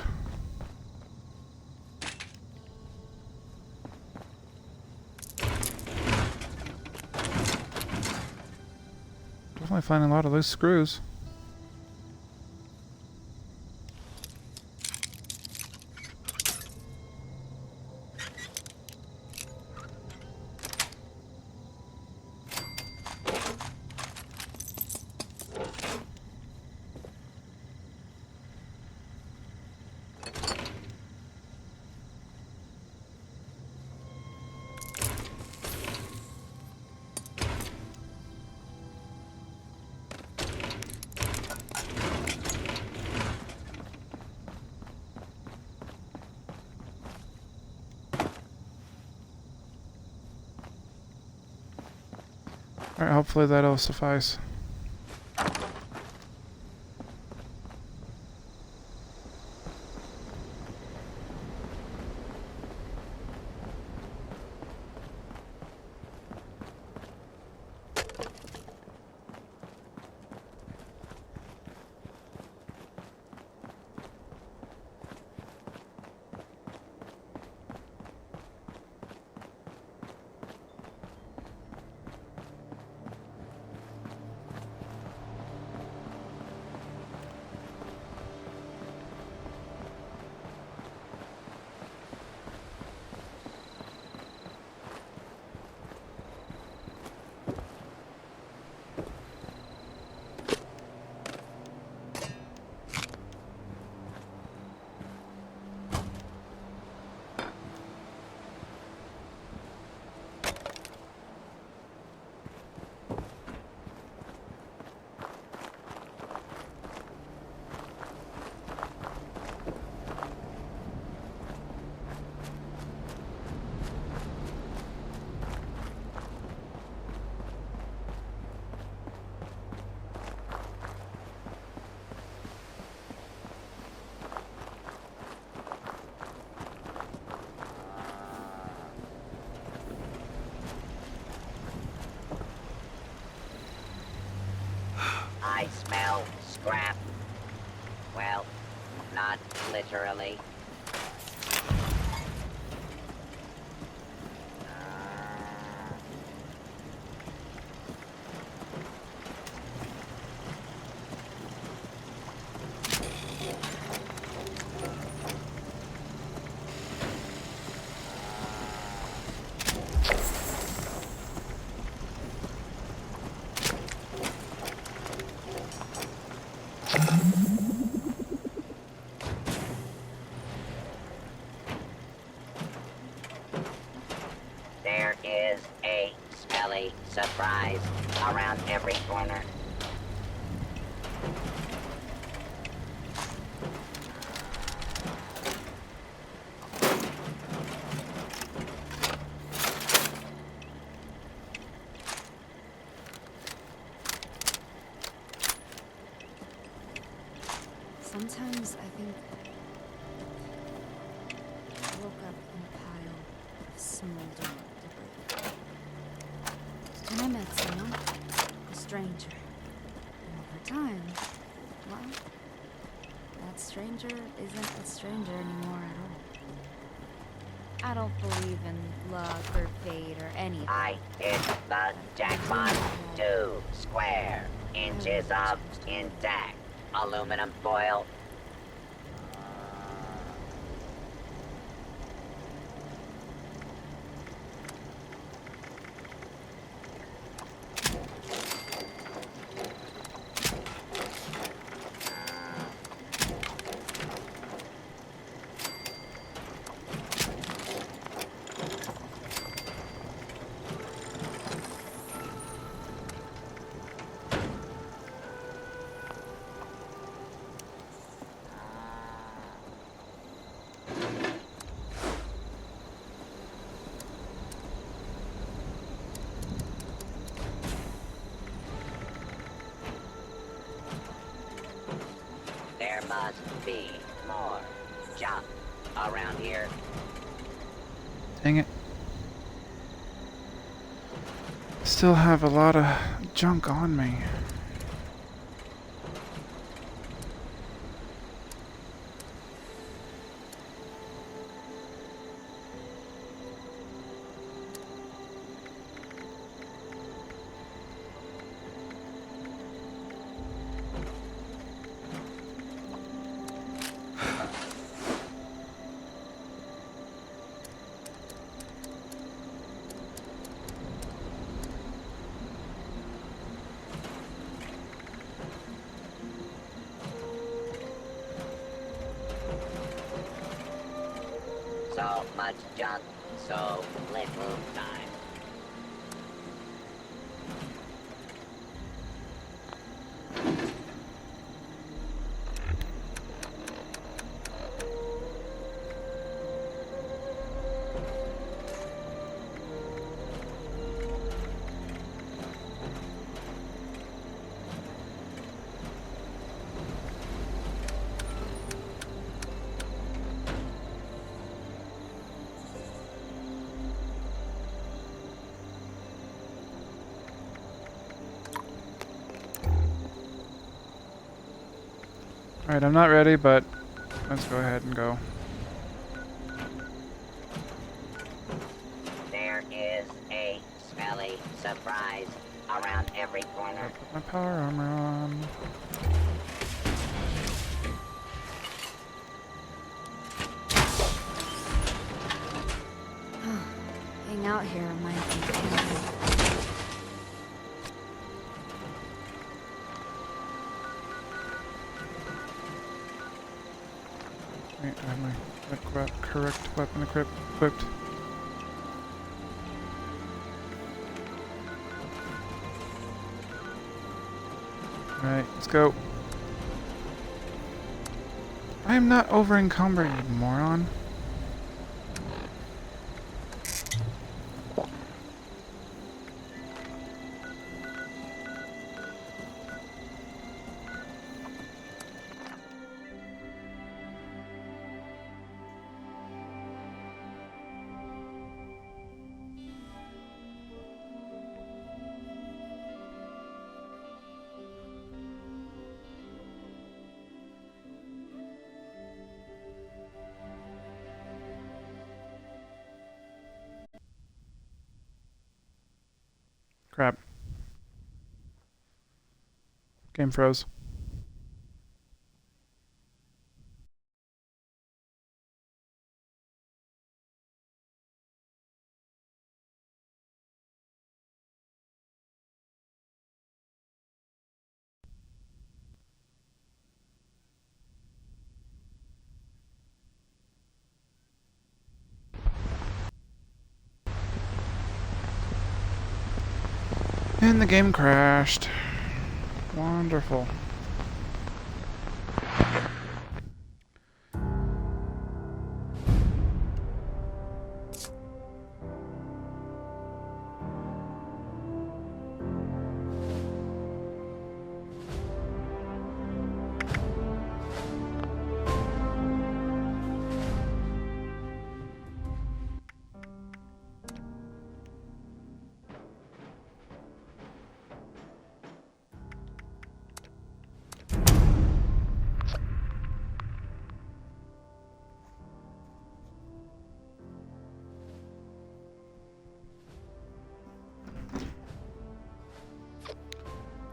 Definitely finding a lot of loose screws. Alright, hopefully that'll suffice. scrap. Well, not literally. There is a smelly surprise around every corner. Sometimes I think I woke up in a pile of smoldering debris. And I met someone, a stranger. And over time, well, that stranger isn't a stranger anymore at all. I don't believe in luck or fate or anything. I hit the jackpot. 2 square inches of intact aluminum foil. There must be more junk around here. Dang it. Still have a lot of junk on me. So much junk, so little time. Alright, I'm not ready, but let's go ahead and go. There is a smelly surprise around every corner. Put my power armor on. Hang out here might be Wait, I have my correct weapon equipped. Alright, let's go. I am not over encumbered, you moron. Crap. Game froze. And the game crashed. Wonderful.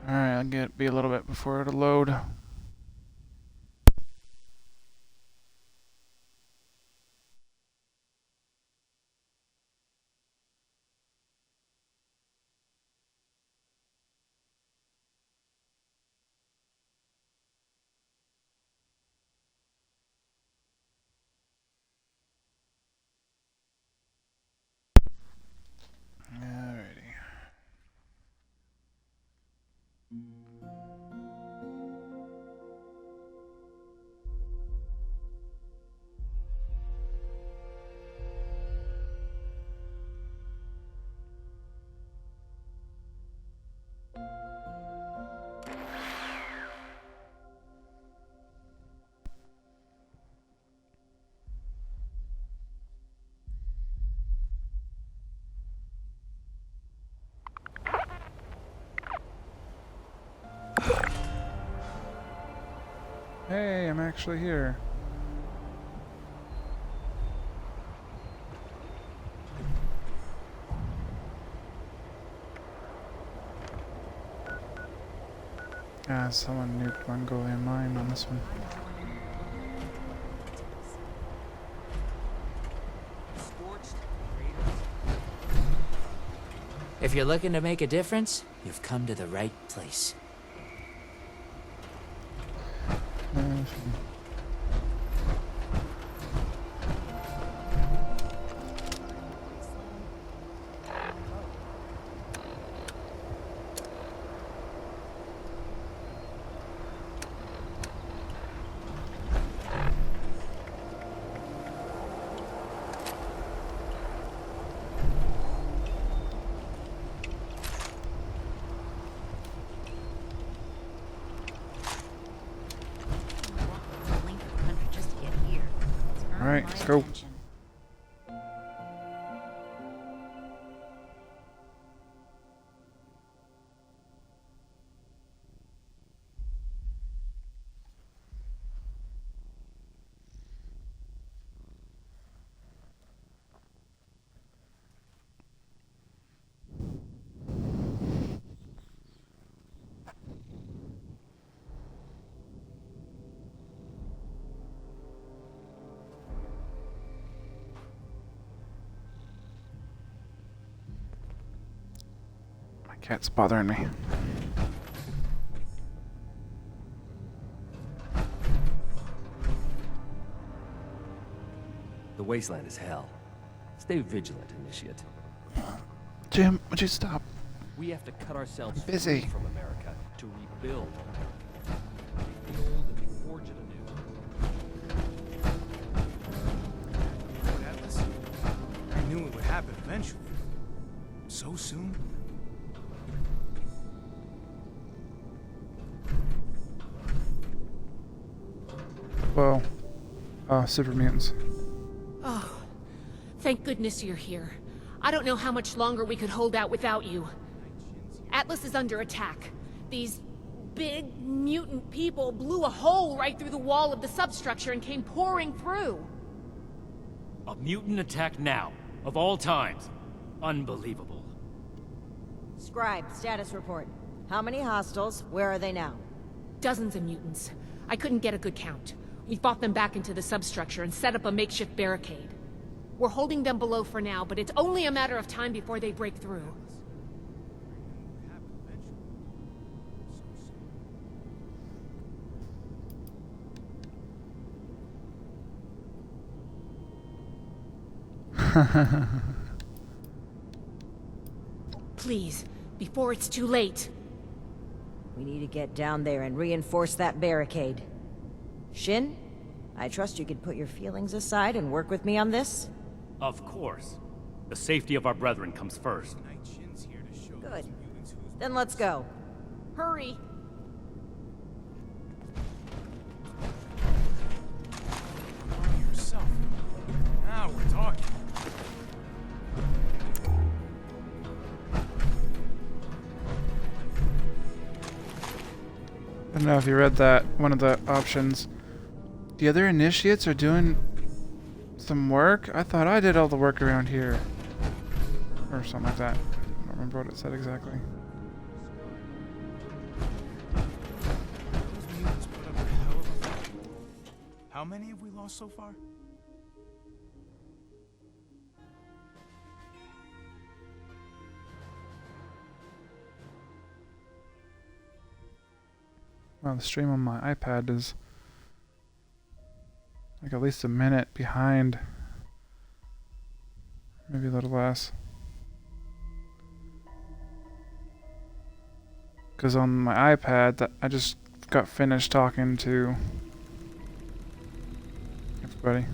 Alright, I'll be a little bit before it'll load. Alrighty. Hey, I'm actually here. Ah, someone nuked Mongolian mine on this one. If you're looking to make a difference, you've come to the right place. Alright, let's go. Cat's bothering me. The wasteland is hell. Stay vigilant, Initiate. Jim, would you stop? We have to cut ourselves I'm busy. free from America to rebuild America. Take the old and forge it anew. What happens? I knew it would happen eventually. So soon? Whoa. Super mutants. Oh, thank goodness you're here. I don't know how much longer we could hold out without you. Atlas is under attack. These big mutant people blew a hole right through the wall of the substructure and came pouring through. A mutant attack now, of all times. Unbelievable. Scribe, status report. How many hostiles? Where are they now? Dozens of mutants. I couldn't get a good count. We fought them back into the substructure and set up a makeshift barricade. We're holding them below for now, but it's only a matter of time before they break through. Please, before it's too late. We need to get down there and reinforce that barricade. Shin, I trust you could put your feelings aside and work with me on this? Of course. The safety of our brethren comes first. Good. Then let's go. Hurry! Yourself. Now we're talking. I don't know if you read that, one of the options. The other initiates are doing some work? I thought I did all the work around here. Or something like that. I don't remember what it said exactly. Those mutants put up a hell of a fight. How many have we lost so far? Well, the stream on my iPad is like at least a minute behind. Maybe a little less. Because on my iPad, I just got finished talking to everybody.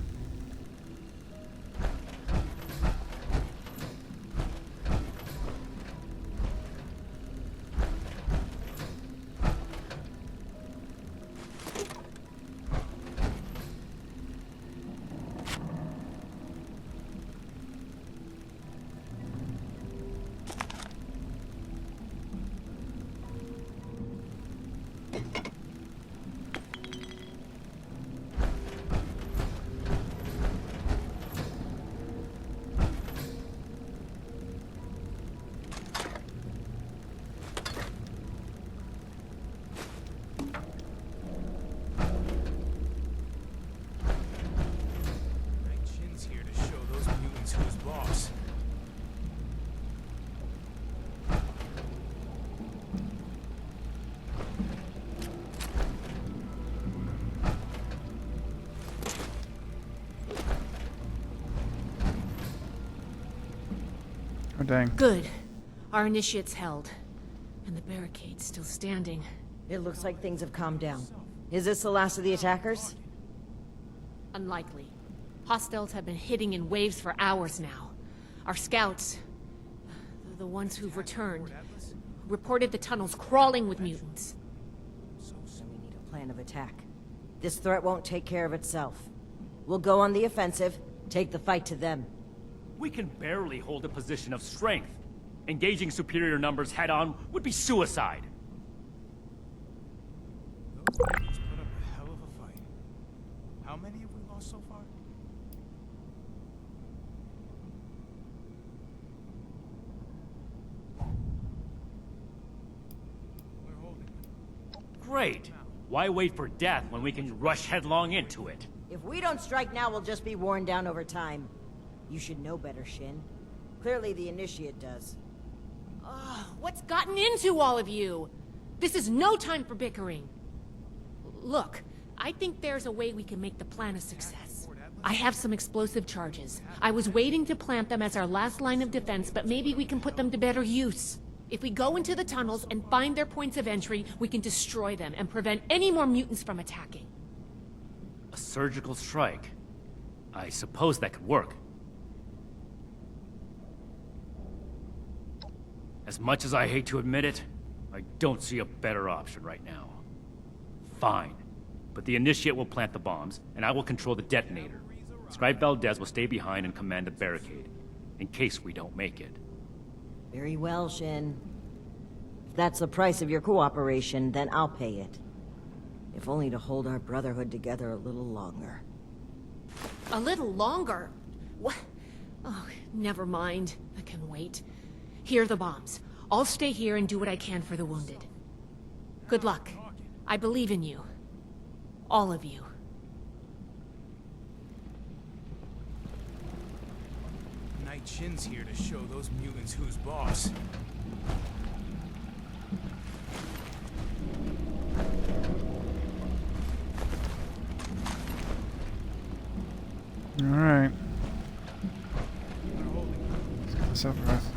Oh, dang. Good. Our initiate's held. And the barricade's still standing. It looks like things have calmed down. Is this the last of the attackers? Unlikely. Hostiles have been hitting in waves for hours now. Our scouts, the ones who've returned, reported the tunnels crawling with mutants. So we need a plan of attack. This threat won't take care of itself. We'll go on the offensive, take the fight to them. We can barely hold a position of strength. Engaging superior numbers head-on would be suicide. Those mutants put up a hell of a fight. How many have we lost so far? We're holding them. Great. Why wait for death when we can rush headlong into it? If we don't strike now, we'll just be worn down over time. You should know better, Shin. Clearly the Initiate does. Ugh, what's gotten into all of you? This is no time for bickering. Look, I think there's a way we can make the plan a success. I have some explosive charges. I was waiting to plant them as our last line of defense, but maybe we can put them to better use. If we go into the tunnels and find their points of entry, we can destroy them and prevent any more mutants from attacking. A surgical strike? I suppose that could work. As much as I hate to admit it, I don't see a better option right now. Fine. But the Initiate will plant the bombs, and I will control the detonator. Scribe Valdez will stay behind and command the barricade, in case we don't make it. Very well, Shin. If that's the price of your cooperation, then I'll pay it. If only to hold our brotherhood together a little longer. A little longer? What? Oh, never mind. I can wait. Here are the bombs. I'll stay here and do what I can for the wounded. Good luck. I believe in you. All of you. Night Shin's here to show those mutants who's boss. Alright. Let's get this over with.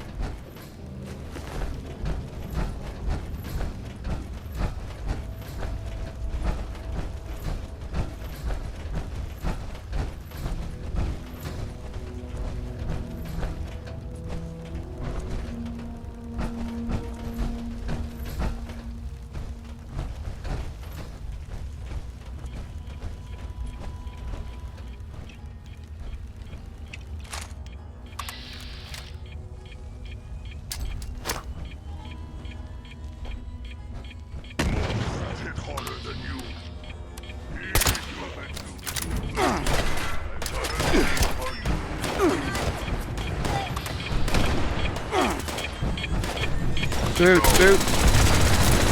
Dude, dude.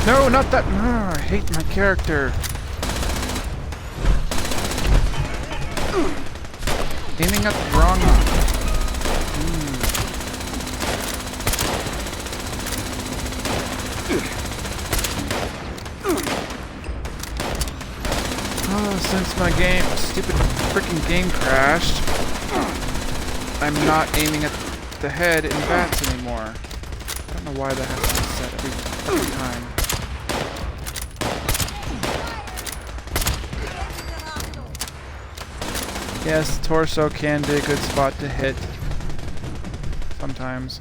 No, not that. Oh, I hate my character. Aiming at the wrong one. Oh, since my stupid freaking game crashed, I'm not aiming at the head in bats anymore. I don't know why that has to be set every time. Yes, torso can be a good spot to hit. Sometimes.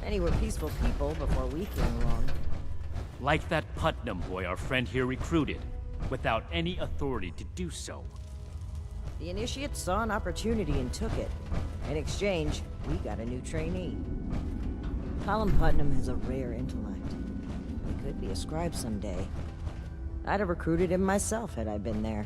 Many were peaceful people before we came along. Like that Putnam boy our friend here recruited, without any authority to do so. The Initiates saw an opportunity and took it. In exchange, we got a new trainee. Colin Putnam has a rare intellect. He could be a scribe someday. I'd have recruited him myself had I been there.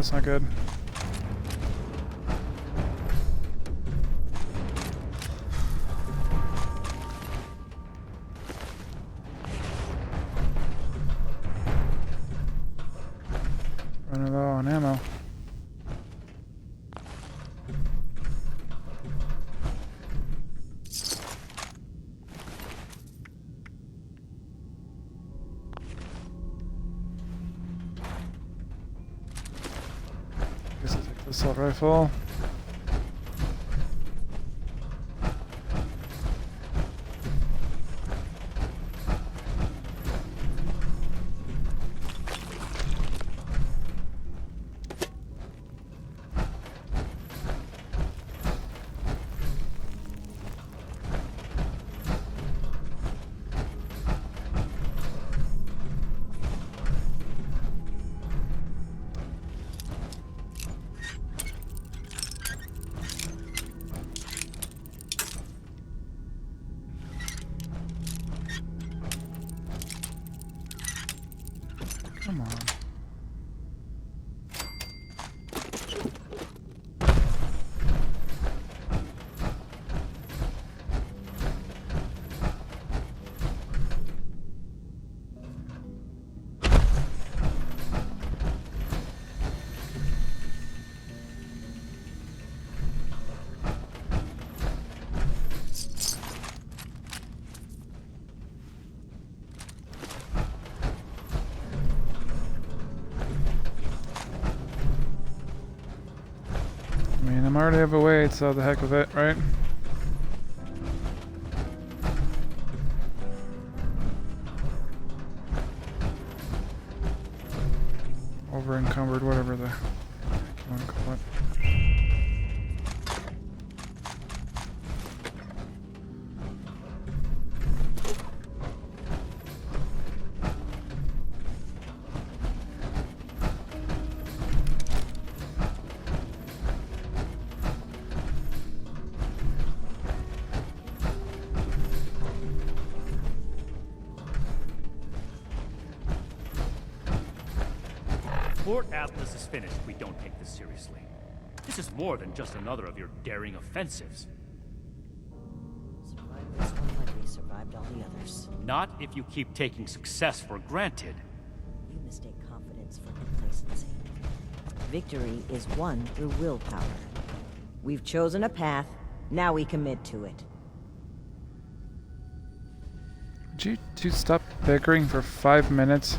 That's not good. Running low on ammo. Guess I'll take the assault rifle. Come on. I'm already overweight, so the heck with it, right? Over encumbered, whatever the heck you want to call it. Port Atlas is finished if we don't take this seriously. This is more than just another of your daring offensives. Survive this one like we survived all the others. Not if you keep taking success for granted. You mistake confidence for complacency. Victory is won through willpower. We've chosen a path, now we commit to it. Would you two stop bickering for 5 minutes?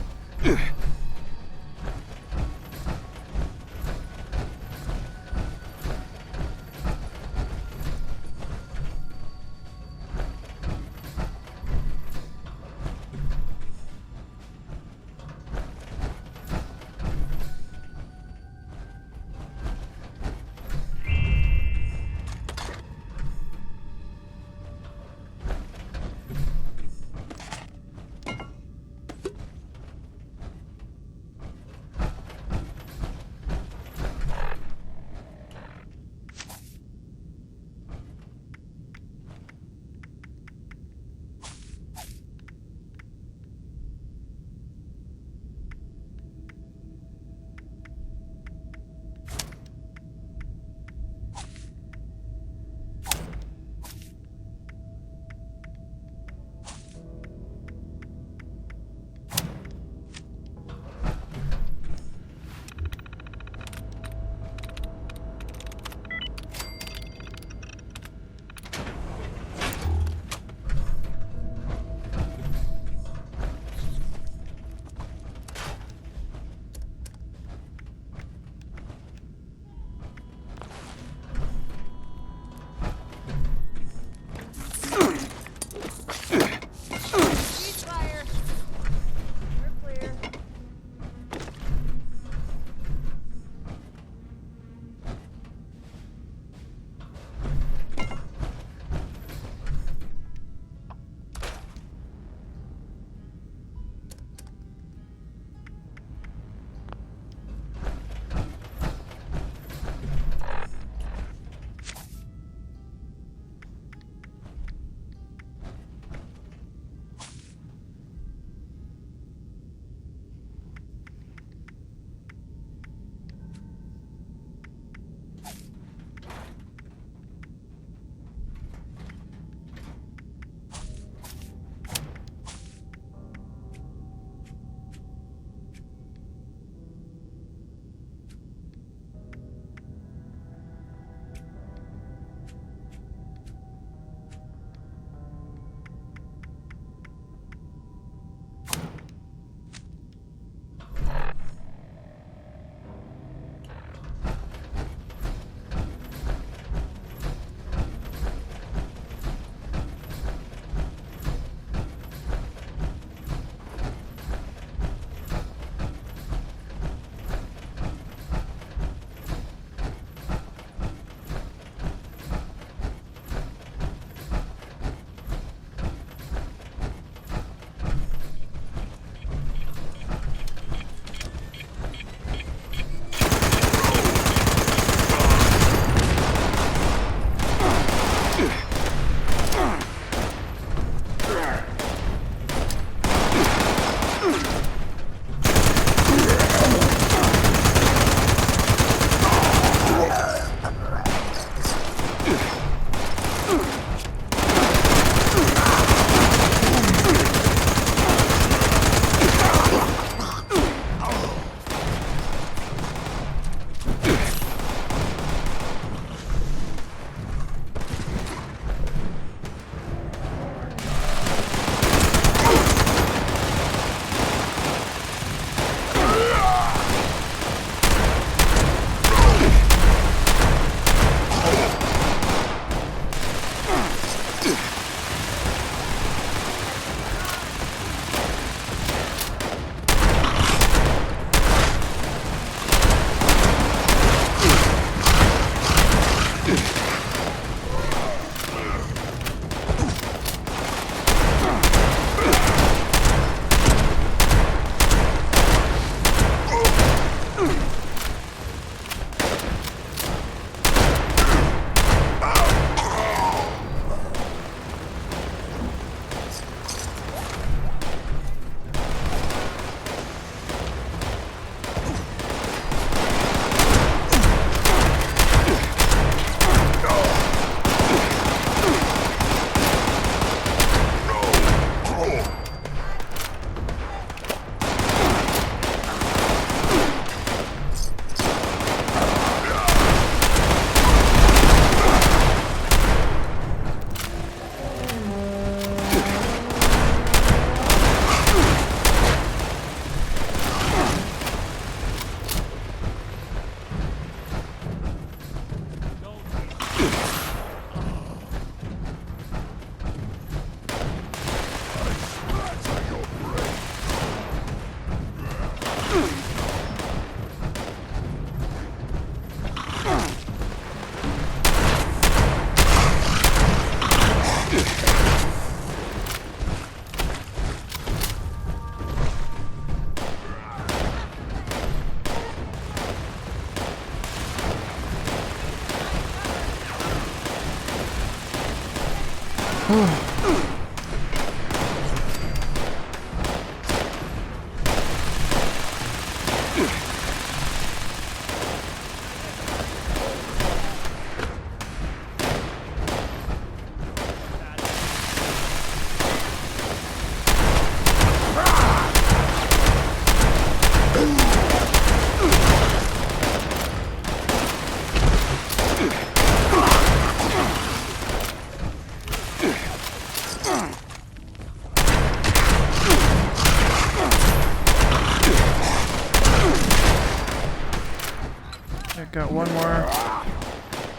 Got one more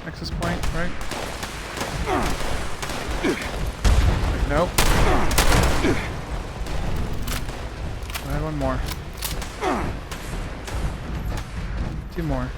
access point, right? Nope. I had one more. Two more.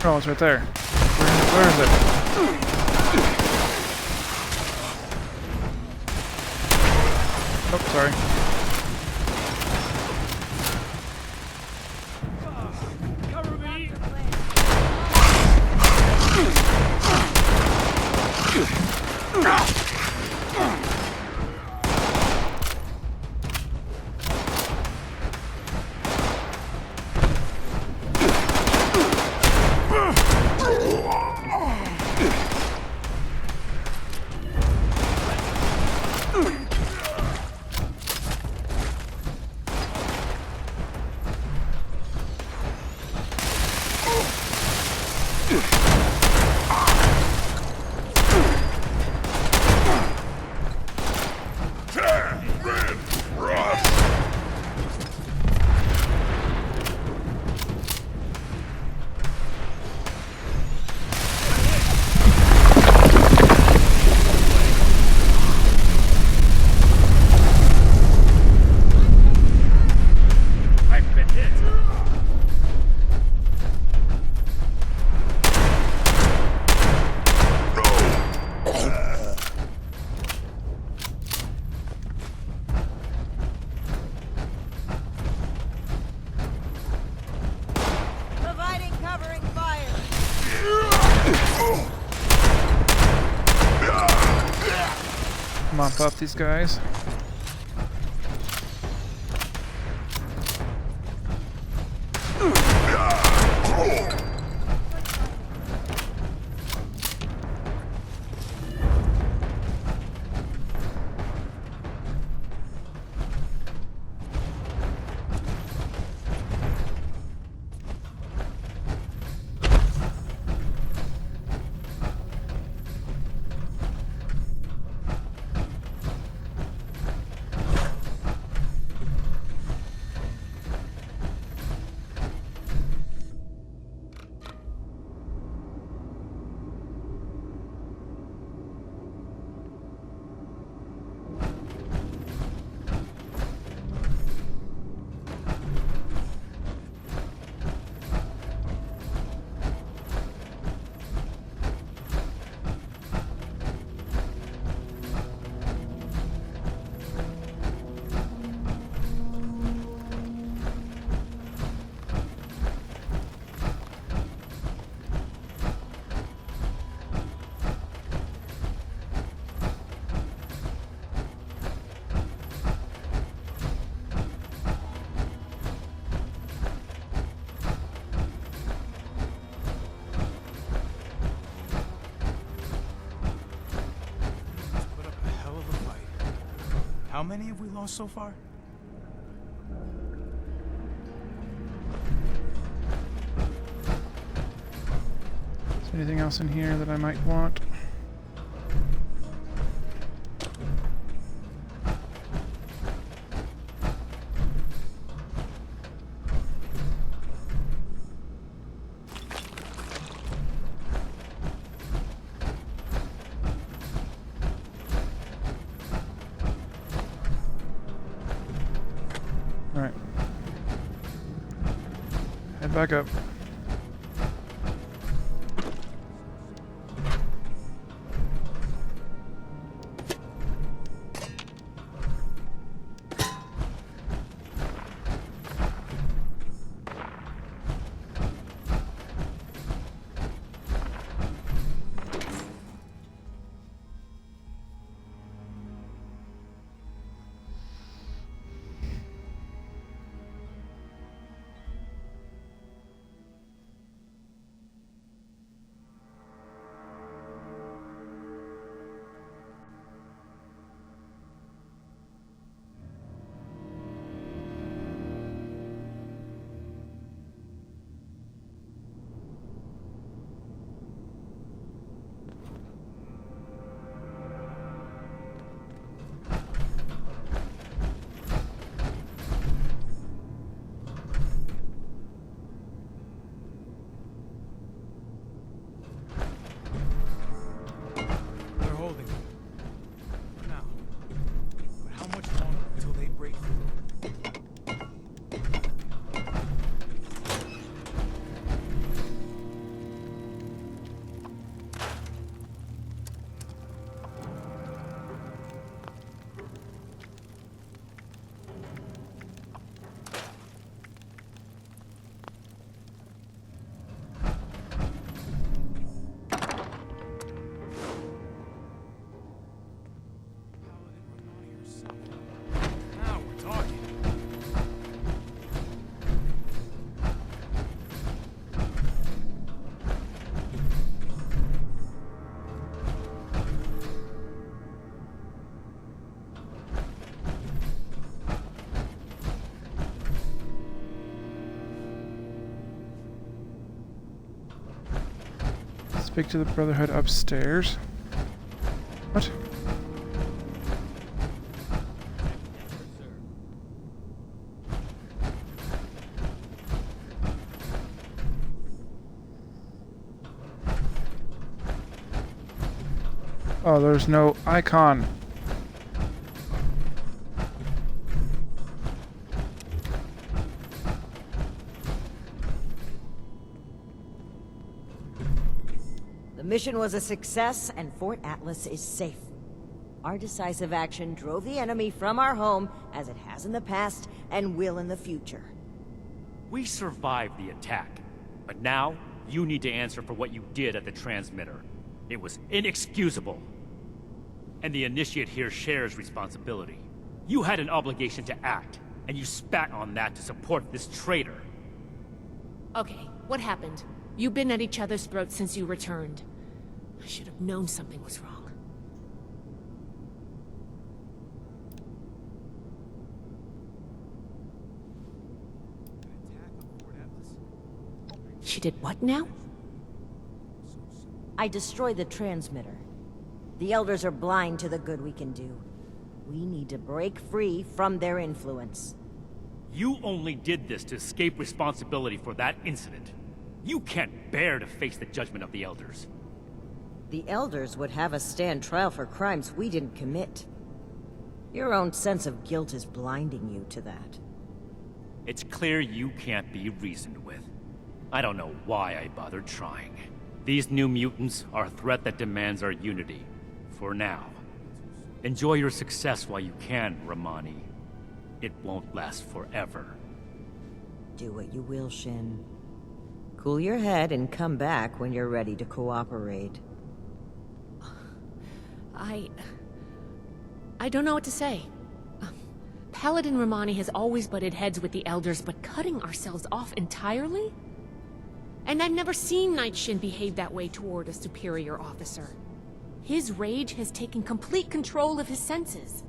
Oh, it's right there. Where is it? Oh, sorry. Cover me! Mop up these guys. How many have we lost so far? Is there anything else in here that I might want? Alright. Head back up. They're holding me. For now. But how much longer until they break through? Now we're talking. Speak to the Brotherhood upstairs. What? Oh, there's no icon. The mission was a success, and Fort Atlas is safe. Our decisive action drove the enemy from our home, as it has in the past, and will in the future. We survived the attack, but now you need to answer for what you did at the transmitter. It was inexcusable. And the Initiate here shares responsibility. You had an obligation to act, and you spat on that to support this traitor. Okay, what happened? You've been at each other's throats since you returned. I should have known something was wrong. She did what now? I destroyed the transmitter. The Elders are blind to the good we can do. We need to break free from their influence. You only did this to escape responsibility for that incident. You can't bear to face the judgment of the Elders. The Elders would have us stand trial for crimes we didn't commit. Your own sense of guilt is blinding you to that. It's clear you can't be reasoned with. I don't know why I bothered trying. These new mutants are a threat that demands our unity. For now. Enjoy your success while you can, Romani. It won't last forever. Do what you will, Shin. Cool your head and come back when you're ready to cooperate. I don't know what to say. Paladin Romani has always butted heads with the Elders, but cutting ourselves off entirely? And I've never seen Knight Shin behave that way toward a superior officer. His rage has taken complete control of his senses.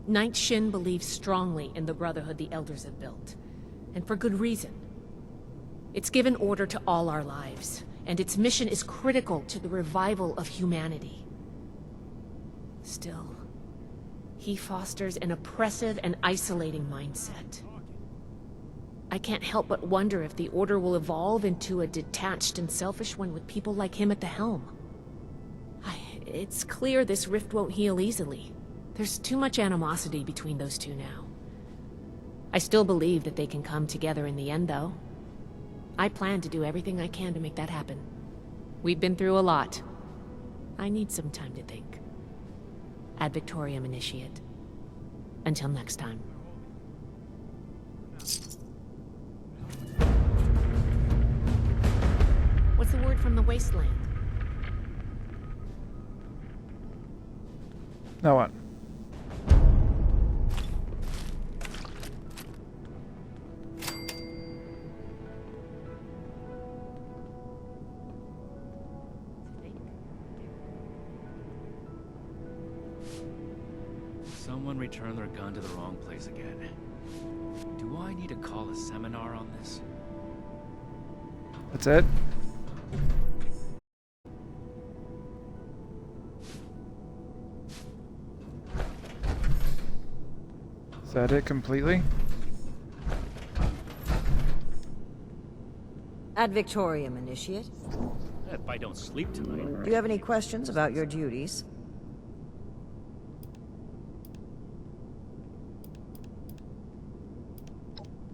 Night Shin believes strongly in the Brotherhood the Elders have built. And for good reason. It's given order to all our lives, and its mission is critical to the revival of humanity. Still, he fosters an oppressive and isolating mindset. I can't help but wonder if the Order will evolve into a detached and selfish one with people like him at the helm. It's clear this rift won't heal easily. There's too much animosity between those two now. I still believe that they can come together in the end, though. I plan to do everything I can to make that happen. We've been through a lot. I need some time to think. Ad Victoriam, Initiate. Until next time. What's the word from the wasteland? Now what? Someone returned their gun to the wrong place again. Do I need to call a seminar on this? That's it? Is that it completely? Ad Victoriam, Initiate. If I don't sleep tonight... Do you have any questions about your duties?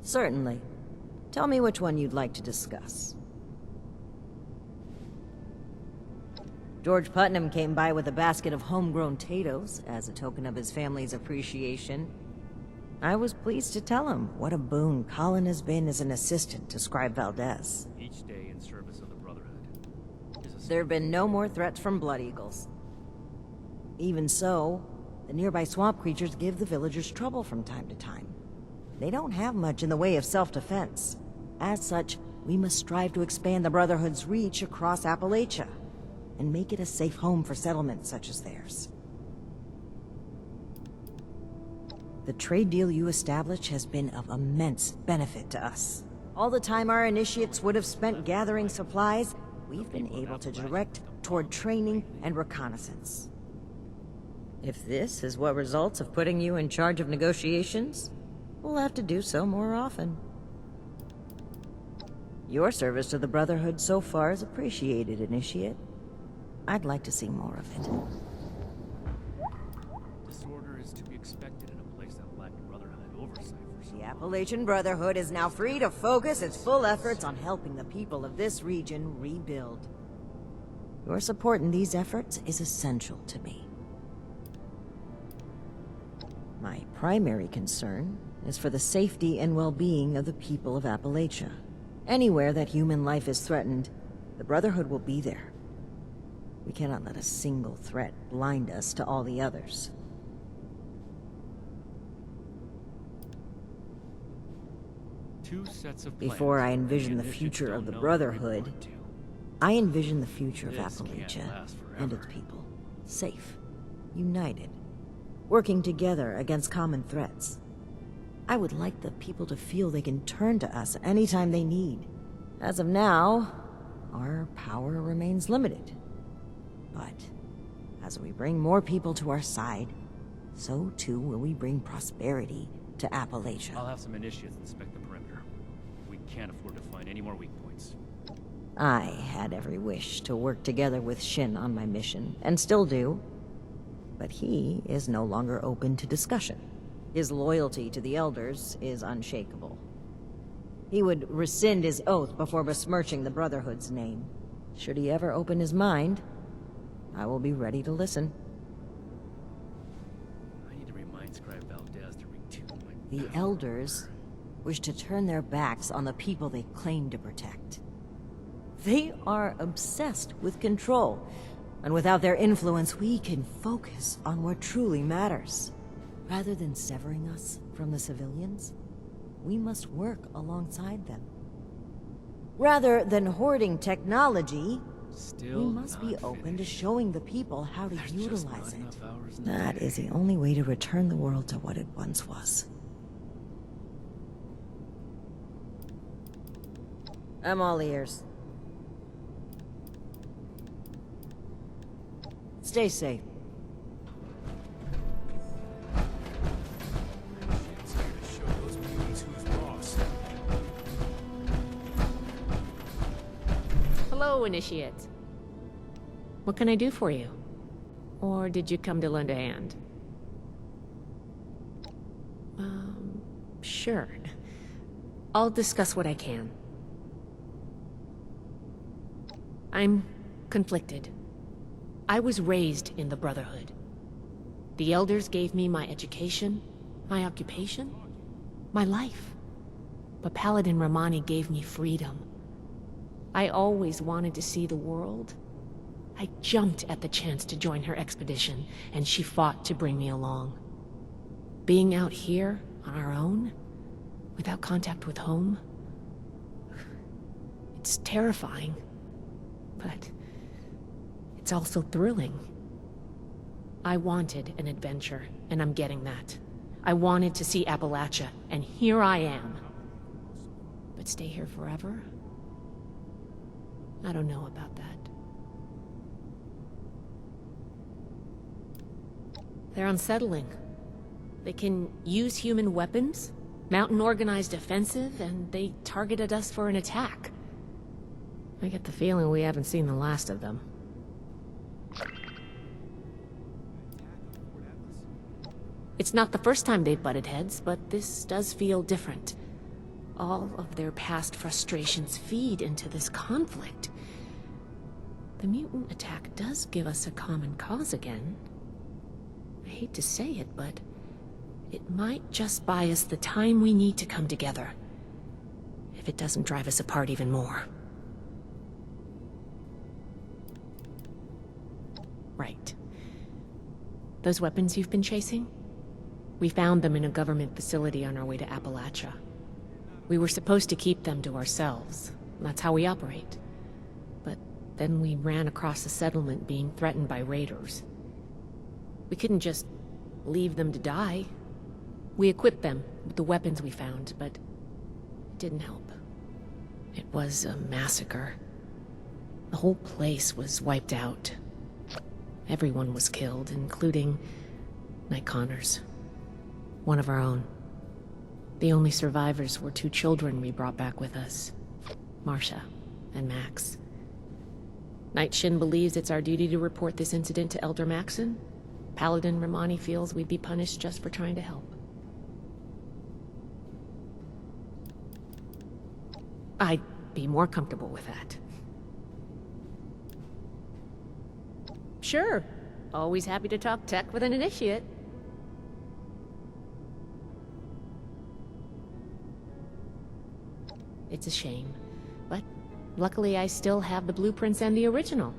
Certainly. Tell me which one you'd like to discuss. George Putnam came by with a basket of homegrown potatoes as a token of his family's appreciation. I was pleased to tell him what a boon Colin has been as an assistant to Scribe Valdez. Each day in service of the Brotherhood is a... There have been no more threats from Blood Eagles. Even so, the nearby swamp creatures give the villagers trouble from time to time. They don't have much in the way of self-defense. As such, we must strive to expand the Brotherhood's reach across Appalachia and make it a safe home for settlements such as theirs. The trade deal you established has been of immense benefit to us. All the time our initiates would have spent gathering supplies, we've been able to direct toward training and reconnaissance. If this is what results of putting you in charge of negotiations, we'll have to do so more often. Your service to the Brotherhood so far is appreciated, Initiate. I'd like to see more of it. Disorder is to be expected in a place that lacked Brotherhood oversight for so The Appalachian Brotherhood is now free to focus its full efforts on helping the people of this region rebuild. Your support in these efforts is essential to me. My primary concern is for the safety and well-being of the people of Appalachia. Anywhere that human life is threatened, the Brotherhood will be there. We cannot let a single threat blind us to all the others. Two sets of plans. Before I envision the future of the Brotherhood, I envision the future of This can't Appalachia last and forever. its people. Safe, united, working together against common threats. I would like the people to feel they can turn to us anytime they need. As of now, our power remains limited. But as we bring more people to our side, so too will we bring prosperity to Appalachia. I'll have some initiates inspect the perimeter. We can't afford to find any more weak points. I had every wish to work together with Shin on my mission, and still do. But he is no longer open to discussion. His loyalty to the Elders is unshakable. He would rescind his oath before besmirching the Brotherhood's name. Should he ever open his mind, I will be ready to listen. I need to remind Scribe Valdez to retune my... The Elders wish to turn their backs on the people they claim to protect. They are obsessed with control, and without their influence, we can focus on what truly matters. Rather than severing us from the civilians, we must work alongside them. Rather than hoarding technology, Still We must be not open to finished. showing the people how to There's just utilize not it. enough hours in the That day. is the only way to return the world to what it once was. I'm all ears. Stay safe. Shit's here to show those mutants who's boss. Hello, Initiate. What can I do for you? Or did you come to lend a hand? Sure. I'll discuss what I can. I'm conflicted. I was raised in the Brotherhood. The Elders gave me my education, my occupation, my life. But Paladin Romani gave me freedom. I always wanted to see the world. I jumped at the chance to join her expedition, and she fought to bring me along. Being out here, on our own, without contact with home, it's terrifying, but it's also thrilling. I wanted an adventure, and I'm getting that. I wanted to see Appalachia, and here I am. But stay here forever? I don't know about that. They're unsettling. They can use human weapons, mount an organized offensive, and they targeted us for an attack. I get the feeling we haven't seen the last of them. It's not the first time they've butted heads, but this does feel different. All of their past frustrations feed into this conflict. The mutant attack does give us a common cause again. I hate to say it, but it might just buy us the time we need to come together. If it doesn't drive us apart even more. Right. Those weapons you've been chasing? We found them in a government facility on our way to Appalachia. We were supposed to keep them to ourselves. That's how we operate. But then we ran across a settlement being threatened by raiders. We couldn't just leave them to die. We equipped them with the weapons we found, but it didn't help. It was a massacre. The whole place was wiped out. Everyone was killed, including Night Connors. One of our own. The only survivors were two children we brought back with us. Marcia and Max. Night Shin believes it's our duty to report this incident to Elder Maxon. Paladin Romani feels we'd be punished just for trying to help. I'd be more comfortable with that. Sure. Always happy to talk tech with an initiate. It's a shame, but luckily I still have the blueprints and the original.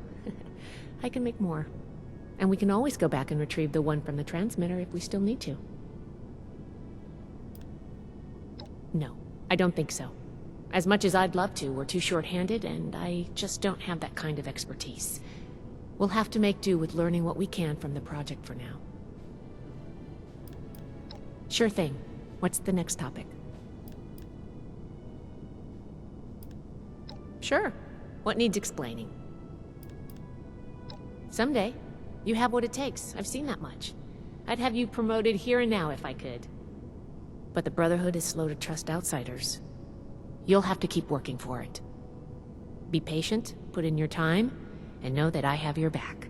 I can make more. And we can always go back and retrieve the one from the transmitter if we still need to. No, I don't think so. As much as I'd love to, we're too short-handed, and I just don't have that kind of expertise. We'll have to make do with learning what we can from the project for now. Sure thing. What's the next topic? Sure. What needs explaining? Someday. You have what it takes. I've seen that much. I'd have you promoted here and now if I could. But the Brotherhood is slow to trust outsiders. You'll have to keep working for it. Be patient, put in your time, and know that I have your back.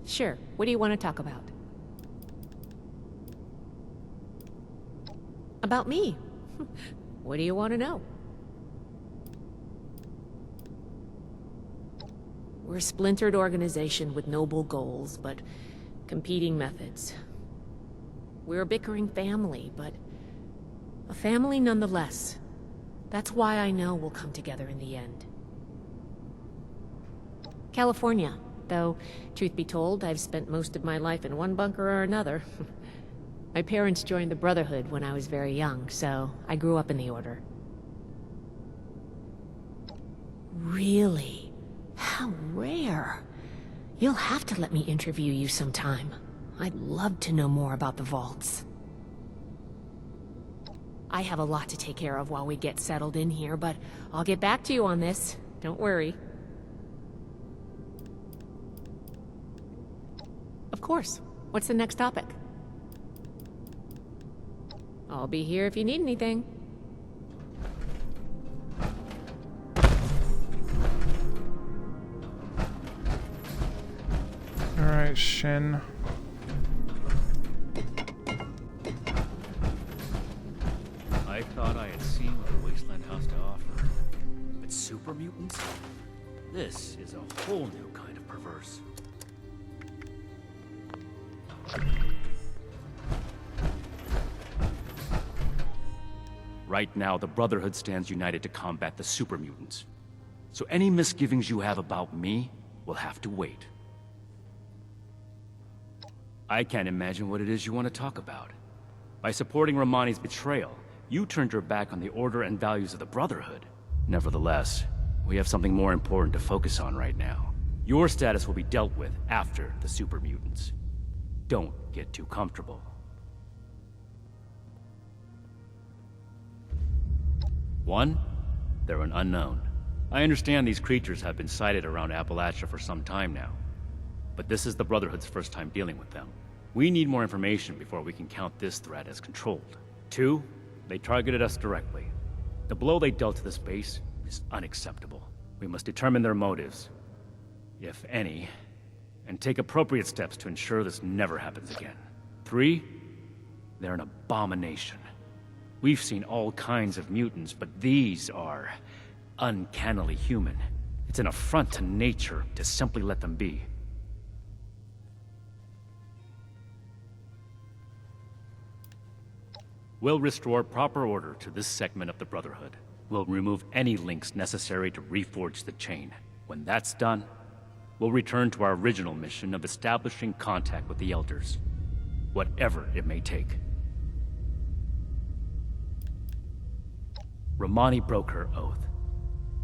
Sure. What do you want to talk about? About me. What do you want to know? We're a splintered organization with noble goals, but competing methods. We're a bickering family, but a family nonetheless. That's why I know we'll come together in the end. California, though, truth be told, I've spent most of my life in one bunker or another. My parents joined the Brotherhood when I was very young, so I grew up in the Order. Really? How rare. You'll have to let me interview you sometime. I'd love to know more about the vaults. I have a lot to take care of while we get settled in here, but I'll get back to you on this. Don't worry. Of course. What's the next topic? I'll be here if you need anything. Alright, Shin. I thought I had seen what the Wasteland has to offer. But super mutants? This is a whole new kind of perverse. Right now, the Brotherhood stands united to combat the super mutants. So any misgivings you have about me will have to wait. I can't imagine what it is you want to talk about. By supporting Romani's betrayal, you turned your back on the Order and values of the Brotherhood. Nevertheless, we have something more important to focus on right now. Your status will be dealt with after the super mutants. Don't get too comfortable. One, they're an unknown. I understand these creatures have been sighted around Appalachia for some time now, but this is the Brotherhood's first time dealing with them. We need more information before we can count this threat as controlled. Two, they targeted us directly. The blow they dealt to this base is unacceptable. We must determine their motives, if any, and take appropriate steps to ensure this never happens again. Three, they're an abomination. We've seen all kinds of mutants, but these are uncannily human. It's an affront to nature to simply let them be. We'll restore proper order to this segment of the Brotherhood. We'll remove any links necessary to reforge the chain. When that's done, we'll return to our original mission of establishing contact with the Elders, whatever it may take. Romani broke her oath.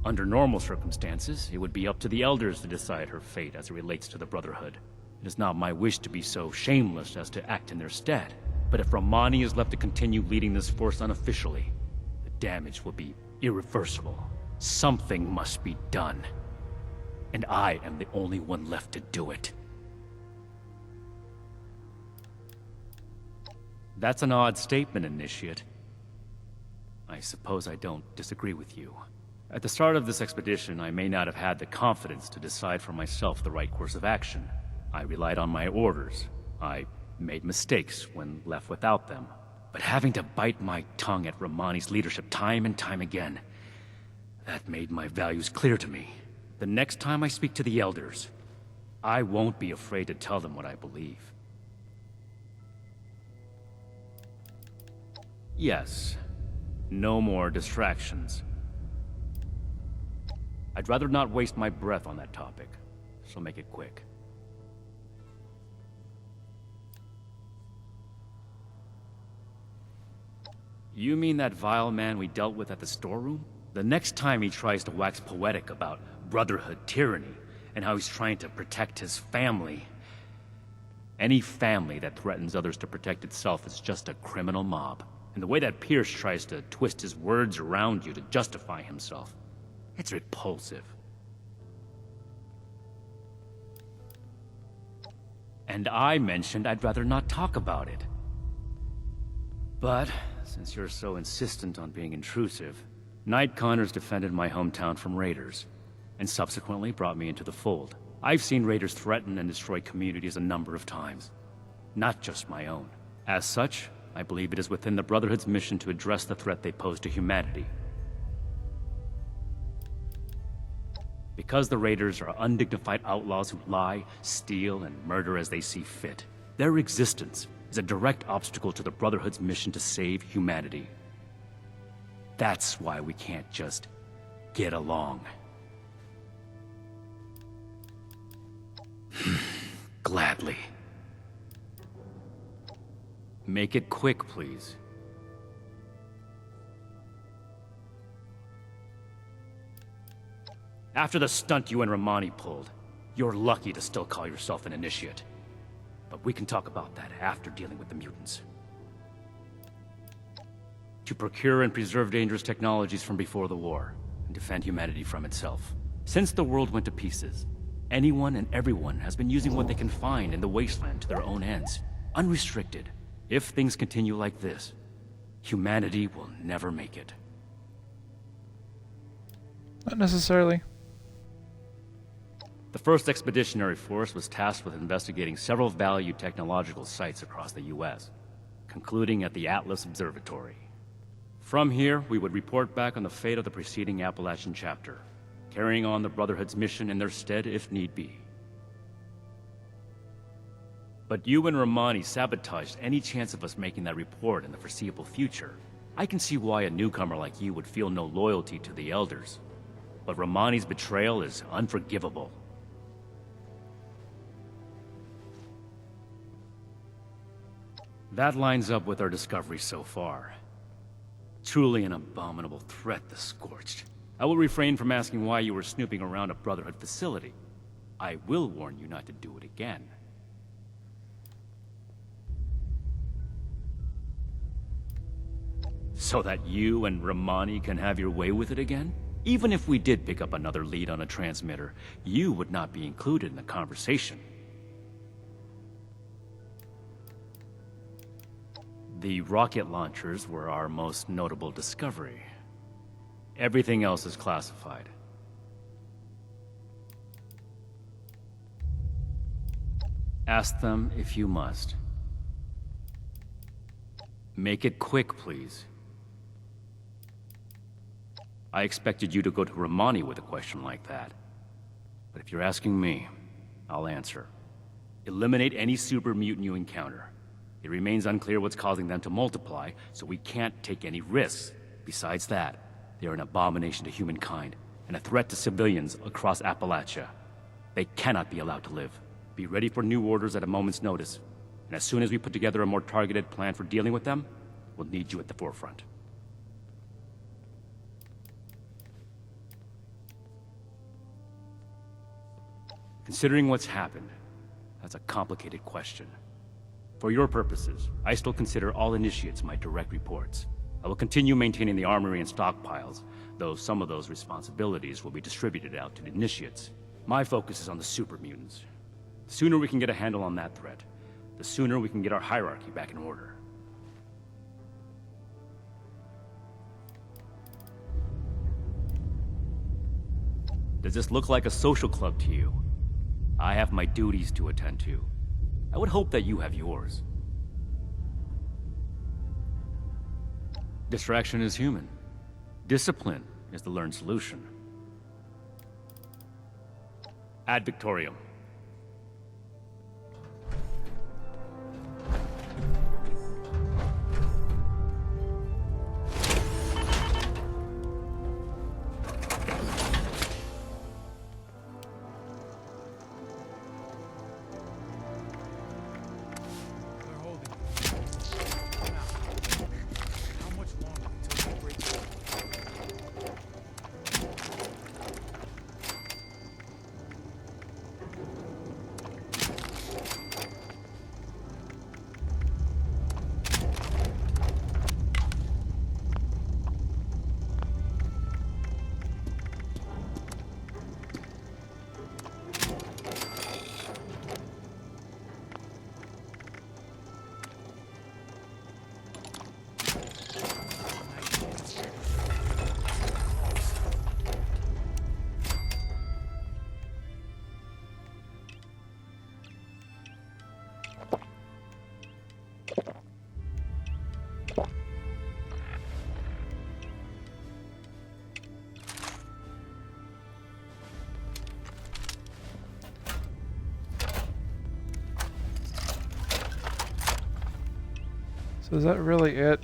Under normal circumstances, it would be up to the Elders to decide her fate as it relates to the Brotherhood. It is not my wish to be so shameless as to act in their stead, but if Romani is left to continue leading this force unofficially, the damage will be irreversible. Something must be done. And I am the only one left to do it. That's an odd statement, Initiate. I suppose I don't disagree with you. At the start of this expedition, I may not have had the confidence to decide for myself the right course of action. I relied on my orders. I made mistakes when left without them. But having to bite my tongue at Romani's leadership time and time again, that made my values clear to me. The next time I speak to the Elders, I won't be afraid to tell them what I believe. Yes, no more distractions. I'd rather not waste my breath on that topic, so make it quick. You mean that vile man we dealt with at the storeroom? The next time he tries to wax poetic about Brotherhood tyranny and how he's trying to protect his family. Any family that threatens others to protect itself is just a criminal mob. And the way that Pierce tries to twist his words around you to justify himself, it's repulsive. And I mentioned I'd rather not talk about it. But since you're so insistent on being intrusive, Night Connors defended my hometown from raiders, and subsequently brought me into the fold. I've seen raiders threaten and destroy communities a number of times, not just my own. As such, I believe it is within the Brotherhood's mission to address the threat they pose to humanity. Because the raiders are undignified outlaws who lie, steal, and murder as they see fit, their existence is a direct obstacle to the Brotherhood's mission to save humanity. That's why we can't just get along. Gladly. Make it quick, please. After the stunt you and Romani pulled, you're lucky to still call yourself an initiate. But we can talk about that after dealing with the mutants. To procure and preserve dangerous technologies from before the war, and defend humanity from itself. Since the world went to pieces, anyone and everyone has been using what they can find in the wasteland to their own ends, unrestricted. If things continue like this, humanity will never make it. Not necessarily. The 1st Expeditionary Force was tasked with investigating several valued technological sites across the U.S., concluding at the Atlas Observatory. From here, we would report back on the fate of the preceding Appalachian chapter, carrying on the Brotherhood's mission in their stead if need be. But you and Romani sabotaged any chance of us making that report in the foreseeable future. I can see why a newcomer like you would feel no loyalty to the Elders, but Romani's betrayal is unforgivable. That lines up with our discovery so far. Truly an abominable threat, the Scorched. I will refrain from asking why you were snooping around a Brotherhood facility. I will warn you not to do it again. So that you and Romani can have your way with it again? Even if we did pick up another lead on a transmitter, you would not be included in the conversation. The rocket launchers were our most notable discovery. Everything else is classified. Ask them if you must. Make it quick, please. I expected you to go to Romani with a question like that. But if you're asking me, I'll answer. Eliminate any super mutant you encounter. It remains unclear what's causing them to multiply, so we can't take any risks. Besides that, they are an abomination to humankind, and a threat to civilians across Appalachia. They cannot be allowed to live. Be ready for new orders at a moment's notice, and as soon as we put together a more targeted plan for dealing with them, we'll need you at the forefront. Considering what's happened, that's a complicated question. For your purposes, I still consider all initiates my direct reports. I will continue maintaining the armory and stockpiles, though some of those responsibilities will be distributed out to the initiates. My focus is on the super mutants. The sooner we can get a handle on that threat, the sooner we can get our hierarchy back in order. Does this look like a social club to you? I have my duties to attend to. I would hope that you have yours. Distraction is human. Discipline is the learned solution. Ad Victorium. So is that really it?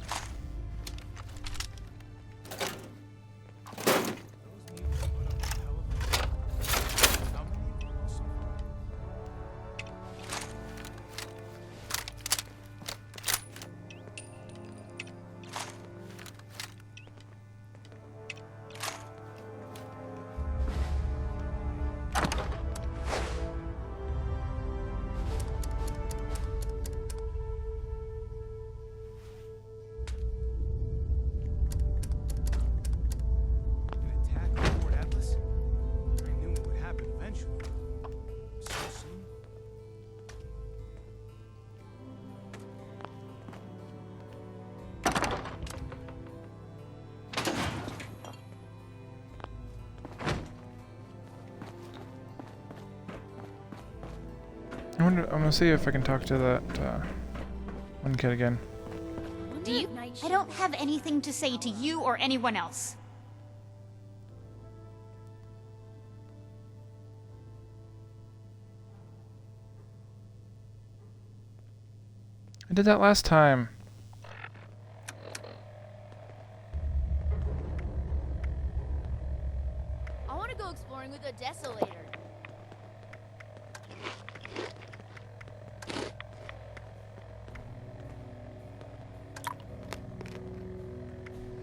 I'm gonna see if I can talk to that one kid again. Do you? I don't have anything to say to you or anyone else. I did that last time. I want to go exploring with a desolator.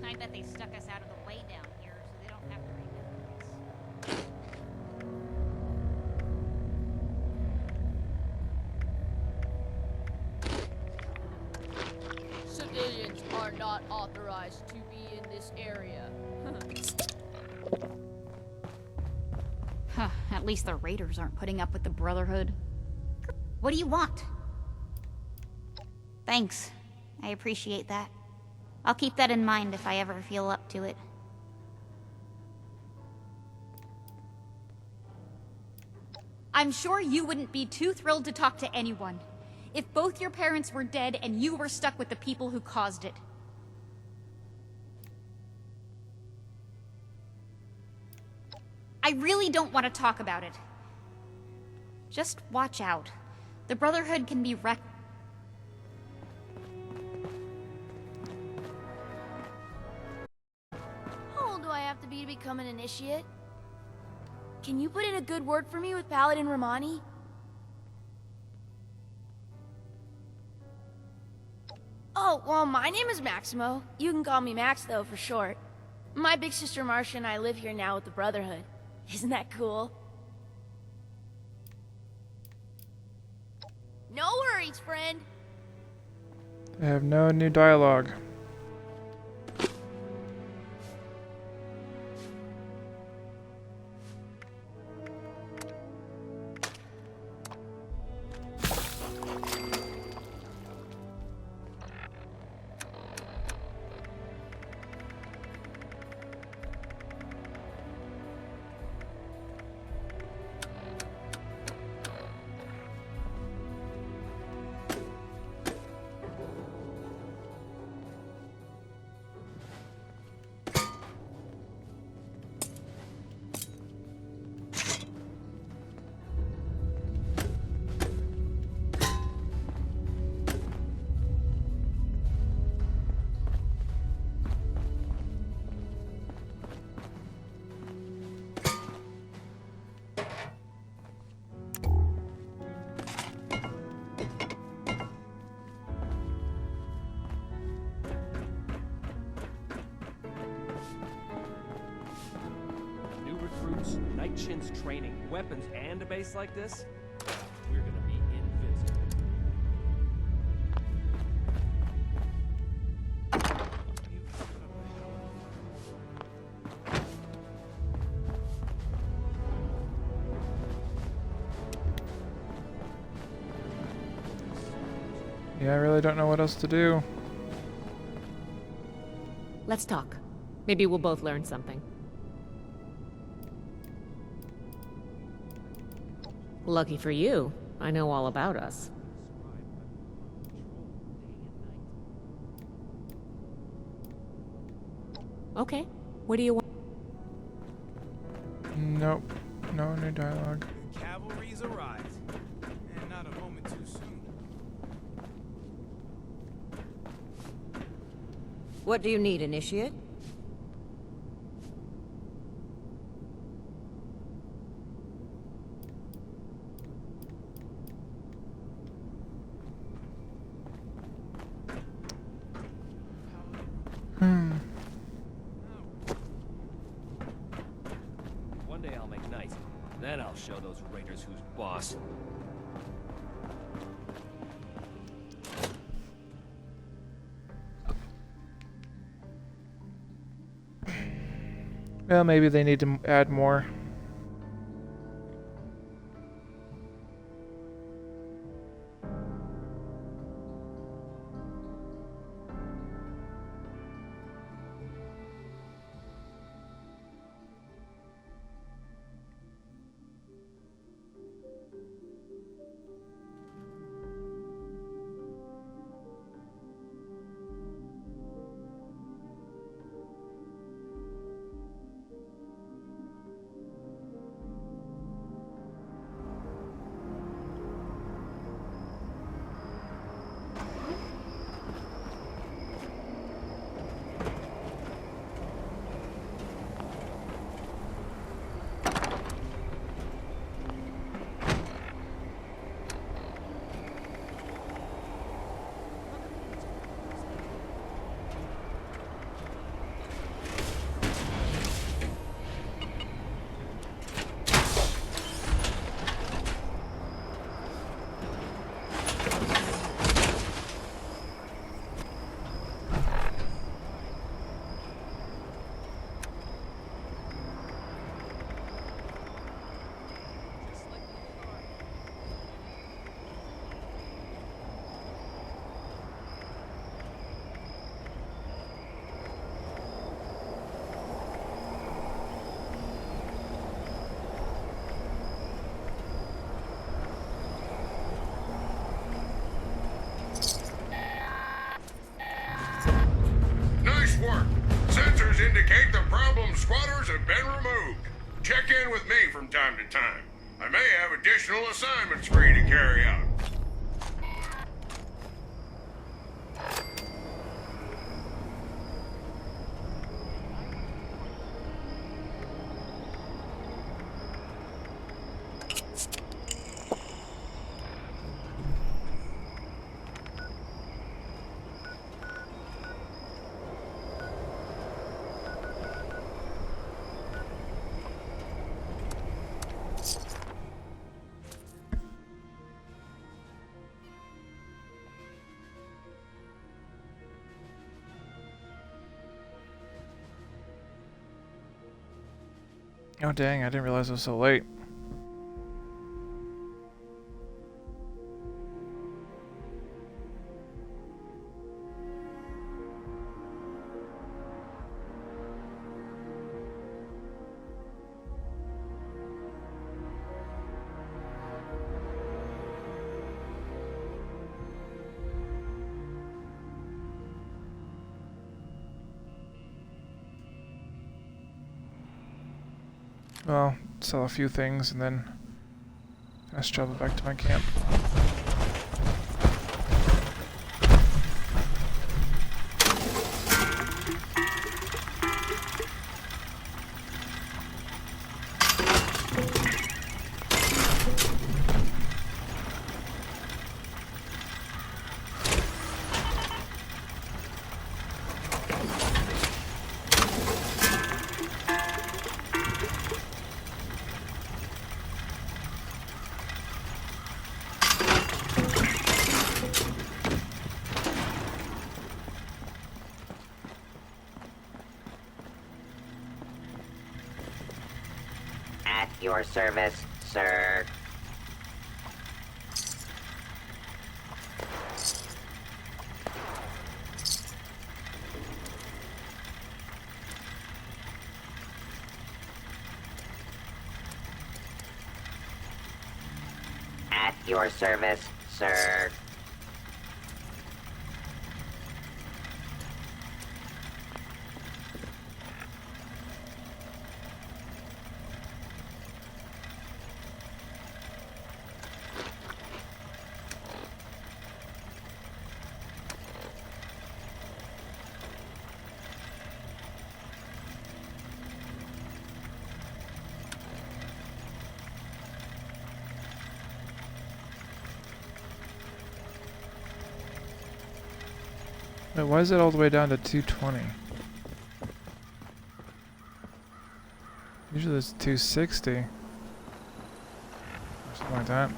I bet they stuck us out of the way down here so they don't have to remember us. Civilians are not authorized to be in this area. Huh, at least the raiders aren't putting up with the Brotherhood. What do you want? Thanks. I appreciate that. I'll keep that in mind if I ever feel up to it. I'm sure you wouldn't be too thrilled to talk to anyone if both your parents were dead and you were stuck with the people who caused it. I really don't want to talk about it. Just watch out. The Brotherhood can be wrecked. How old do I have to become an initiate? Can you put in a good word for me with Paladin Romani? Oh, well, my name is Maximo. You can call me Max, though, for short. My big sister Marcia and I live here now with the Brotherhood. Isn't that cool? No worries, friend. I have no new dialogue. Night Shin's training, weapons, and a base like this, we're gonna be invincible. Yeah, I really don't know what else to do. Let's talk. Maybe we'll both learn something. Lucky for you, I know all about us. Okay, what do you want? Nope, no new dialogue. Cavalry's arrived, and not a moment too soon. What do you need, Initiate? One day I'll make nice. Then I'll show those raiders who's boss. Well, maybe they need to add more. indicate the problem squatters have been removed. Check in with me from time to time. I may have additional assignments for you to carry out. Oh dang, I didn't realize it was so late. Well, sell a few things and then fast travel back to my camp. At your service, sir. At your service, sir. Wait, why is it all the way down to 220? Usually it's 260. Or something like that.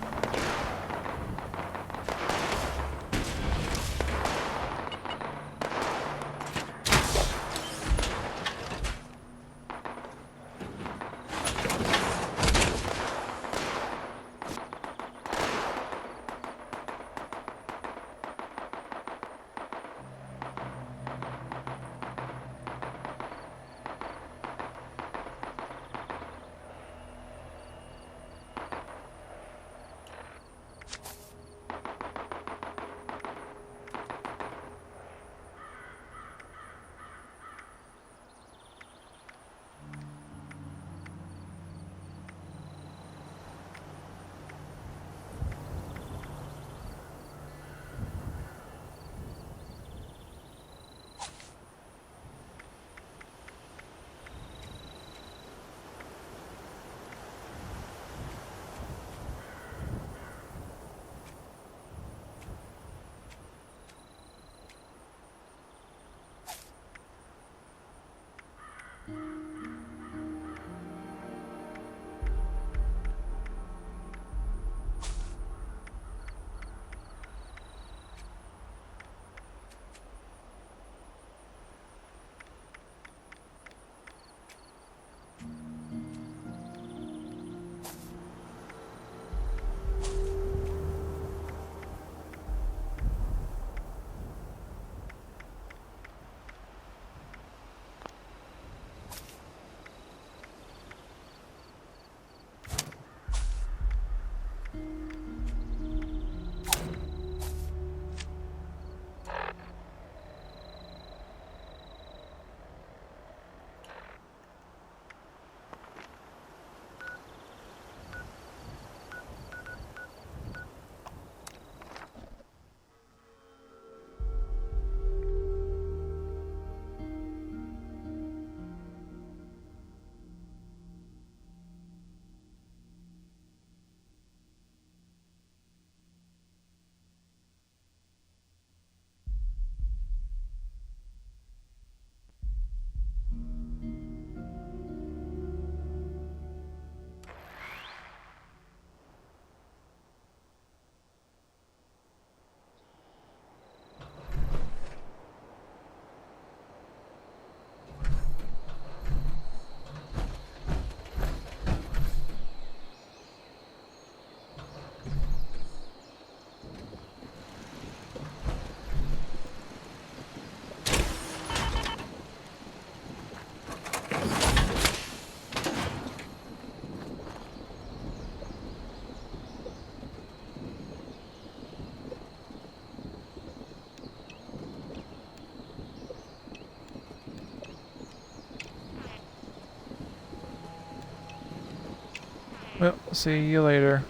Well, see you later.